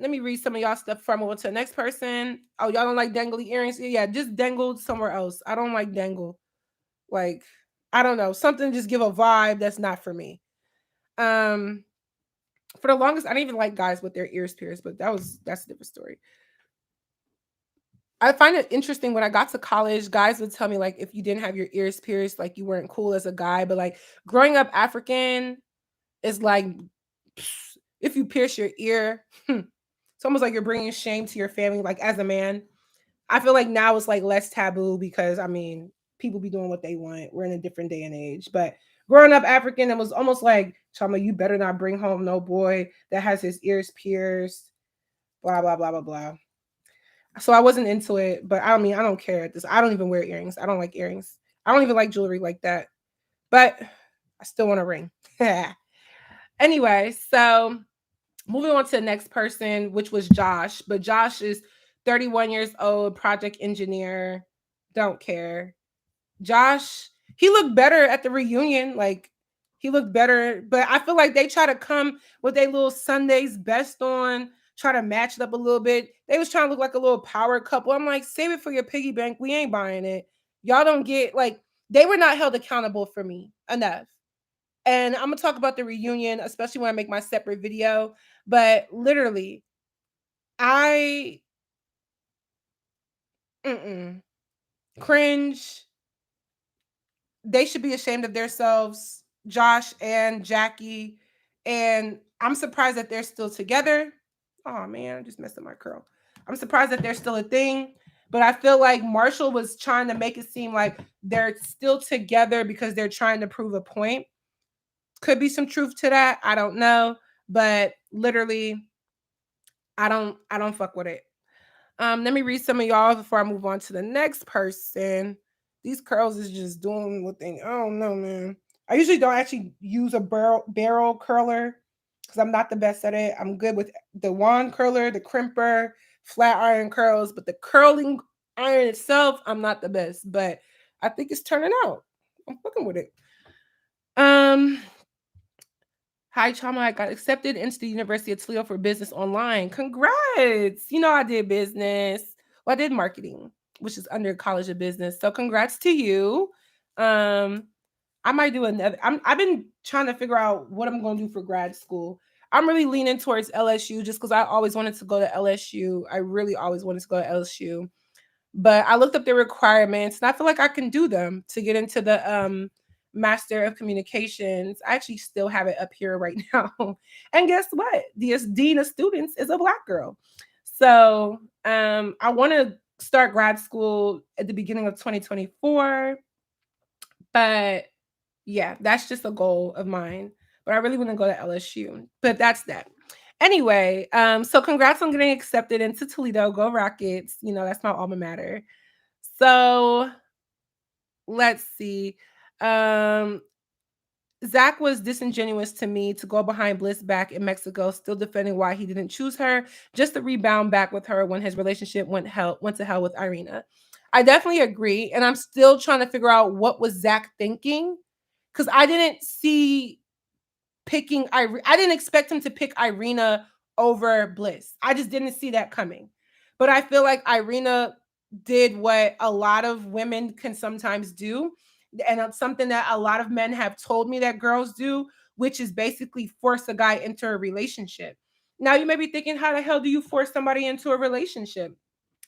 Let me read some of y'all stuff before I move on to the next person. Oh, y'all don't like dangly earrings? Yeah, just dangle somewhere else. I don't like dangle. Like, I don't know. Something just give a vibe that's not for me. Um, for the longest, I didn't even like guys with their ears pierced, but that's a different story. I find it interesting when I got to college, guys would tell me like if you didn't have your ears pierced, like you weren't cool as a guy. But like growing up African is like if you pierce your ear, it's almost like you're bringing shame to your family, like as a man. I feel like now it's like less taboo because I mean, people be doing what they want. We're in a different day and age. But growing up African, it was almost like, Chama, you better not bring home no boy that has his ears pierced, blah, blah, blah, blah, blah. So I wasn't into it, but I mean, I don't care. I don't even wear earrings. I don't like earrings. I don't even like jewelry like that. But I still want a ring. Anyway, so moving on to the next person, which was Josh. But Josh is 31 years old, project engineer. Don't care. Josh, he looked better at the reunion. Like, he looked better. But I feel like they try to come with their little Sunday's best on, try to match it up a little bit. They was trying to look like a little power couple. I'm like, save it for your piggy bank. We ain't buying it. Y'all don't get, like, they were not held accountable for me enough. And I'm gonna talk about the reunion, especially when I make my separate video. But literally, I cringe. They should be ashamed of themselves, Josh and Jackie. And I'm surprised that they're still together. Oh man, I just messed up my curl. I'm surprised that they're still a thing. But I feel like Marshall was trying to make it seem like they're still together because they're trying to prove a point. Could be some truth to that. I don't know. But literally, I don't fuck with it. Let me read some of y'all before I move on to the next person. These curls is just doing what they. I don't know, man. I usually don't actually use a barrel curler because I'm not the best at it. I'm good with the wand curler, the crimper, flat iron curls, but the curling iron itself, I'm not the best. But I think it's turning out. I'm fucking with it. Hi, Chioma. I got accepted into the University of Toledo for business online. Congrats. You know, I did business. Well, I did marketing, which is under College of Business. So congrats to you. I might do another. I've been trying to figure out what I'm going to do for grad school. I'm really leaning towards LSU just because I always wanted to go to LSU. I really always wanted to go to LSU. But I looked up the requirements and I feel like I can do them to get into the Master of Communications. I actually still have it up here right now. And guess what? The Dean of Students is a Black girl. So I want to start grad school at the beginning of 2024. But yeah, that's just a goal of mine. But I really want to go to LSU. But that's that. Anyway, so congrats on getting accepted into Toledo. Go Rockets. You know, that's my alma mater. So let's see. Um, Zach was disingenuous to me to go behind Bliss back in Mexico, still defending why he didn't choose her, just to rebound back with her when his relationship went to hell with Irina. I definitely agree, and I'm still trying to figure out what was Zach thinking, because I didn't see picking Irina. I didn't expect him to pick Irina over Bliss. I just didn't see that coming. But I feel like Irina did what a lot of women can sometimes do, and it's something that a lot of men have told me that girls do, which is basically force a guy into a relationship. Now you may be thinking, how the hell do you force somebody into a relationship?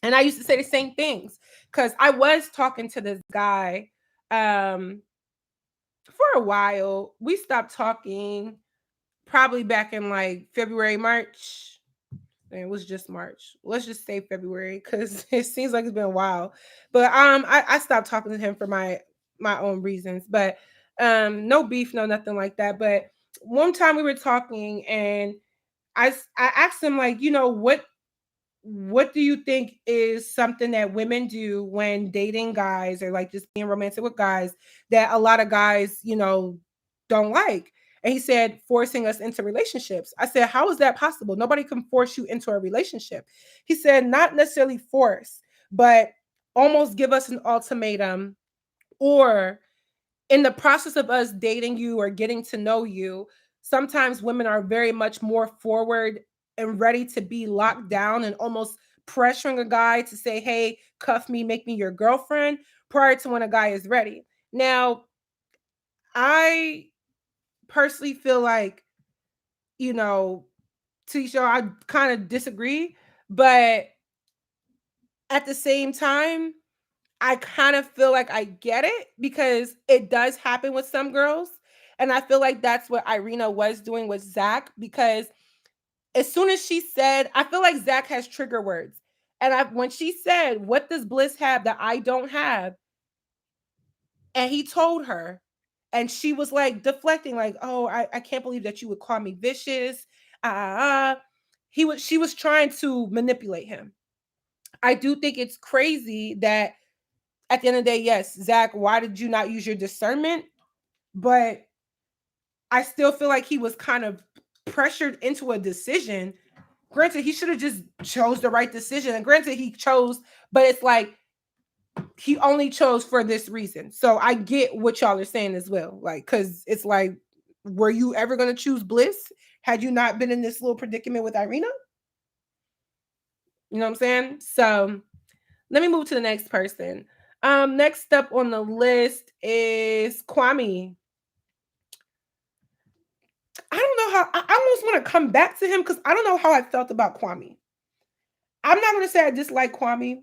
And I used to say the same things because I was talking to this guy for a while. We stopped talking probably back in like February, March. And it was just March. Let's just say February because it seems like it's been a while. But I stopped talking to him for my own reasons. But no beef, no nothing like that. But one time we were talking and I asked him, like, you know, what do you think is something that women do when dating guys or like just being romantic with guys that a lot of guys, you know, don't like? And he said, forcing us into relationships. I said, how is that possible? Nobody can force you into a relationship. He said, not necessarily force, but almost give us an ultimatum, or in the process of us dating you or getting to know you, sometimes women are very much more forward and ready to be locked down and almost pressuring a guy to say, hey, cuff me, make me your girlfriend, prior to when a guy is ready. Now, I personally feel like, you know, Tisha, I kind of disagree, but at the same time, I kind of feel like I get it because it does happen with some girls. And I feel like that's what Irina was doing with Zach, because as soon as she said, I feel like Zach has trigger words. And when she said, what does Bliss have that I don't have? And he told her, and she was like deflecting, like, oh, I can't believe that you would call me vicious. She was trying to manipulate him. I do think it's crazy that at the end of the day, yes, Zach, why did you not use your discernment? But I still feel like he was kind of pressured into a decision. Granted, he should have just chose the right decision. And granted, he chose, but it's like he only chose for this reason. So I get what y'all are saying as well. Like, because it's like, were you ever going to choose Bliss had you not been in this little predicament with Irina? You know what I'm saying? So let me move to the next person. Next up on the list is Kwame. I don't know how I almost want to come back to him because I don't know how I felt about Kwame. I'm not going to say I dislike Kwame,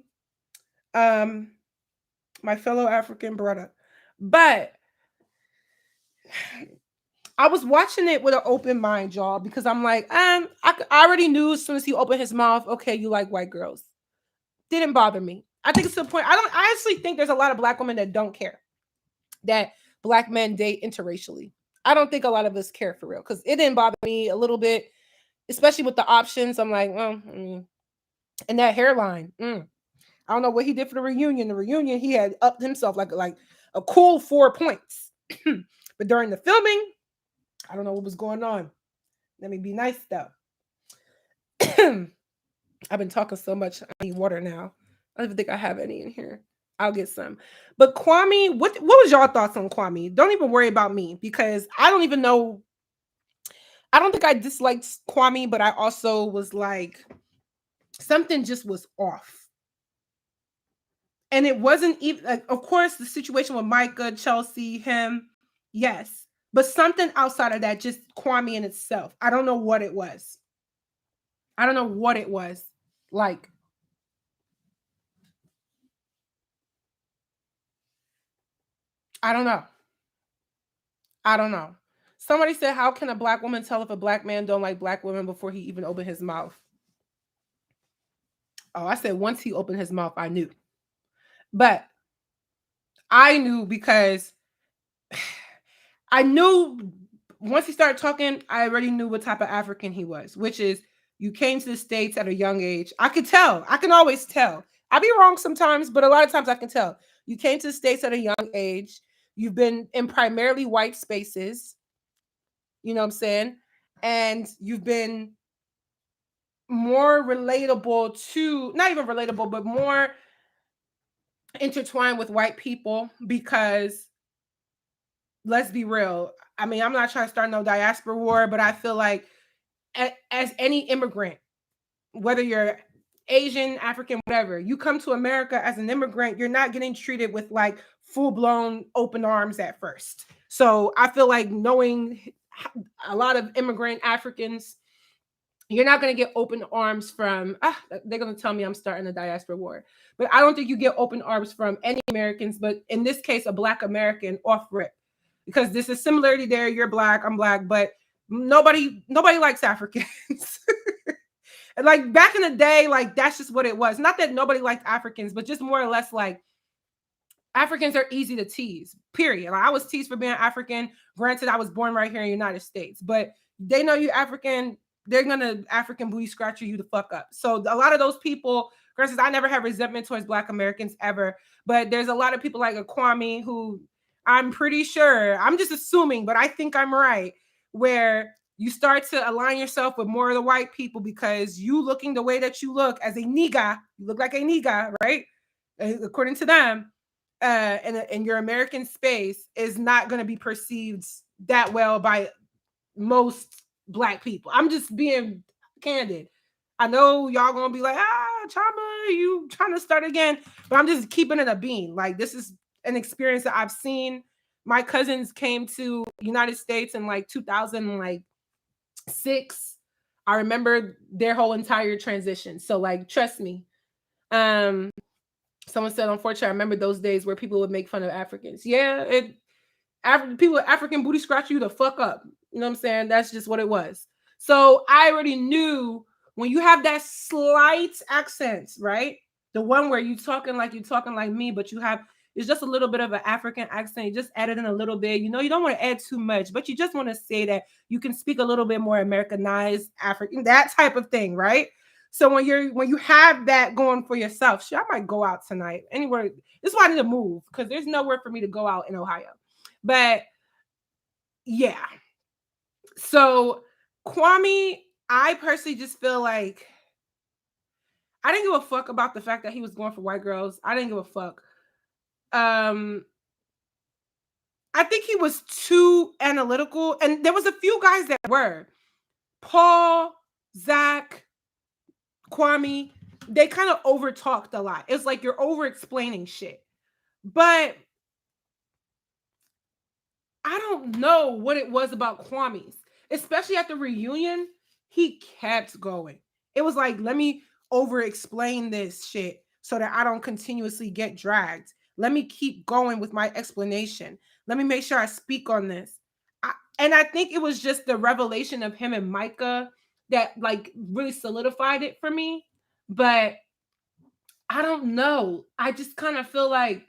my fellow African brother, but I was watching it with an open mind, y'all, because I'm like, I already knew as soon as he opened his mouth, okay, you like white girls. Didn't bother me. I think it's to the point. I actually think there's a lot of Black women that don't care that Black men date interracially. I don't think a lot of us care for real because it didn't bother me a little bit, especially with the options. I'm like, well, and that hairline. I don't know what he did for the reunion. The reunion, he had upped himself like a cool 4 points. But during the filming, I don't know what was going on. Let me be nice though. I've been talking so much. I need water now. I don't even think I have any in here. I'll get some. But Kwame, what was your thoughts on Kwame? Don't even worry about me because I don't even know. I don't think I disliked Kwame, but I also was like, something just was off. And it wasn't even, like, of course, the situation with Micah, Chelsea, him, yes. But something outside of that just Kwame in itself. I don't know what it was. I don't know what it was. Like, I don't know. I don't know. Somebody said, how can a black woman tell if a black man don't like black women before he even opened his mouth? Oh, I said once he opened his mouth, I knew. But I knew because I knew once he started talking, I already knew what type of African he was, which is you came to the States at a young age. I could tell. I can always tell. I'll be wrong sometimes, but a lot of times I can tell. You came to the States at a young age. You've been in primarily white spaces. You know what I'm saying? And you've been more relatable to, not even relatable, but more intertwined with white people because let's be real. I mean, I'm not trying to start no diaspora war, but I feel like as any immigrant, whether you're Asian, African, whatever, you come to America as an immigrant, you're not getting treated with like full blown open arms at first. So I feel like knowing a lot of immigrant Africans, you're not going to get open arms from, they're going to tell me I'm starting a diaspora war. But I don't think you get open arms from any Americans, but in this case, a Black American off rip. Because there's a similarity there. You're Black, I'm Black, but nobody likes Africans. And like back in the day, like that's just what it was. Not that nobody liked Africans, but just more or less like Africans are easy to tease, period. Like I was teased for being African. Granted, I was born right here in the United States, but they know you African, they're gonna African booty scratcher you the fuck up. So a lot of those people, granted, I never have resentment towards Black Americans ever, but there's a lot of people like a Kwame who I'm pretty sure, I'm just assuming, but I think I'm right, where you start to align yourself with more of the white people because you looking the way that you look as a nigga, you look like a nigga, right? According to them, in your American space is not going to be perceived that well by most Black people. I'm just being candid. I know y'all gonna be like, Chioma, you trying to start again, but I'm just keeping it a bean. Like this is an experience that I've seen. My cousins came to United States in like 2006. I remember their whole entire transition. So like, trust me. Someone said, unfortunately, I remember those days where people would make fun of Africans. Yeah, people with African booty scratch you the fuck up. You know what I'm saying? That's just what it was. So I already knew when you have that slight accent, right? The one where you're talking like me, but you have it's just a little bit of an African accent. You just added in a little bit. You know, you don't want to add too much, but you just want to say that you can speak a little bit more Americanized African, that type of thing, right? So when you have that going for yourself, shit, I might go out tonight. Anywhere. This is why I need to move because there's nowhere for me to go out in Ohio. But yeah. So Kwame, I personally just feel like I didn't give a fuck about the fact that he was going for white girls. I didn't give a fuck. I think he was too analytical, and there was a few guys that were. Paul, Zach, Kwame, they kind of over talked a lot. It's like you're over explaining shit. But I don't know what it was about Kwame's, especially at the reunion. He kept going. It was like, let me over explain this shit so that I don't continuously get dragged. Let me keep going with my explanation. Let me make sure I speak on this. And I think it was just the revelation of him and Micah that like really solidified it for me. But I don't know. I just kind of feel like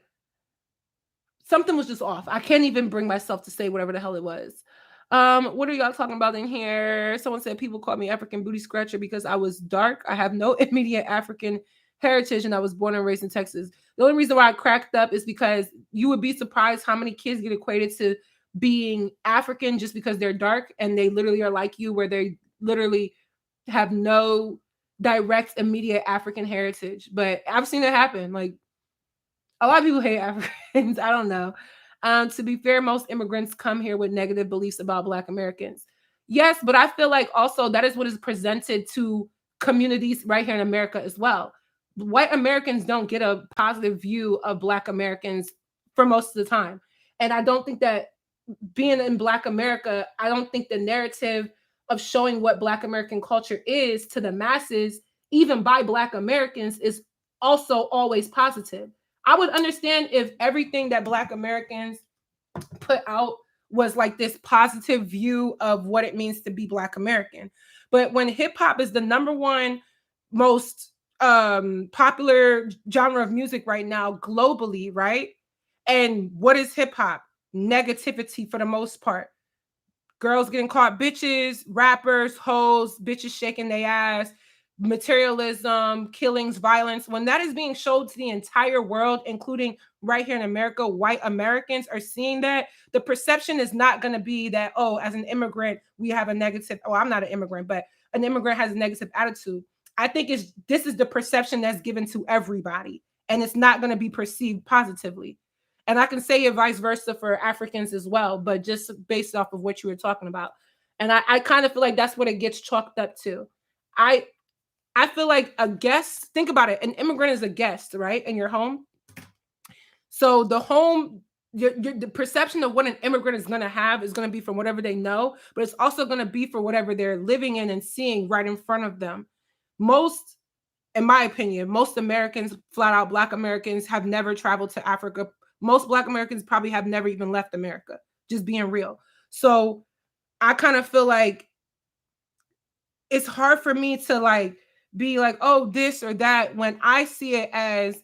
something was just off. I can't even bring myself to say whatever the hell it was. What are y'all talking about in here? Someone said people call me African booty scratcher because I was dark. I have no immediate African heritage and I was born and raised in Texas. The only reason why I cracked up is because you would be surprised how many kids get equated to being African just because they're dark and they literally are like you, where they literally have no direct immediate African heritage. But I've seen it happen. Like a lot of people hate Africans. I don't know. To be fair, most immigrants come here with negative beliefs about Black Americans. Yes, but I feel like also that is what is presented to communities right here in America as well. White Americans don't get a positive view of Black Americans for most of the time. And I don't think that being in Black America, I don't think the narrative of showing what Black American culture is to the masses, even by Black Americans, is also always positive. I would understand if everything that Black Americans put out was like this positive view of what it means to be Black American. But when hip hop is the number one most popular genre of music right now globally, right? And what is hip hop? Negativity for the most part. Girls getting caught bitches, rappers, hoes, bitches shaking their ass, materialism, killings, violence. When that is being showed to the entire world, including right here in America, white Americans are seeing that. The perception is not going to be that, oh, as an immigrant, we have a negative, oh, I'm not an immigrant, but an immigrant has a negative attitude. I think this is the perception that's given to everybody, and it's not going to be perceived positively. And I can say it vice versa for Africans as well, but just based off of what you were talking about. And I kind of feel like that's what it gets chalked up to. I feel like a guest, think about it, an immigrant is a guest, right, in your home. So the home, the perception of what an immigrant is going to have is going to be from whatever they know, but it's also going to be for whatever they're living in and seeing right in front of them. Most, in my opinion, most Americans, flat out Black Americans, have never traveled to Africa. Most Black Americans probably have never even left America, just being real. So I kind of feel like it's hard for me to like be like, oh, this or that, when I see it as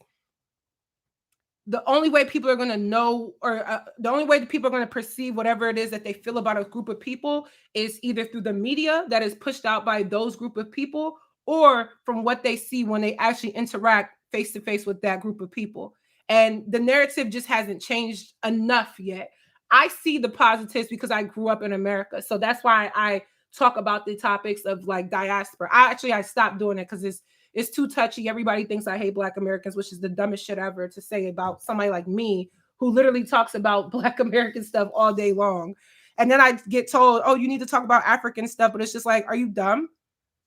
the only way people are going to know, or the only way that people are going to perceive whatever it is that they feel about a group of people is either through the media that is pushed out by those group of people, or from what they see when they actually interact face to face with that group of people. And the narrative just hasn't changed enough yet. I see the positives because I grew up in America. So that's why I talk about the topics of like diaspora. I stopped doing it because it's too touchy. Everybody thinks I hate Black Americans, which is the dumbest shit ever to say about somebody like me who literally talks about Black American stuff all day long. And then I get told, oh, you need to talk about African stuff. But it's just like, are you dumb?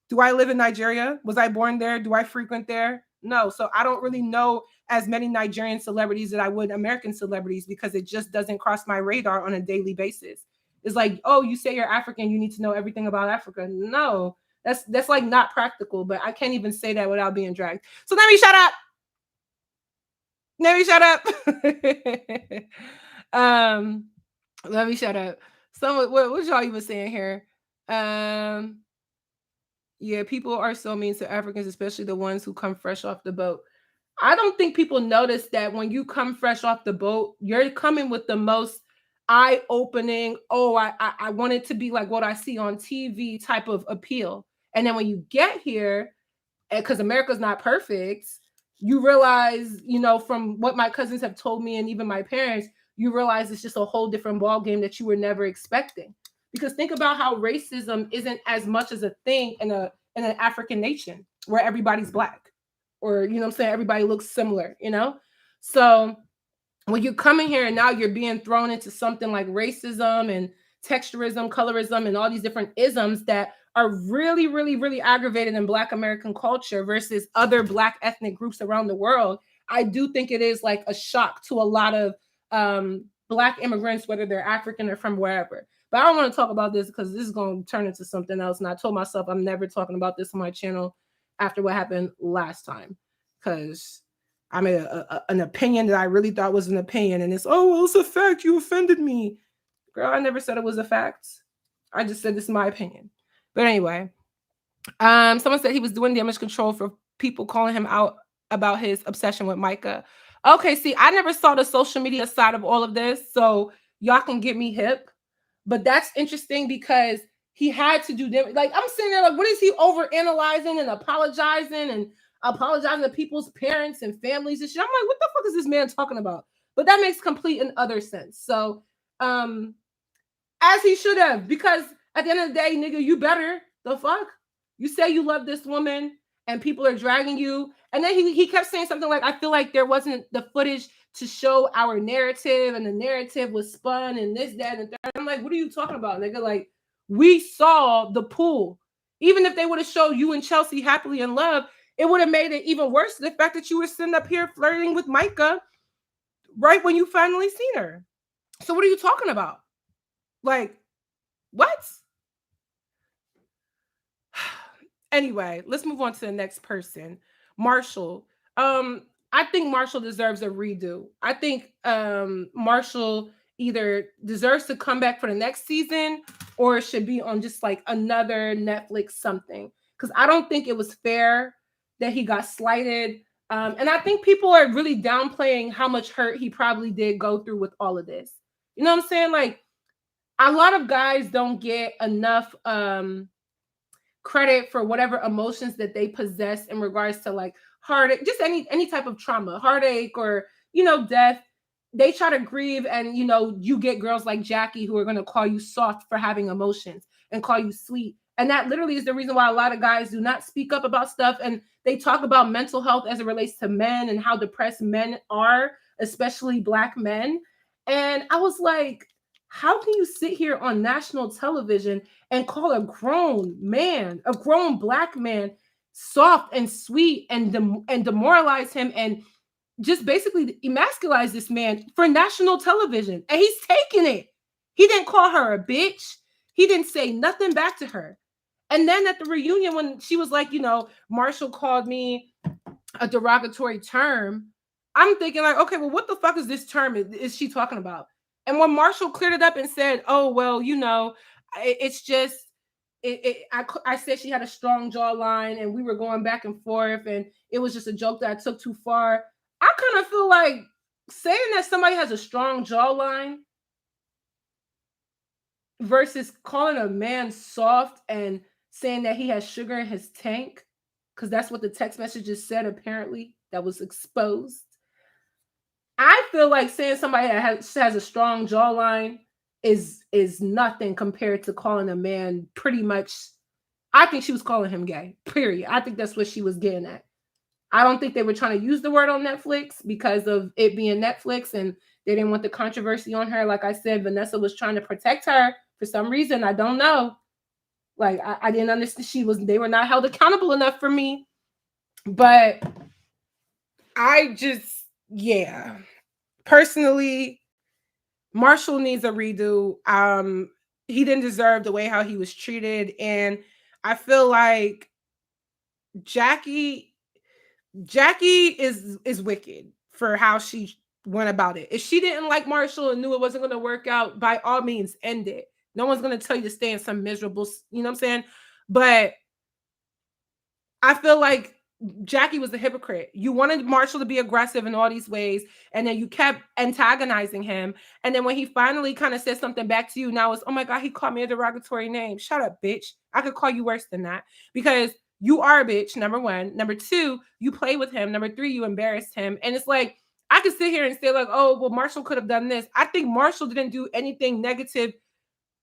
Do I live in Nigeria? Was I born there? Do I frequent there? No. So I don't really know as many Nigerian celebrities that I would American celebrities because it just doesn't cross my radar on a daily basis. It's like, oh, you say you're African, you need to know everything about Africa. No, that's like not practical, but I can't even say that without being dragged. So let me shut up. Let me shut up. Let me shut up. So what y'all even saying here? Yeah, people are so mean to Africans, especially the ones who come fresh off the boat. I don't think people notice that when you come fresh off the boat, you're coming with the most eye-opening, oh, I want it to be like what I see on TV type of appeal. And then when you get here, because America's not perfect, you realize, you know, from what my cousins have told me and even my parents, you realize it's just a whole different ball game that you were never expecting. Because think about how racism isn't as much as a thing in an African nation where everybody's Black, or, you know what I'm saying, everybody looks similar, you know? So when you come in here and now you're being thrown into something like racism and texturism, colorism, and all these different isms that are really, really, really aggravated in Black American culture versus other Black ethnic groups around the world, I do think it is like a shock to a lot of Black immigrants, whether they're African or from wherever. But I don't want to talk about this because this is going to turn into something else. And I told myself I'm never talking about this on my channel after what happened last time, because I made an opinion that I really thought was an opinion. And it's, oh, well, it's a fact. You offended me. Girl, I never said it was a fact. I just said this is my opinion. But anyway, someone said he was doing damage control for people calling him out about his obsession with Micah. Okay, see, I never saw the social media side of all of this, so y'all can get me hip. But that's interesting because he had to do damage. Like, I'm sitting there like, what is he over analyzing and apologizing to people's parents and families and shit? I'm like, what the fuck is this man talking about? But that makes complete and utter sense. So, as he should have, because at the end of the day, nigga, you better. The fuck? You say you love this woman and people are dragging you. And then he kept saying something like, I feel like there wasn't the footage to show our narrative, and the narrative was spun and this, that, and that. I'm like, what are you talking about, nigga? Like, we saw the pool. Even if they would have showed you and Chelsea happily in love, it would have made it even worse. The fact that you were sitting up here flirting with Micah right when you finally seen her. So what are you talking about? Like, what? Anyway, let's move on to the next person. Marshall. I think Marshall deserves a redo. I think Marshall either deserves to come back for the next season or should be on just like another Netflix something. Because I don't think it was fair that he got slighted. And I think people are really downplaying how much hurt he probably did go through with all of this. You know what I'm saying? Like, a lot of guys don't get enough credit for whatever emotions that they possess in regards to like heartache, just any type of trauma, heartache, or death. They try to grieve, and you get girls like Jackie who are going to call you soft for having emotions and call you sweet. And that literally is the reason why a lot of guys do not speak up about stuff, and they talk about mental health as it relates to men and how depressed men are, especially Black men. And I was like, how can you sit here on national television and call a grown man, a grown Black man, soft and sweet, and demoralize him and just basically emasculize this man for national television? And he's taking it. He didn't call her a bitch. He didn't say nothing back to her. And then at the reunion, when she was like, Marshall called me a derogatory term, I'm thinking like, okay, well, what the fuck is this term is she talking about? And when Marshall cleared it up and said, oh, well, it's just, I said she had a strong jawline and we were going back and forth and it was just a joke that I took too far. I kind of feel like saying that somebody has a strong jawline versus calling a man soft and saying that he has sugar in his tank, because that's what the text messages said, apparently, that was exposed. I feel like saying somebody that has a strong jawline is nothing compared to calling a man pretty much. I think she was calling him gay, period. I think that's what she was getting at. I don't think they were trying to use the word on Netflix because of it being Netflix and they didn't want the controversy on her. Like I said, Vanessa was trying to protect her for some reason. I don't know. Like, I didn't understand. They were not held accountable enough for me. But yeah. Personally, Marshall needs a redo. He didn't deserve the way how he was treated. And I feel like Jackie is wicked for how she went about it. If she didn't like Marshall and knew it wasn't going to work out, by all means, end it. No one's going to tell you to stay in some miserable, you know what I'm saying? But I feel like Jackie was a hypocrite. You wanted Marshall to be aggressive in all these ways, and then you kept antagonizing him. And then when he finally kind of said something back to you, now it's, oh my God, he called me a derogatory name. Shut up, bitch. I could call you worse than that because you are a bitch, number one. Number two, you play with him. Number three, you embarrassed him. And it's like, I could sit here and say like, oh, well, Marshall could have done this. I think Marshall didn't do anything negative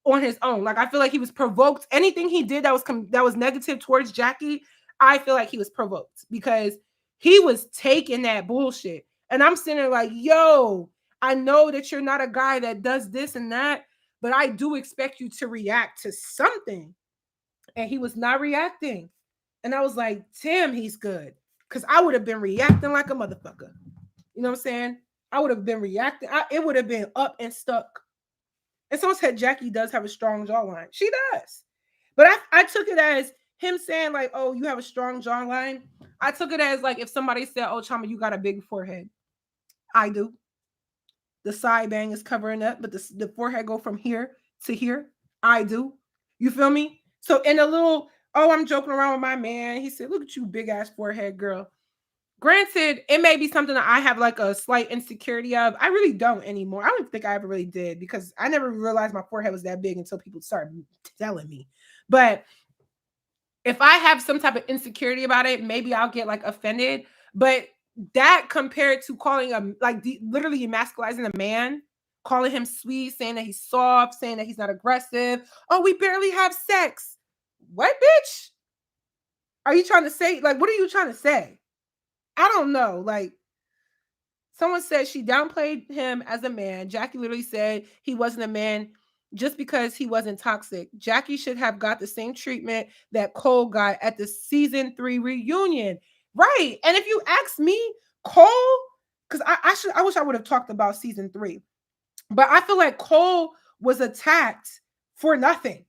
on his own. Like, I feel like he was provoked. Anything he did that was negative towards Jackie, I feel like he was provoked because he was taking that bullshit. And I'm sitting there like, yo, I know that you're not a guy that does this and that, but I do expect you to react to something. And he was not reacting. And I was like, damn, he's good. Because I would have been reacting like a motherfucker. You know what I'm saying? I would have been reacting. It would have been up and stuck. And someone said Jackie does have a strong jawline. She does. But I took it as him saying like, oh, you have a strong jawline. I took it as like if somebody said, oh, Chioma, you got a big forehead. I do. The side bang is covering up, but the forehead go from here to here. I do. You feel me? So in a little, oh, I'm joking around with my man. He said, look at you, big ass forehead girl. Granted, it may be something that I have like a slight insecurity of. I really don't anymore. I don't think I ever really did because I never realized my forehead was that big until people started telling me. But if I have some type of insecurity about it, maybe I'll get like offended. But that compared to calling literally emasculizing a man, calling him sweet, saying that he's soft, saying that he's not aggressive. Oh, we barely have sex. What, bitch? Are you trying to say? Like, what are you trying to say? I don't know. Like, someone said she downplayed him as a man. Jackie literally said he wasn't a man just because he wasn't toxic. Jackie should have got the same treatment that Cole got at the season 3 reunion. Right. And if you ask me, Cole, because I wish I would have talked about season 3. But I feel like Cole was attacked for nothing.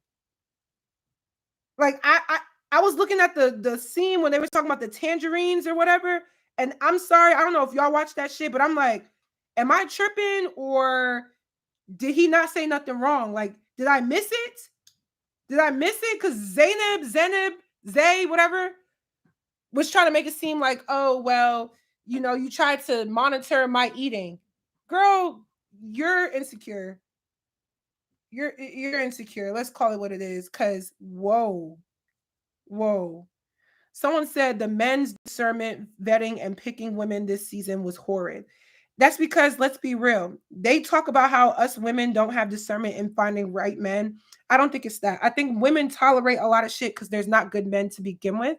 Like I was looking at the scene when they were talking about the tangerines or whatever, and I'm sorry, I don't know if y'all watched that shit, but I'm like, am I tripping or did he not say nothing wrong? Like, did I miss it? Did I miss it? Because Zay, whatever, was trying to make it seem like, oh, well, you know, you tried to monitor my eating. Girl, you're insecure. You're insecure. Let's call it what it is. Because, whoa. Someone said the men's discernment, vetting, and picking women this season was horrid. That's because, let's be real, they talk about how us women don't have discernment in finding right men. I don't think it's that. I think women tolerate a lot of shit because there's not good men to begin with.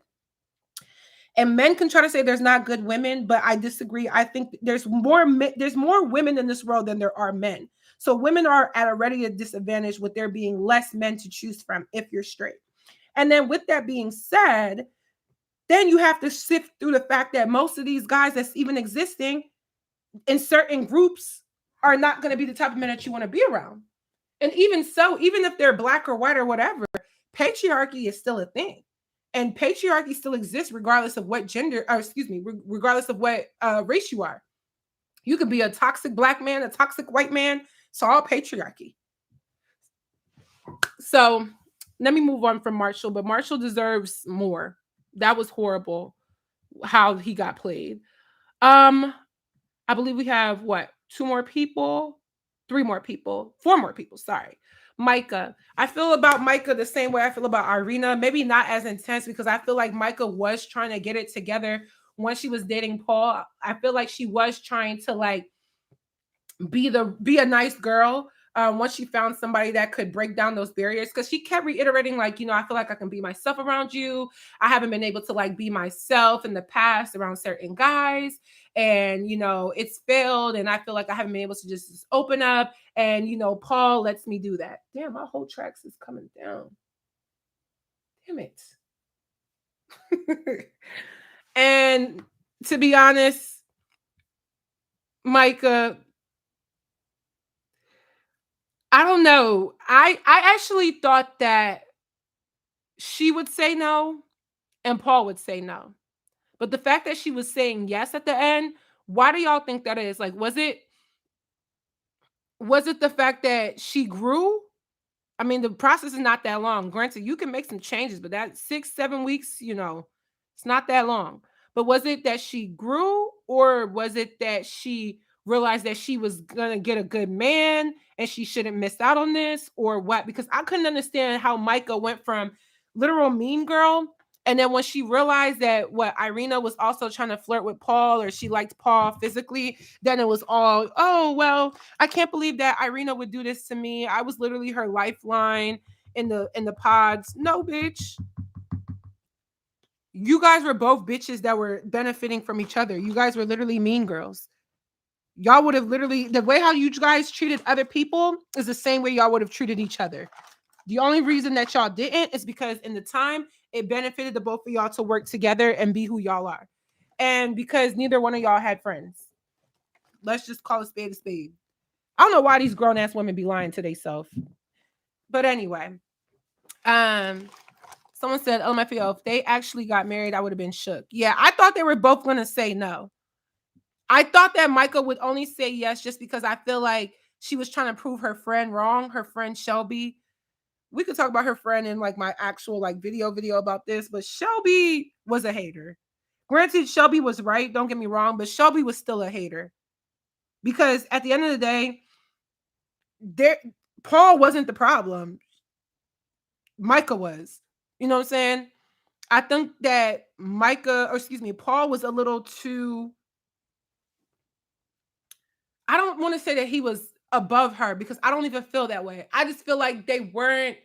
And men can try to say there's not good women, but I disagree. I think there's more women in this world than there are men. So women are at a ready disadvantage with there being less men to choose from if you're straight. And then with that being said, then you have to sift through the fact that most of these guys that's even existing in certain groups are not going to be the type of men that you want to be around. And even so, even if they're black or white or whatever, patriarchy is still a thing. And patriarchy still exists regardless of what gender, or excuse me, regardless of what race you are. You could be a toxic black man, a toxic white man. It's all patriarchy. So let me move on from Marshall, but Marshall deserves more. That was horrible how he got played. I believe we have what? 2 more people, 3 more people, 4 more people. Sorry. Micah. I feel about Micah the same way I feel about Irina. Maybe not as intense because I feel like Micah was trying to get it together when she was dating Paul. I feel like she was trying to like be a nice girl. Once she found somebody that could break down those barriers, because she kept reiterating, like, you know, I feel like I can be myself around you. I haven't been able to like be myself in the past around certain guys, and you know, it's failed, and I feel like I haven't been able to just open up, and you know, Paul lets me do that. Damn, my whole tracks is coming down. Damn it. And to be honest, Micah, I don't know. I actually thought that she would say no and Paul would say no. But the fact that she was saying yes at the end, why do y'all think that is? Like, was it the fact that she grew? I mean, the process is not that long. Granted, you can make some changes, but that 6-7 weeks, you know, it's not that long. But was it that she grew, or was it that she realized that she was gonna get a good man and she shouldn't miss out on this, or what? Because I couldn't understand how Micah went from literal mean girl, and then when she realized that what Irina was also trying to flirt with Paul, or she liked Paul physically, then it was all, oh well, I can't believe that Irina would do this to me. I was literally her lifeline in the pods. No, bitch. You guys were both bitches that were benefiting from each other. You guys were literally mean girls. Y'all would have literally, the way how you guys treated other people is the same way y'all would have treated each other. The only reason that y'all didn't is because in the time it benefited the both of y'all to work together and be who y'all are. And because neither one of y'all had friends. Let's just call a spade a spade. I don't know why these grown ass women be lying to themselves. But anyway, someone said, LMFAO, if they actually got married, I would have been shook. Yeah, I thought they were both going to say no. I thought that Michael would only say yes just because I feel like she was trying to prove her friend wrong, her friend Shelby. We could talk about her friend in like my actual like video about this, but Shelby was a hater. Granted, Shelby was right, don't get me wrong, but Shelby was still a hater. Because at the end of the day, Paul wasn't the problem. Micah was. You know what I'm saying? I think that Paul was a little too, I don't want to say that he was above her because I don't even feel that way. I just feel like they weren't.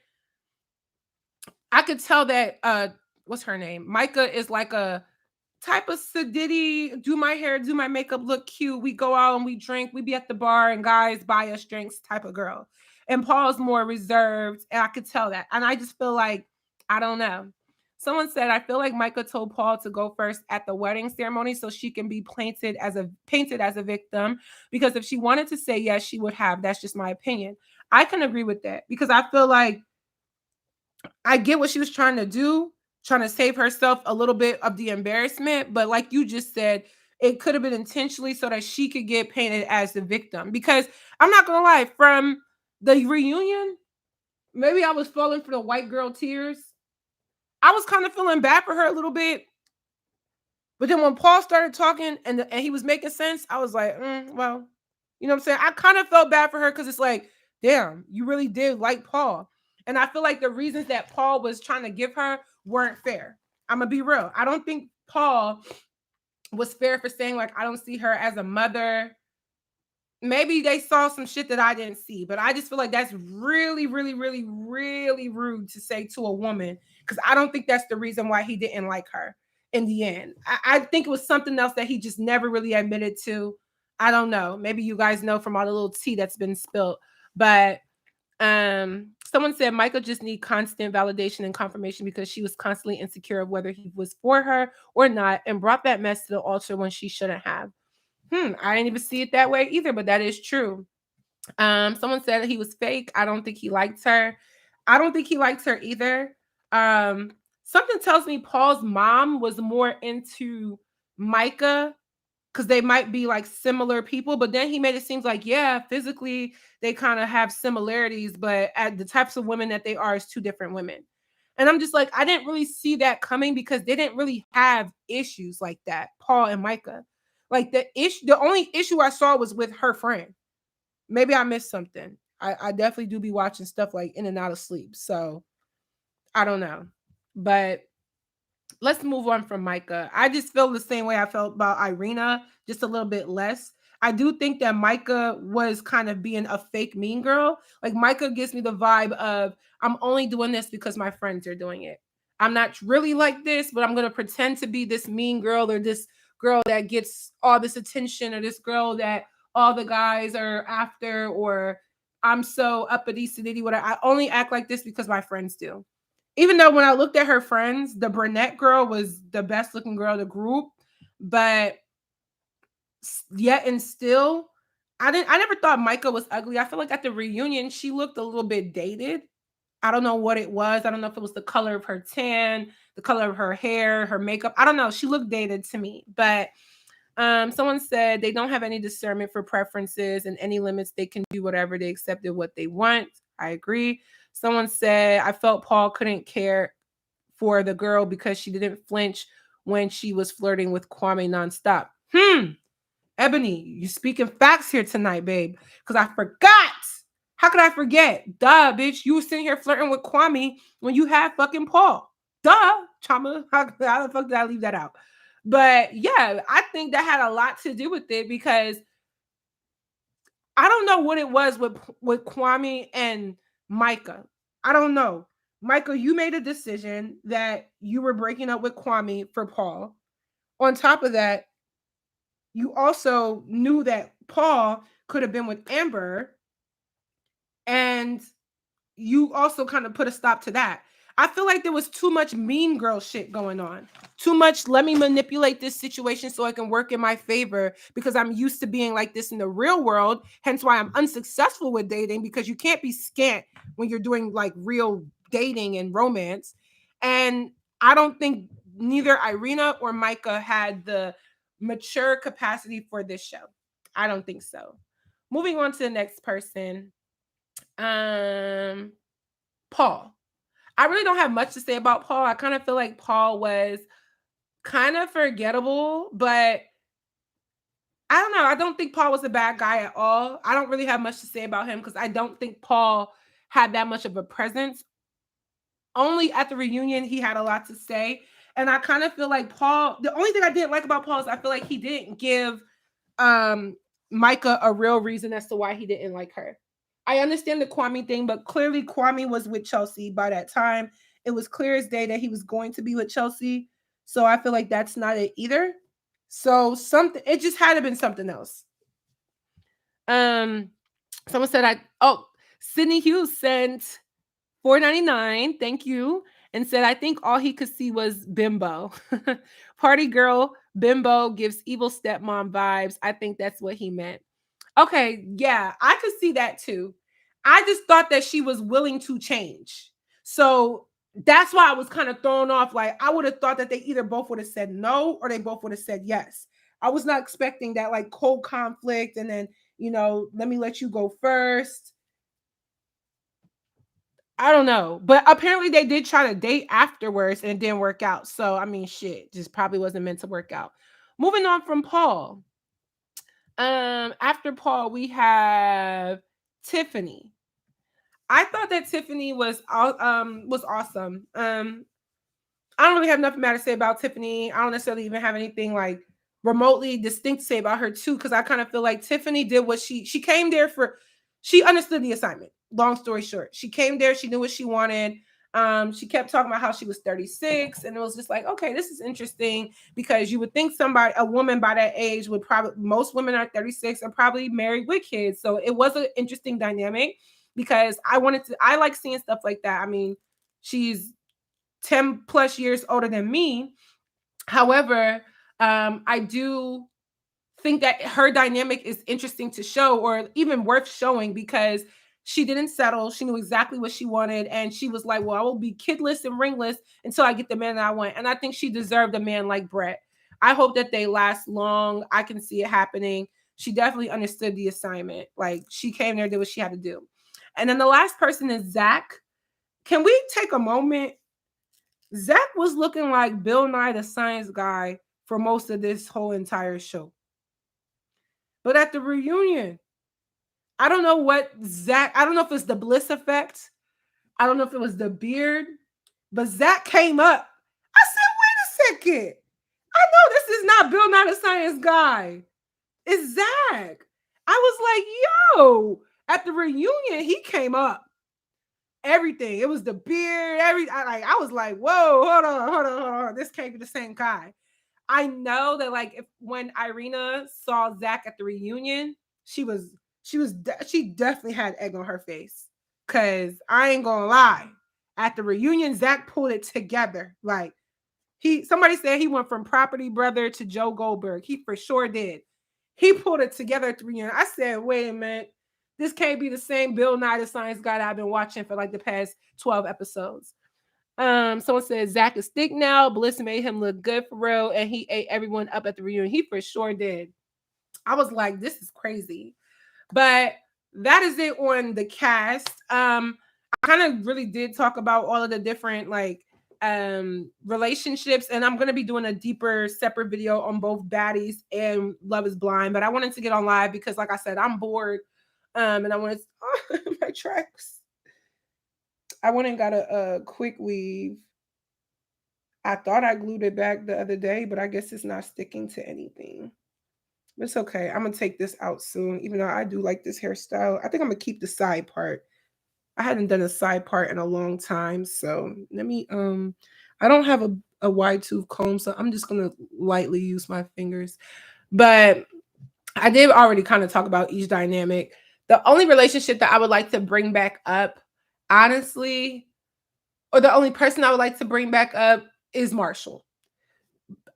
I could tell that what's her name? Micah is like a type of sadiddy, do my hair, do my makeup, look cute. We go out and we drink, we be at the bar and guys buy us drinks type of girl. And Paul's more reserved, and I could tell that. And I just feel like, I don't know. Someone said, I feel like Micah told Paul to go first at the wedding ceremony so she can be painted as a victim. Because if she wanted to say yes, she would have. That's just my opinion. I can agree with that because I feel like I get what she was trying to do, trying to save herself a little bit of the embarrassment. But like you just said, it could have been intentionally so that she could get painted as the victim. Because I'm not gonna lie, from the reunion, maybe I was falling for the white girl tears. I was kind of feeling bad for her a little bit. But then when Paul started talking and he was making sense, I was like, well, you know what I'm saying? I kind of felt bad for her because it's like, damn, you really did like Paul. And I feel like the reasons that Paul was trying to give her weren't fair. I'm going to be real. I don't think Paul was fair for saying, like, I don't see her as a mother. Maybe they saw some shit that I didn't see, but I just feel like that's really, really, really, really rude to say to a woman because I don't think that's the reason why he didn't like her in the end. I think it was something else that he just never really admitted to. I don't know. Maybe you guys know from all the little tea that's been spilled. But someone said Michael just need constant validation and confirmation because she was constantly insecure of whether he was for her or not and brought that mess to the altar when she shouldn't have. I didn't even see it that way either, but that is true. Someone said he was fake. I don't think he liked her. I don't think he liked her either. Something tells me Paul's mom was more into Micah because they might be like similar people, but then he made it seem like, yeah, physically they kind of have similarities, but at the types of women that they are is two different women. And I'm just like, I didn't really see that coming because they didn't really have issues like that, Paul and Micah. Like the only issue I saw was with her friend. Maybe I missed something. I definitely do be watching stuff like in and out of sleep. So I don't know. But let's move on from Micah. I just feel the same way I felt about Irina, just a little bit less. I do think that Micah was kind of being a fake mean girl. Like Micah gives me the vibe of I'm only doing this because my friends are doing it. I'm not really like this, but I'm going to pretend to be this mean girl or this girl that gets all this attention or this girl that all the guys are after or I'm so uppity, sedity, whatever. I only act like this because my friends do. Even though when I looked at her friends, the brunette girl was the best looking girl of the group, but yet and still, I never thought Micah was ugly. I feel like at the reunion, she looked a little bit dated. I don't know what it was. I don't know if it was the color of her tan, the color of her hair, her makeup. I don't know. She looked dated to me. But someone said they don't have any discernment for preferences and any limits. They can do whatever they accepted what they want. I agree. Someone said I felt Paul couldn't care for the girl because she didn't flinch when she was flirting with Kwame nonstop. Ebony, you speaking facts here tonight, babe. Because I forgot. How could I forget? Duh, bitch. You were sitting here flirting with Kwame when you had fucking Paul. Duh, Chioma. How the fuck did I leave that out? But yeah, I think that had a lot to do with it because I don't know what it was with Kwame and Micah. I don't know. Michael, you made a decision that you were breaking up with Kwame for Paul. On top of that, you also knew that Paul could have been with Amber, and you also kind of put a stop to that. I feel like there was too much mean girl shit going on. Too much, let me manipulate this situation so I can work in my favor because I'm used to being like this in the real world. Hence why I'm unsuccessful with dating because you can't be scant when you're doing like real dating and romance. And I don't think neither Irina or Micah had the mature capacity for this show. I don't think so. Moving on to the next person. Paul. I really don't have much to say about Paul. I kind of feel like Paul was kind of forgettable, but I don't know. I don't think Paul was a bad guy at all. I don't really have much to say about him because I don't think Paul had that much of a presence. Only at the reunion, he had a lot to say. And I kind of feel like Paul, the only thing I didn't like about Paul is I feel like he didn't give Micah a real reason as to why he didn't like her. I understand the Kwame thing, but clearly Kwame was with Chelsea by that time. It was clear as day that he was going to be with Chelsea. So I feel like that's not it either. So it just had to been something else. Someone said Sydney Hughes sent $4.99. Thank you. And said, I think all he could see was bimbo. Party girl, bimbo gives evil stepmom vibes. I think that's what he meant. Okay, yeah, I could see that too. I just thought that she was willing to change. So that's why I was kind of thrown off. Like, I would have thought that they either both would have said no or they both would have said yes. I was not expecting that like cold conflict and then, let me let you go first. I don't know. But apparently they did try to date afterwards and it didn't work out. So, I mean, shit, just probably wasn't meant to work out. Moving on from Paul. After Paul, we have Tiffany. I thought that Tiffany was awesome. I don't really have nothing bad to say about Tiffany. I don't necessarily even have anything like remotely distinct to say about her too, because I kind of feel like Tiffany did what she came there for. She understood the assignment. Long story short, she came there. She knew what she wanted. She kept talking about how she was 36, and it was just like, okay, this is interesting because you would think a woman by that age would probably, most women are 36 are probably married with kids. So it was an interesting dynamic because I like seeing stuff like that. I mean, she's 10 plus years older than me. However, I do think that her dynamic is interesting to show or even worth showing because she didn't settle. She knew exactly what she wanted. And she was like, well, I will be kidless and ringless until I get the man that I want. And I think she deserved a man like Brett. I hope that they last long. I can see it happening. She definitely understood the assignment. Like, she came there, did what she had to do. And then the last person is Zach. Can we take a moment? Zach was looking like Bill Nye the Science Guy for most of this whole entire show. But at the reunion, I don't know I don't know if it's the bliss effect. I don't know if it was the beard, but Zach came up. I said, wait a second. I know this is not Bill Nye the Science Guy. It's Zach. I was like, yo, at the reunion, he came up. Everything. It was the beard. I was like, whoa, hold on. This can't be the same guy. I know that like when Irina saw Zach at the reunion, she definitely had egg on her face. Cause I ain't gonna lie. At the reunion, Zach pulled it together. Like somebody said he went from Property Brother to Joe Goldberg. He for sure did. He pulled it together at the reunion. I said, wait a minute. This can't be the same Bill Nye the Science Guy that I've been watching for like the past 12 episodes. Someone said Zach is thick now. Bliss made him look good for real, and he ate everyone up at the reunion. He for sure did. I was like, this is crazy. But that is it on the cast. I kind of really did talk about all of the different like relationships, and I'm gonna be doing a deeper separate video on both Baddies and Love is Blind. But I wanted to get on live because, like I said, I'm bored. And I wanted my tracks. I went and got a quick weave. I thought I glued it back the other day, but I guess it's not sticking to anything. It's okay. I'm gonna take this out soon, even though I do like this hairstyle. I think I'm gonna keep the side part. I hadn't done a side part in a long time, so let me. I don't have a wide tooth comb, so I'm just gonna lightly use my fingers. But I did already kind of talk about each dynamic. The only relationship that I would like to bring back up, honestly, or the only person I would like to bring back up is Marshall.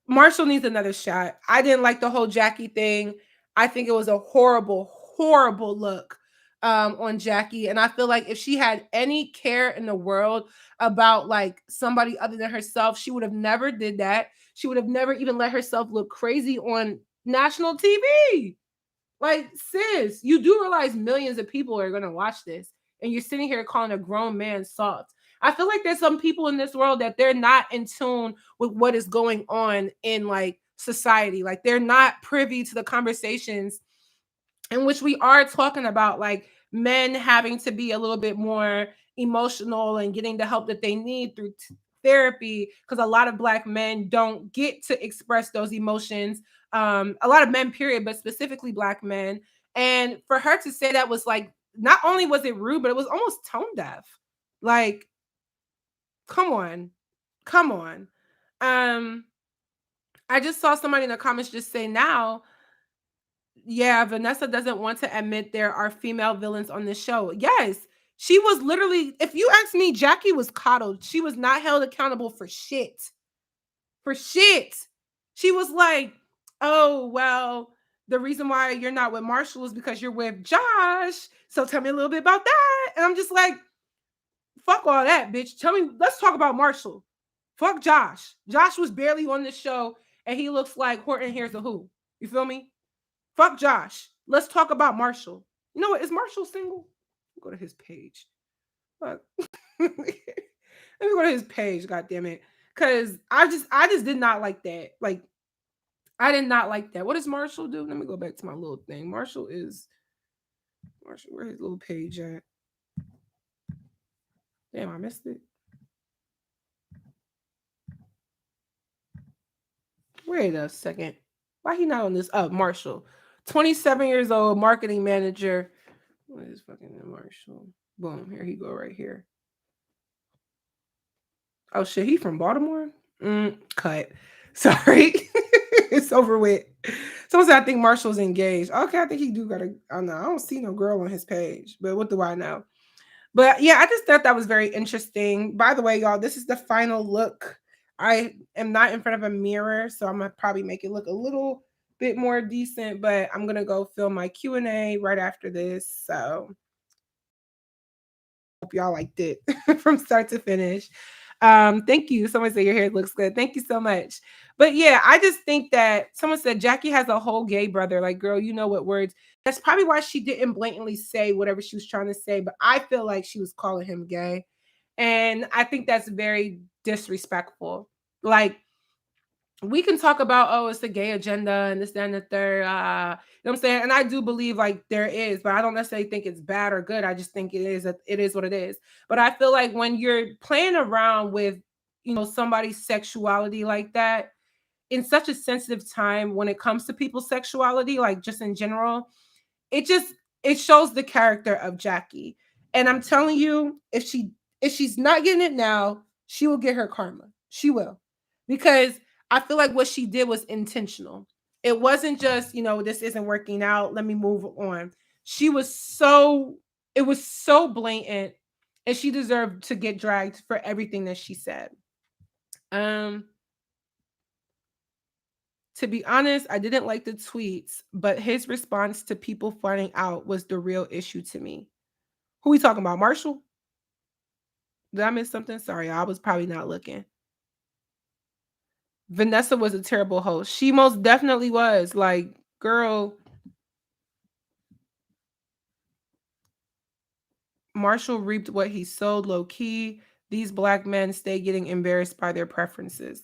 Marshall needs another shot. I didn't like the whole Jackie thing. I think it was a horrible, horrible look on Jackie. And I feel like if she had any care in the world about like somebody other than herself, she would have never did that. She would have never even let herself look crazy on national TV. Like, sis, you do realize millions of people are going to watch this, and you're sitting here calling a grown man soft. I feel like there's some people in this world that they're not in tune with what is going on in like society. Like, they're not privy to the conversations in which we are talking about like men having to be a little bit more emotional and getting the help that they need through therapy, because a lot of Black men don't get to express those emotions. A lot of men, period, but specifically Black men. And for her to say that was like, not only was it rude, but it was almost tone deaf. Like, come on. I just saw somebody in the comments just say now, yeah, Vanessa doesn't want to admit there are female villains on this show. Yes, she was literally, if you ask me, Jackie was coddled. She was not held accountable for shit. For shit. She was like, oh, well, the reason why you're not with Marshall is because you're with Josh. So tell me a little bit about that. And I'm just like, fuck all that, bitch. Tell me, let's talk about Marshall. Fuck Josh. Josh was barely on the show and he looks like Horton Hears a Who. You feel me? Fuck Josh. Let's talk about Marshall. You know what? Is Marshall single? Go to his page. Fuck. Let me go to his page, god damn it. Cause I just did not like that. Like, I did not like that. What does Marshall do? Let me go back to my little thing. Marshall, where his little page at? Damn, I missed it. Wait a second. Why he not on this? Oh, Marshall. 27 years old, marketing manager. What is fucking Marshall? Boom. Here he go right here. Oh shit, he from Baltimore? Cut. Sorry. It's over with. Someone said I think Marshall's engaged. Okay, I think he do gotta. I don't know. I don't see no girl on his page, but what do I know? But yeah, I just thought that was very interesting. By the way, y'all, this is the final look. I am not in front of a mirror, so I'm gonna probably make it look a little bit more decent. But I'm gonna go film my Q&A right after this. So hope y'all liked it from start to finish. Thank you. Someone said your hair looks good. Thank you so much. But yeah, I just think that someone said Jackie has a whole gay brother. Like, girl, you know what words. That's probably why she didn't blatantly say whatever she was trying to say, but I feel like she was calling him gay. And I think that's very disrespectful. Like, we can talk about, oh, it's a gay agenda and this, that, and the third. You know what I'm saying? And I do believe like there is, but I don't necessarily think it's bad or good. I just think it is what it is. But I feel like when you're playing around with, somebody's sexuality like that in such a sensitive time when it comes to people's sexuality, like just in general, it just it shows the character of Jackie. And I'm telling you, if she's not getting it now, she will get her karma. She will. Because I feel like what she did was intentional. It wasn't just, this isn't working out, let me move on. She was so it was so blatant and she deserved to get dragged for everything that she said. Um to be honest, I didn't like the tweets, but his response to people finding out was the real issue to me. Who we talking about? Marshall? Did I miss something? Sorry, I was probably not looking. Vanessa was a terrible host. She most definitely was. Like, girl, Marshall reaped what he sowed low key. These black men stay getting embarrassed by their preferences.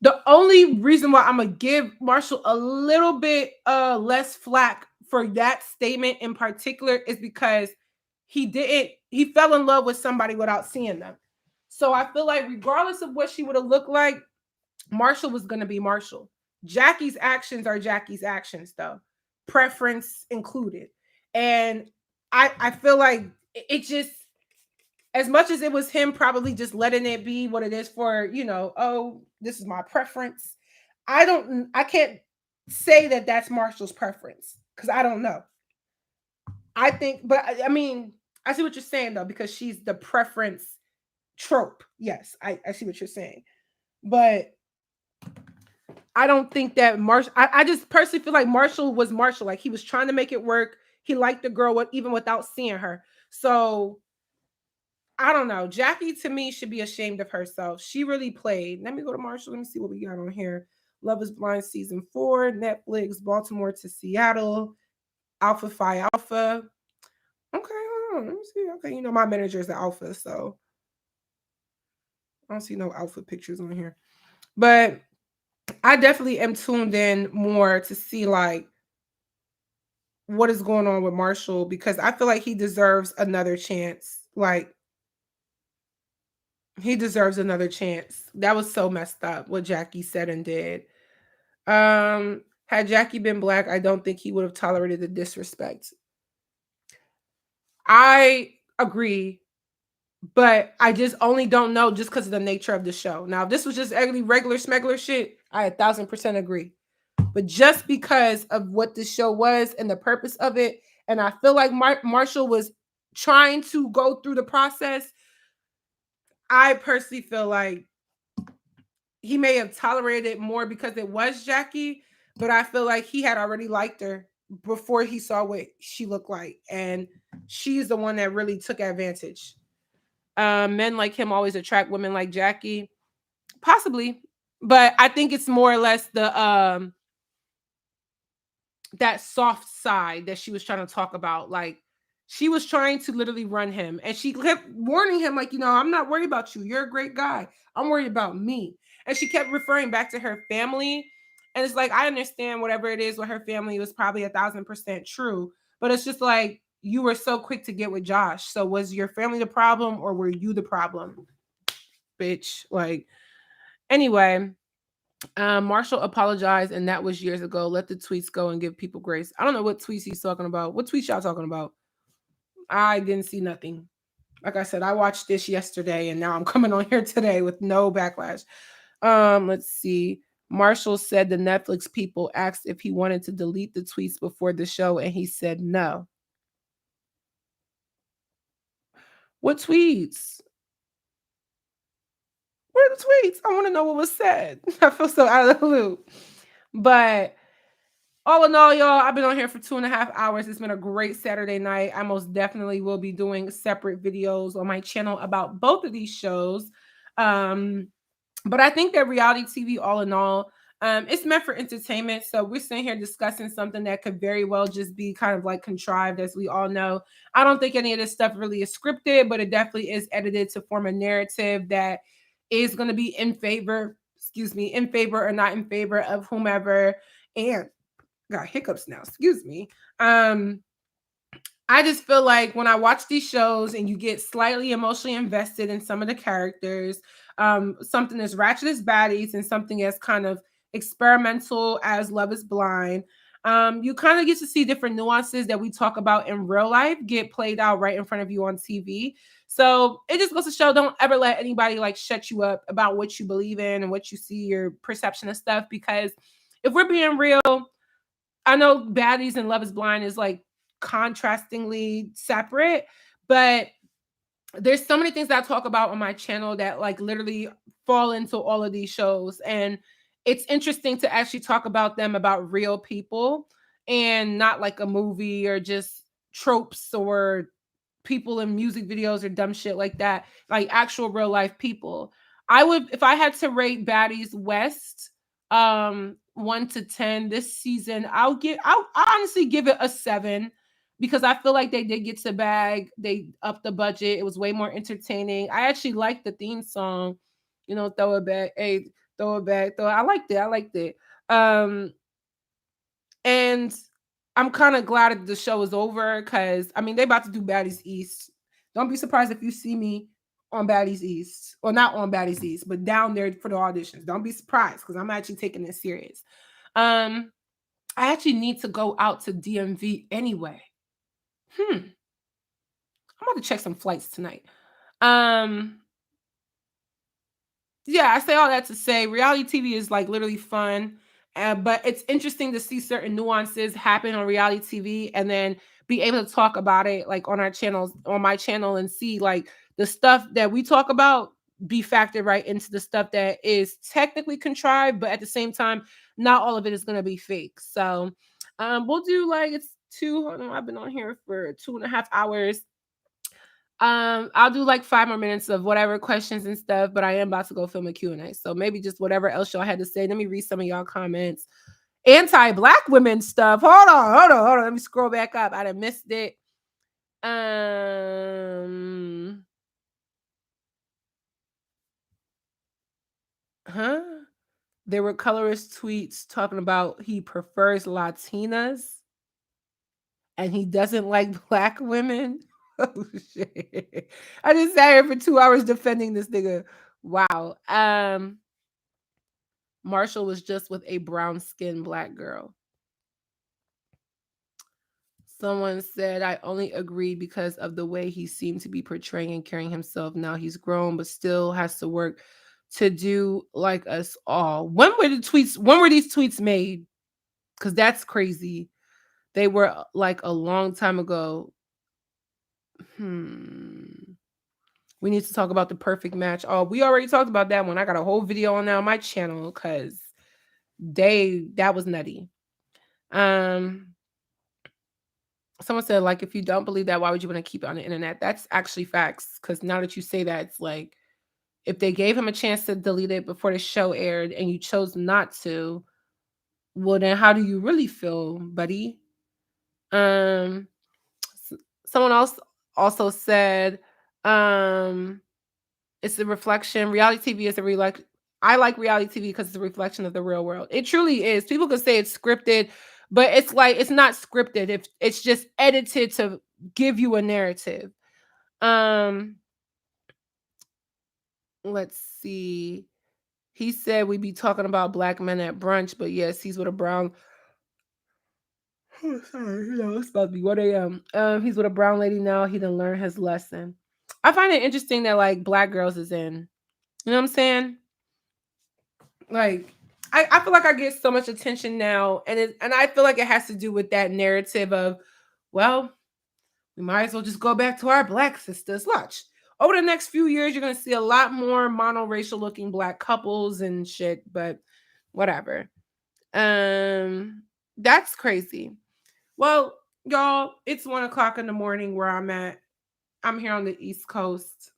The only reason why I'm gonna give Marshall a little bit less flack for that statement in particular is because he fell in love with somebody without seeing them. So I feel like regardless of what she would have looked like, Marshall was gonna be Marshall. Jackie's actions are Jackie's actions, though, preference included. And I feel like it just, as much as it was him probably just letting it be what it is for, oh, this is my preference. I can't say that that's Marshall's preference because I don't know. I think, but I mean, I see what you're saying though, because she's the preference trope. Yes, I see what you're saying. But I don't think that Marshall, I just personally feel like Marshall was Marshall. Like he was trying to make it work. He liked the girl even without seeing her. So I don't know. Jackie to me should be ashamed of herself. She really played. Let me go to Marshall. Let me see what we got on here. Love is Blind season 4, Netflix, Baltimore to Seattle, Alpha Phi Alpha. Okay, hold on. Let me see. Okay, my manager is the Alpha, so I don't see no Alpha pictures on here. But I definitely am tuned in more to see like what is going on with Marshall because I feel like he deserves another chance. Like he deserves another chance. That was so messed up what Jackie said and did. Had Jackie been black, I don't think he would have tolerated the disrespect. I agree, but I just only don't know just because of the nature of the show. Now, if this was just regular smuggler shit, I 1,000% agree. But just because of what the show was and the purpose of it, and I feel like Marshall was trying to go through the process, I personally feel like he may have tolerated it more because it was Jackie, but I feel like he had already liked her before he saw what she looked like, and she's the one that really took advantage. Men like him always attract women like Jackie, possibly, but I think it's more or less the that soft side that she was trying to talk about. Like, she was trying to literally run him, and she kept warning him, like, I'm not worried about you. You're a great guy. I'm worried about me. And she kept referring back to her family. And it's like, I understand whatever it is with her family was probably 1,000% true. But it's just like, you were so quick to get with Josh. So was your family the problem, or were you the problem? Bitch. Like, anyway. Marshall apologized, and that was years ago. Let the tweets go and give people grace. I don't know what tweets he's talking about. What tweets y'all talking about? I didn't see nothing. Like I said, I watched this yesterday, and now I'm coming on here today with no backlash. Let's see. Marshall said the Netflix people asked if he wanted to delete the tweets before the show, and he said no. What tweets? Where are the tweets? I want to know what was said. I feel so out of the loop. But all in all, y'all, I've been on here for 2.5 hours. It's been a great Saturday night. I most definitely will be doing separate videos on my channel about both of these shows. But I think that reality TV, all in all, it's meant for entertainment. So we're sitting here discussing something that could very well just be kind of like contrived, as we all know. I don't think any of this stuff really is scripted, but it definitely is edited to form a narrative that is going to be in favor or not in favor of whomever. And got hiccups now, excuse me. I just feel like when I watch these shows and you get slightly emotionally invested in some of the characters, something as ratchet as Baddies and something as kind of experimental as Love is Blind, you kind of get to see different nuances that we talk about in real life get played out right in front of you on TV. So it just goes to show, don't ever let anybody like shut you up about what you believe in and what you see, your perception of stuff. Because if we're being real, I know Baddies and Love is Blind is like contrastingly separate, but there's so many things that I talk about on my channel that like literally fall into all of these shows. And it's interesting to actually talk about them about real people and not like a movie or just tropes or people in music videos or dumb shit like that, like actual real life people. I would, if I had to rate Baddies West 1 to 10 this season, I'll honestly give it a 7 because I feel like they did get to bag. They upped the budget. It was way more entertaining. I actually liked the theme song, throw it back, hey, throw it back, throw it. I liked it. I liked it. And I'm kind of glad that the show is over because I mean they about to do Baddies East. Don't be surprised if you see me on Baddies East, or not on Baddies East, but down there for the auditions. Don't be surprised because I'm actually taking this serious. I actually need to go out to DMV anyway. I'm about to check some flights tonight. Yeah, I say all that to say reality TV is like literally fun. But it's interesting to see certain nuances happen on reality TV and then be able to talk about it like on our channels, on my channel, and see like the stuff that we talk about be factored right into the stuff that is technically contrived, but at the same time, not all of it is going to be fake. So we'll do like it's two. Hold on, I've been on here for 2.5 hours. I'll do like 5 more minutes of whatever questions and stuff, but I am about to go film a Q&A. So maybe just whatever else y'all had to say. Let me read some of y'all comments. Anti-black women stuff. Hold on. Let me scroll back up. I done missed it. There were colorist tweets talking about he prefers Latinas and he doesn't like black women. Oh shit. I just sat here for 2 hours defending this nigga. Wow. Marshall was just with a brown-skinned black girl. Someone said I only agreed because of the way he seemed to be portraying and carrying himself. Now he's grown, but still has to work to do like us all. When were these tweets made? Because that's crazy. They were like a long time ago. We need to talk about the perfect match. Oh, we already talked about that one. I got a whole video on that on my channel because that was nutty. Someone said, like, if you don't believe that, why would you want to keep it on the internet? That's actually facts. Because now that you say that, it's like, if they gave him a chance to delete it before the show aired and you chose not to, well, then how do you really feel, buddy? Someone else also said, it's a reflection. Reality TV is I like reality TV because it's a reflection of the real world. It truly is. People could say it's scripted, but it's like it's not scripted. If it's just edited to give you a narrative. Um, let's see. He said we'd be talking about black men at brunch, but yes, he's with a brown. Oh, sorry, it's about to be 1 a.m. He's with a brown lady now. He done learned his lesson. I find it interesting that like Black Girls is in. You know what I'm saying? Like, I feel like I get so much attention now, and I feel like it has to do with that narrative of, well, we might as well just go back to our black sisters. Watch. Over the next few years, you're gonna see a lot more monoracial looking black couples and shit, but whatever. That's crazy. Well, y'all, it's 1 o'clock in the morning where I'm at. I'm here on the East Coast.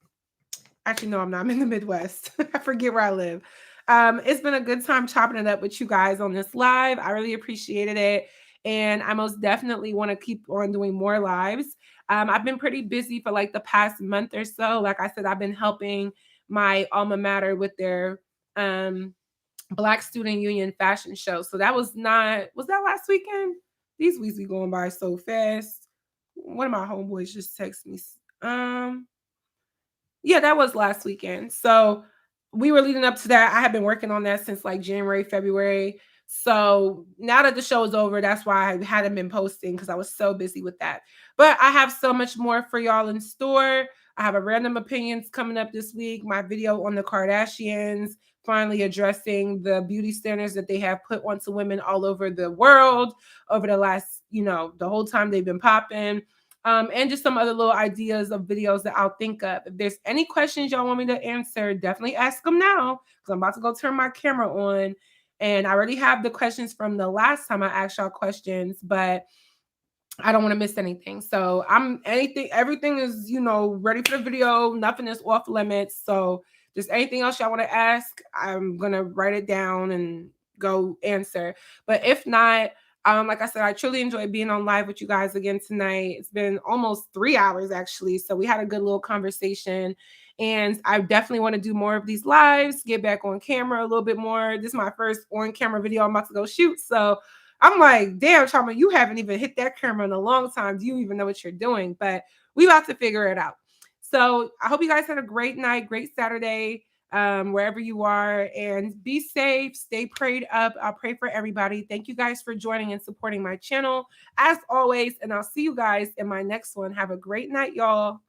Actually, no, I'm not. I'm in the Midwest. I forget where I live. It's been a good time chopping it up with you guys on this live. I really appreciated it. And I most definitely want to keep on doing more lives. I've been pretty busy for like the past month or so. Like I said, I've been helping my alma mater with their Black Student Union fashion show. So that was that last weekend? These weeks be going by so fast. One of my homeboys just texted me. Yeah, that was last weekend. So we were leading up to that. I have been working on that since like January, February. So now that the show is over, that's why I hadn't been posting because I was so busy with that. But I have so much more for y'all in store. I have a random opinions coming up this week. My video on the Kardashians, finally addressing the beauty standards that they have put onto women all over the world over the last, the whole time they've been popping. And just some other little ideas of videos that I'll think of. If there's any questions y'all want me to answer, definitely ask them now because I'm about to go turn my camera on. And I already have the questions from the last time I asked y'all questions, but I don't want to miss anything. So everything is, ready for the video. Nothing is off limits. So just anything else y'all want to ask, I'm going to write it down and go answer. But if not, like I said, I truly enjoyed being on live with you guys again tonight. It's been almost 3 hours actually. So we had a good little conversation. And I definitely want to do more of these lives, get back on camera a little bit more. This is my first on-camera video I'm about to go shoot. So I'm like, damn, Chioma, you haven't even hit that camera in a long time. Do you even know what you're doing? But we about to figure it out. So I hope you guys had a great night, great Saturday, wherever you are, and be safe, stay prayed up. I'll pray for everybody. Thank you guys for joining and supporting my channel as always. And I'll see you guys in my next one. Have a great night, y'all.